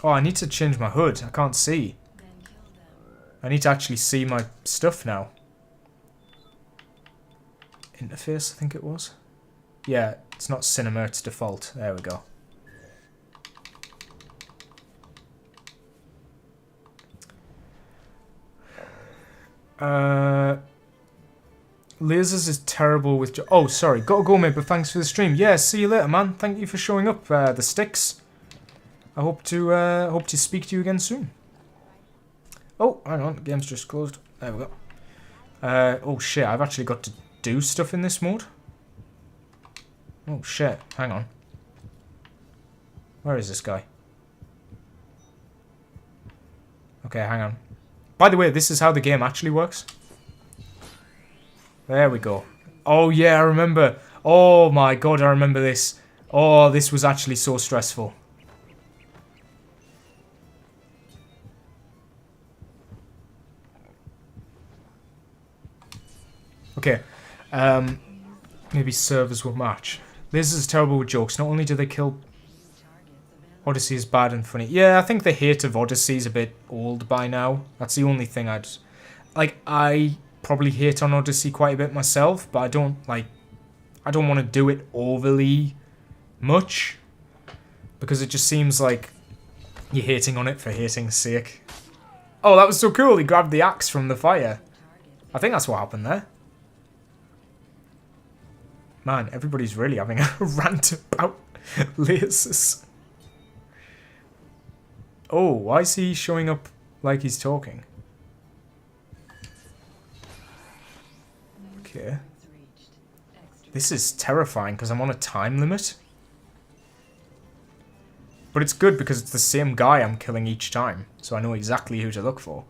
Oh, I need to change my HUD. I can't see. I need to actually see my stuff now. Interface, I think it was. Yeah, it's not cinema, it's default. There we go. Lasers is terrible with... Oh, sorry. Gotta go, mate, but thanks for the stream. Yeah, see you later, man. Thank you for showing up, the sticks. I hope to speak to you again soon. Oh, hang on. The game's just closed. There we go. Oh, shit. I've actually got to do stuff in this mode. Oh, shit. Hang on. Where is this guy? Okay, hang on. By the way, this is how the game actually works. There we go. Oh, yeah, I remember. Oh, my God, I remember this. Oh, this was actually so stressful. Okay. Maybe servers will match. This is terrible with jokes. Not only do they kill... Odyssey is bad and funny. Yeah, I think the hate of Odyssey is a bit old by now. That's the only thing I'd... Like, I probably hate on Odyssey quite a bit myself, but I don't, like... I don't want to do it overly much. Because it just seems like you're hating on it for hating's sake. Oh, that was so cool. He grabbed the axe from the fire. I think that's what happened there. Man, everybody's really having a rant about lasers. Oh, why is he showing up like he's talking? Okay. This is terrifying because I'm on a time limit. But it's good because it's the same guy I'm killing each time. So I know exactly who to look for.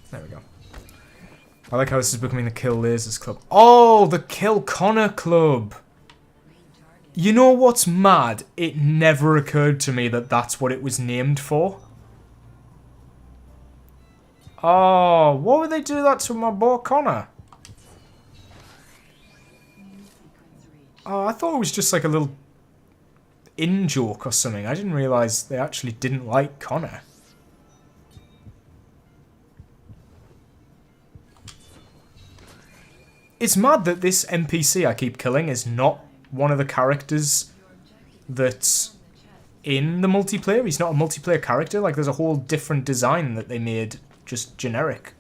There we go. I like how this is becoming the Kill Lasers Club. Oh, the Kill Connor Club. You know what's mad? It never occurred to me that that's what it was named for. Oh, why would they do that to my boy Connor? Oh, I thought it was just like a little in-joke or something. I didn't realise they actually didn't like Connor. It's mad that this NPC I keep killing is not one of the characters that's in the multiplayer. He's not a multiplayer character. Like, there's a whole different design that they made just generic.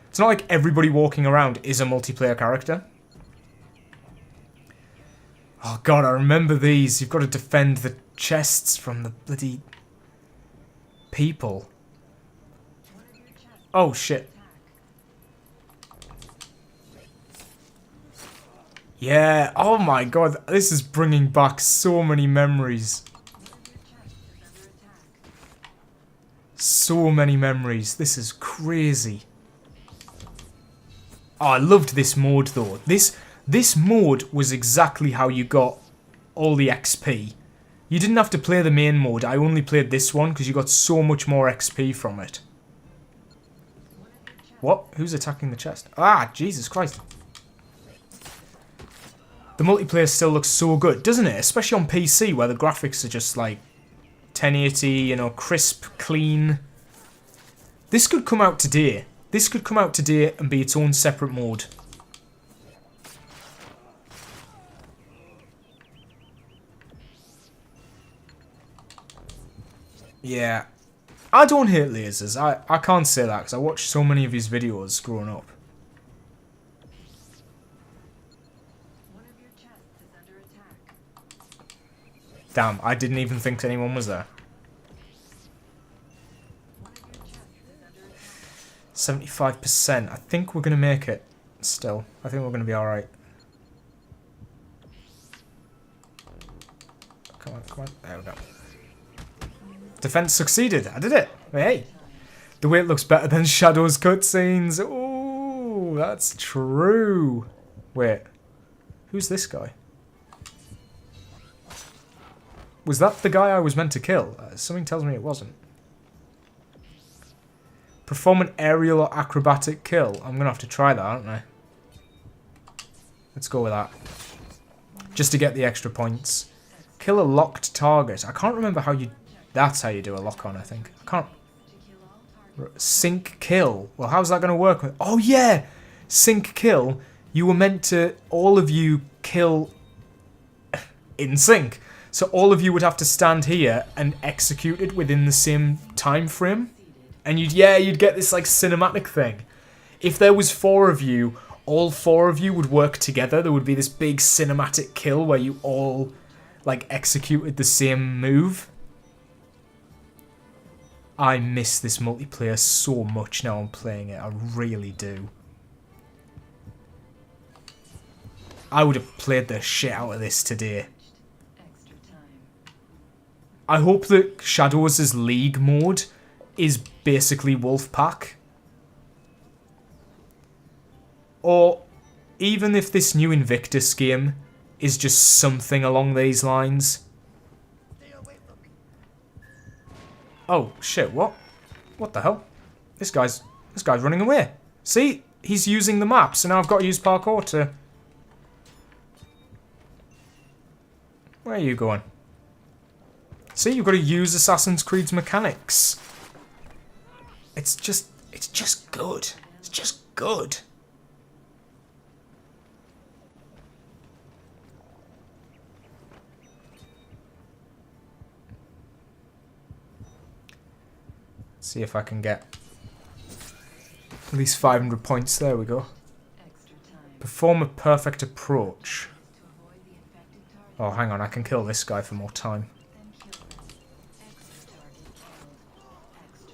It's not like everybody walking around is a multiplayer character. Oh god, I remember these. You've got to defend the chests from the bloody people. Oh shit. Yeah, oh my god, this is bringing back so many memories. So many memories. This is crazy. Oh, I loved this mode though. This mode was exactly how you got all the XP. You didn't have to play the main mode. I only played this one because you got so much more XP from it. What? Who's attacking the chest? Ah, Jesus Christ. The multiplayer still looks so good, doesn't it? Especially on PC where the graphics are just like 1080, you know, crisp, clean. This could come out today. This could come out today and be its own separate mode. Yeah. I don't hate lasers. I can't say that because I watched so many of his videos growing up. Damn, I didn't even think anyone was there. 75%. I think we're going to make it still. I think we're going to be alright. Come on, come on. There we go. Defense succeeded. I did it. Hey. The way it looks better than Shadow's cutscenes. Ooh, that's true. Wait. Who's this guy? Was that the guy I was meant to kill? Something tells me it wasn't. Perform an aerial or acrobatic kill. I'm going to have to try that, aren't I? Let's go with that. Just to get the extra points. Kill a locked target. I can't remember how you... That's how you do a lock-on, I think. I can't... Sync kill. Well, how's that going to work? Oh, yeah! Sync kill. You were meant to... All of you kill... in sync. So all of you would have to stand here and execute it within the same time frame. And you'd get this like cinematic thing. If there was 4 of you, all 4 of you would work together. There would be this big cinematic kill where you all like executed the same move. I miss this multiplayer so much now I'm playing it. I really do. I would have played the shit out of this today. I hope that Shadows' League mode is basically Wolfpack. Or even if this new Invictus game is just something along these lines. Oh shit, what? What the hell? This guy's running away. See? He's using the map, so now I've got to use parkour to... Where are you going? See, you've got to use Assassin's Creed's mechanics. It's just good. It's just good. See if I can get at least 500 points. There we go. Perform a perfect approach. Oh, hang on. I can kill this guy for more time.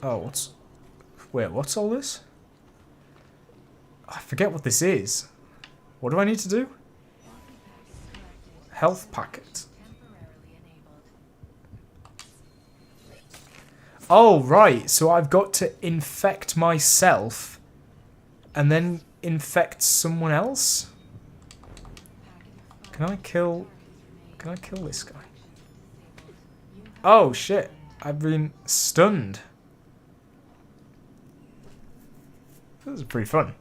Oh, what's... Wait, what's all this? I forget what this is. What do I need to do? Health packet. Oh, right. So I've got to infect myself and then infect someone else? Can I kill this guy? Oh, shit. I've been stunned. This is pretty fun.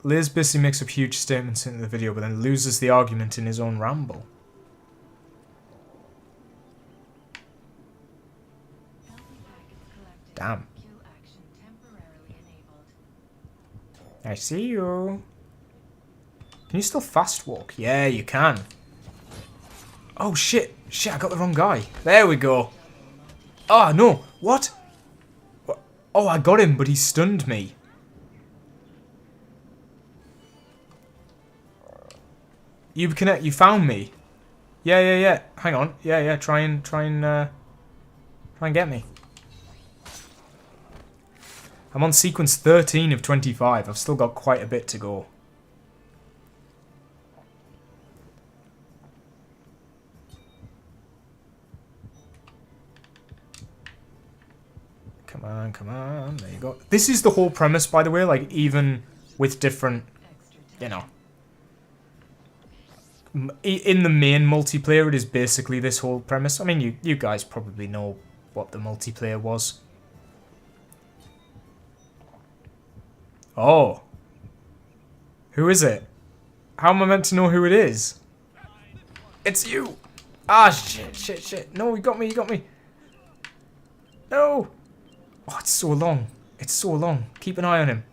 Liz basically makes up huge statements in the video, but then loses the argument in his own ramble. Damn. Kill action temporarily enabled. I see you. Can you still fast walk? Yeah, you can. Oh shit. Shit, I got the wrong guy. There we go. Ah, no. What? Oh, I got him, but he stunned me. You found me. Yeah. Hang on. Yeah. Try and get me. I'm on sequence 13 of 25. I've still got quite a bit to go. Come on. There you go. This is the whole premise, by the way, like, even with different, you know. In the main multiplayer, it is basically this whole premise. I mean, you guys probably know what the multiplayer was. Oh. Who is it? How am I meant to know who it is? It's you! Ah, shit. No, you got me. No! Oh, it's so long. Keep an eye on him.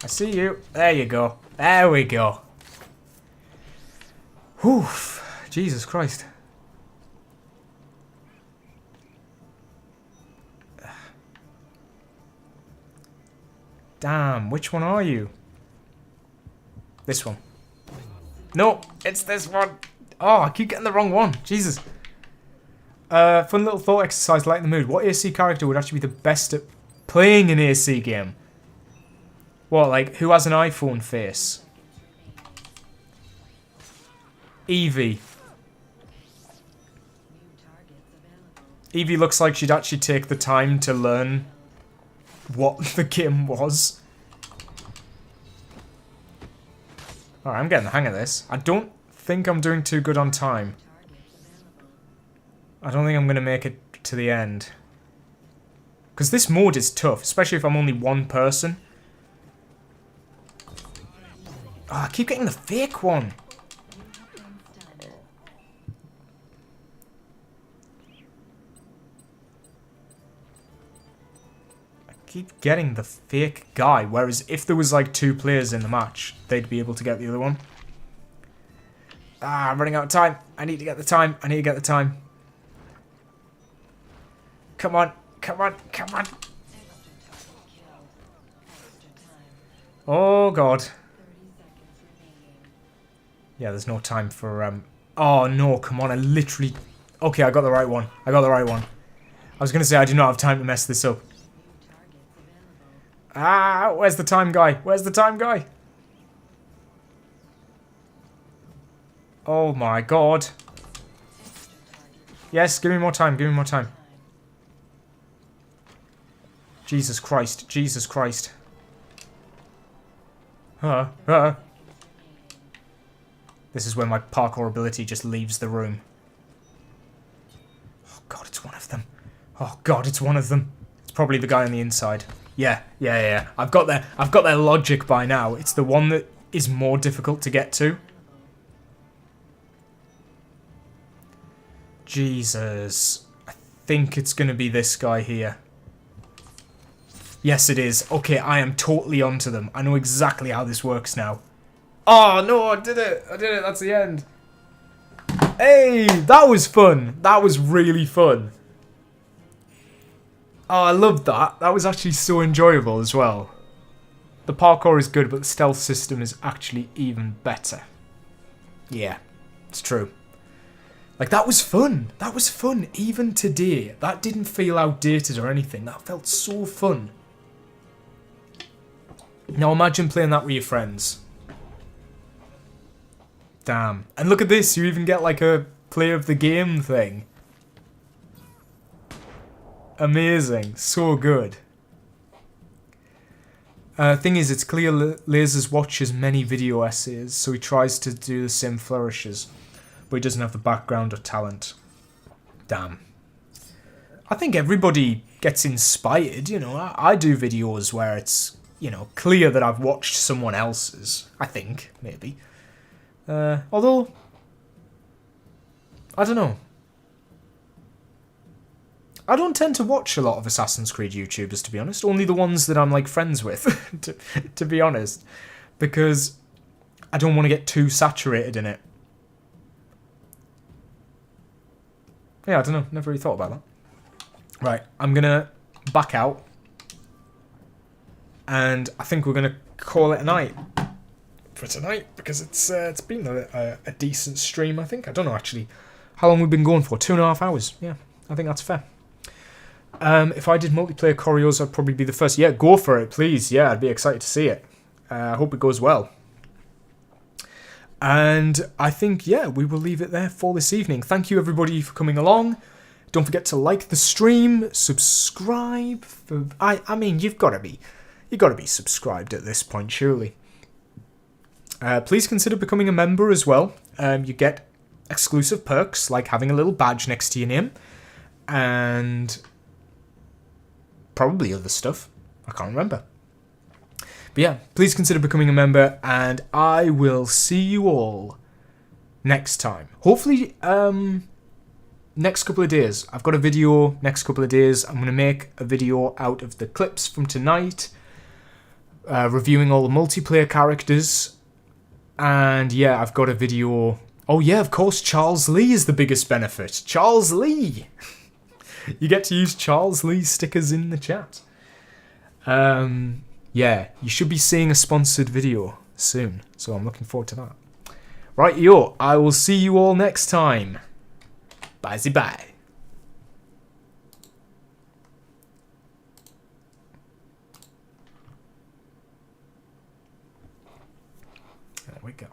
I see you. There you go. There we go. Whew. Jesus Christ. Damn, which one are you? This one. No, it's this one. Oh, I keep getting the wrong one. Jesus. Fun little thought exercise, lighten the mood. What AC character would actually be the best at playing an AC game? What, like, who has an iPhone face? Eivor. Eivor looks like she'd actually take the time to learn what the game was. Alright, I'm getting the hang of this. I don't think I'm doing too good on time. I don't think I'm going to make it to the end. Because this mode is tough, especially if I'm only one person. Oh, I keep getting the fake one. Keep getting the fake guy, whereas if there was like 2 players in the match, they'd be able to get the other one. Ah, I'm running out of time. I need to get the time. Come on. Oh god. Yeah, there's no time for oh no, come on, I literally... Okay, I got the right one. I was gonna say I do not have time to mess this up. Ah, where's the time guy? Oh my god. Yes, give me more time. Jesus Christ. This is where my parkour ability just leaves the room. Oh god, it's one of them. It's probably the guy on the inside. Yeah. I've got their logic by now. It's the one that is more difficult to get to. Jesus. I think it's going to be this guy here. Yes, it is. Okay, I am totally onto them. I know exactly how this works now. Oh, no, I did it. That's the end. Hey, that was fun. That was really fun. Oh, I loved that. That was actually so enjoyable as well. The parkour is good, but the stealth system is actually even better. Yeah, it's true. Like, that was fun. Even today. That didn't feel outdated or anything. That felt so fun. Now imagine playing that with your friends. Damn. And look at this. You even get like a play of the game thing. Amazing. So good. Thing is, it's clear Lasers watches many video essays, so he tries to do the same flourishes. But he doesn't have the background or talent. Damn. I think everybody gets inspired, you know. I do videos where it's, you know, clear that I've watched someone else's, I think, maybe. Although, I don't know. I don't tend to watch a lot of Assassin's Creed YouTubers, to be honest. Only the ones that I'm, like, friends with, to be honest. Because I don't want to get too saturated in it. Yeah, I don't know. Never really thought about that. Right, I'm going to back out. And I think we're going to call it a night for tonight. Because it's been a decent stream, I think. I don't know, actually, how long we've been going for. 2.5 hours. Yeah, I think that's fair. If I did multiplayer choreos, I'd probably be the first. Yeah, go for it, please. Yeah, I'd be excited to see it. I hope it goes well. And I think, yeah, we will leave it there for this evening. Thank you, everybody, for coming along. Don't forget to like the stream, subscribe. I mean, you've got to be subscribed at this point, surely. Please consider becoming a member as well. You get exclusive perks, like having a little badge next to your name. And probably other stuff. I can't remember. But yeah, please consider becoming a member, and I will see you all next time. Hopefully, next couple of days. I've got a video next couple of days. I'm going to make a video out of the clips from tonight, reviewing all the multiplayer characters. And yeah, I've got a video... Oh yeah, of course, Charles Lee is the biggest benefit. Charles Lee! You get to use Charles Lee stickers in the chat. Yeah, you should be seeing a sponsored video soon, so I'm looking forward to that. Right, yo, I will see you all next time. Bye-bye. There we go.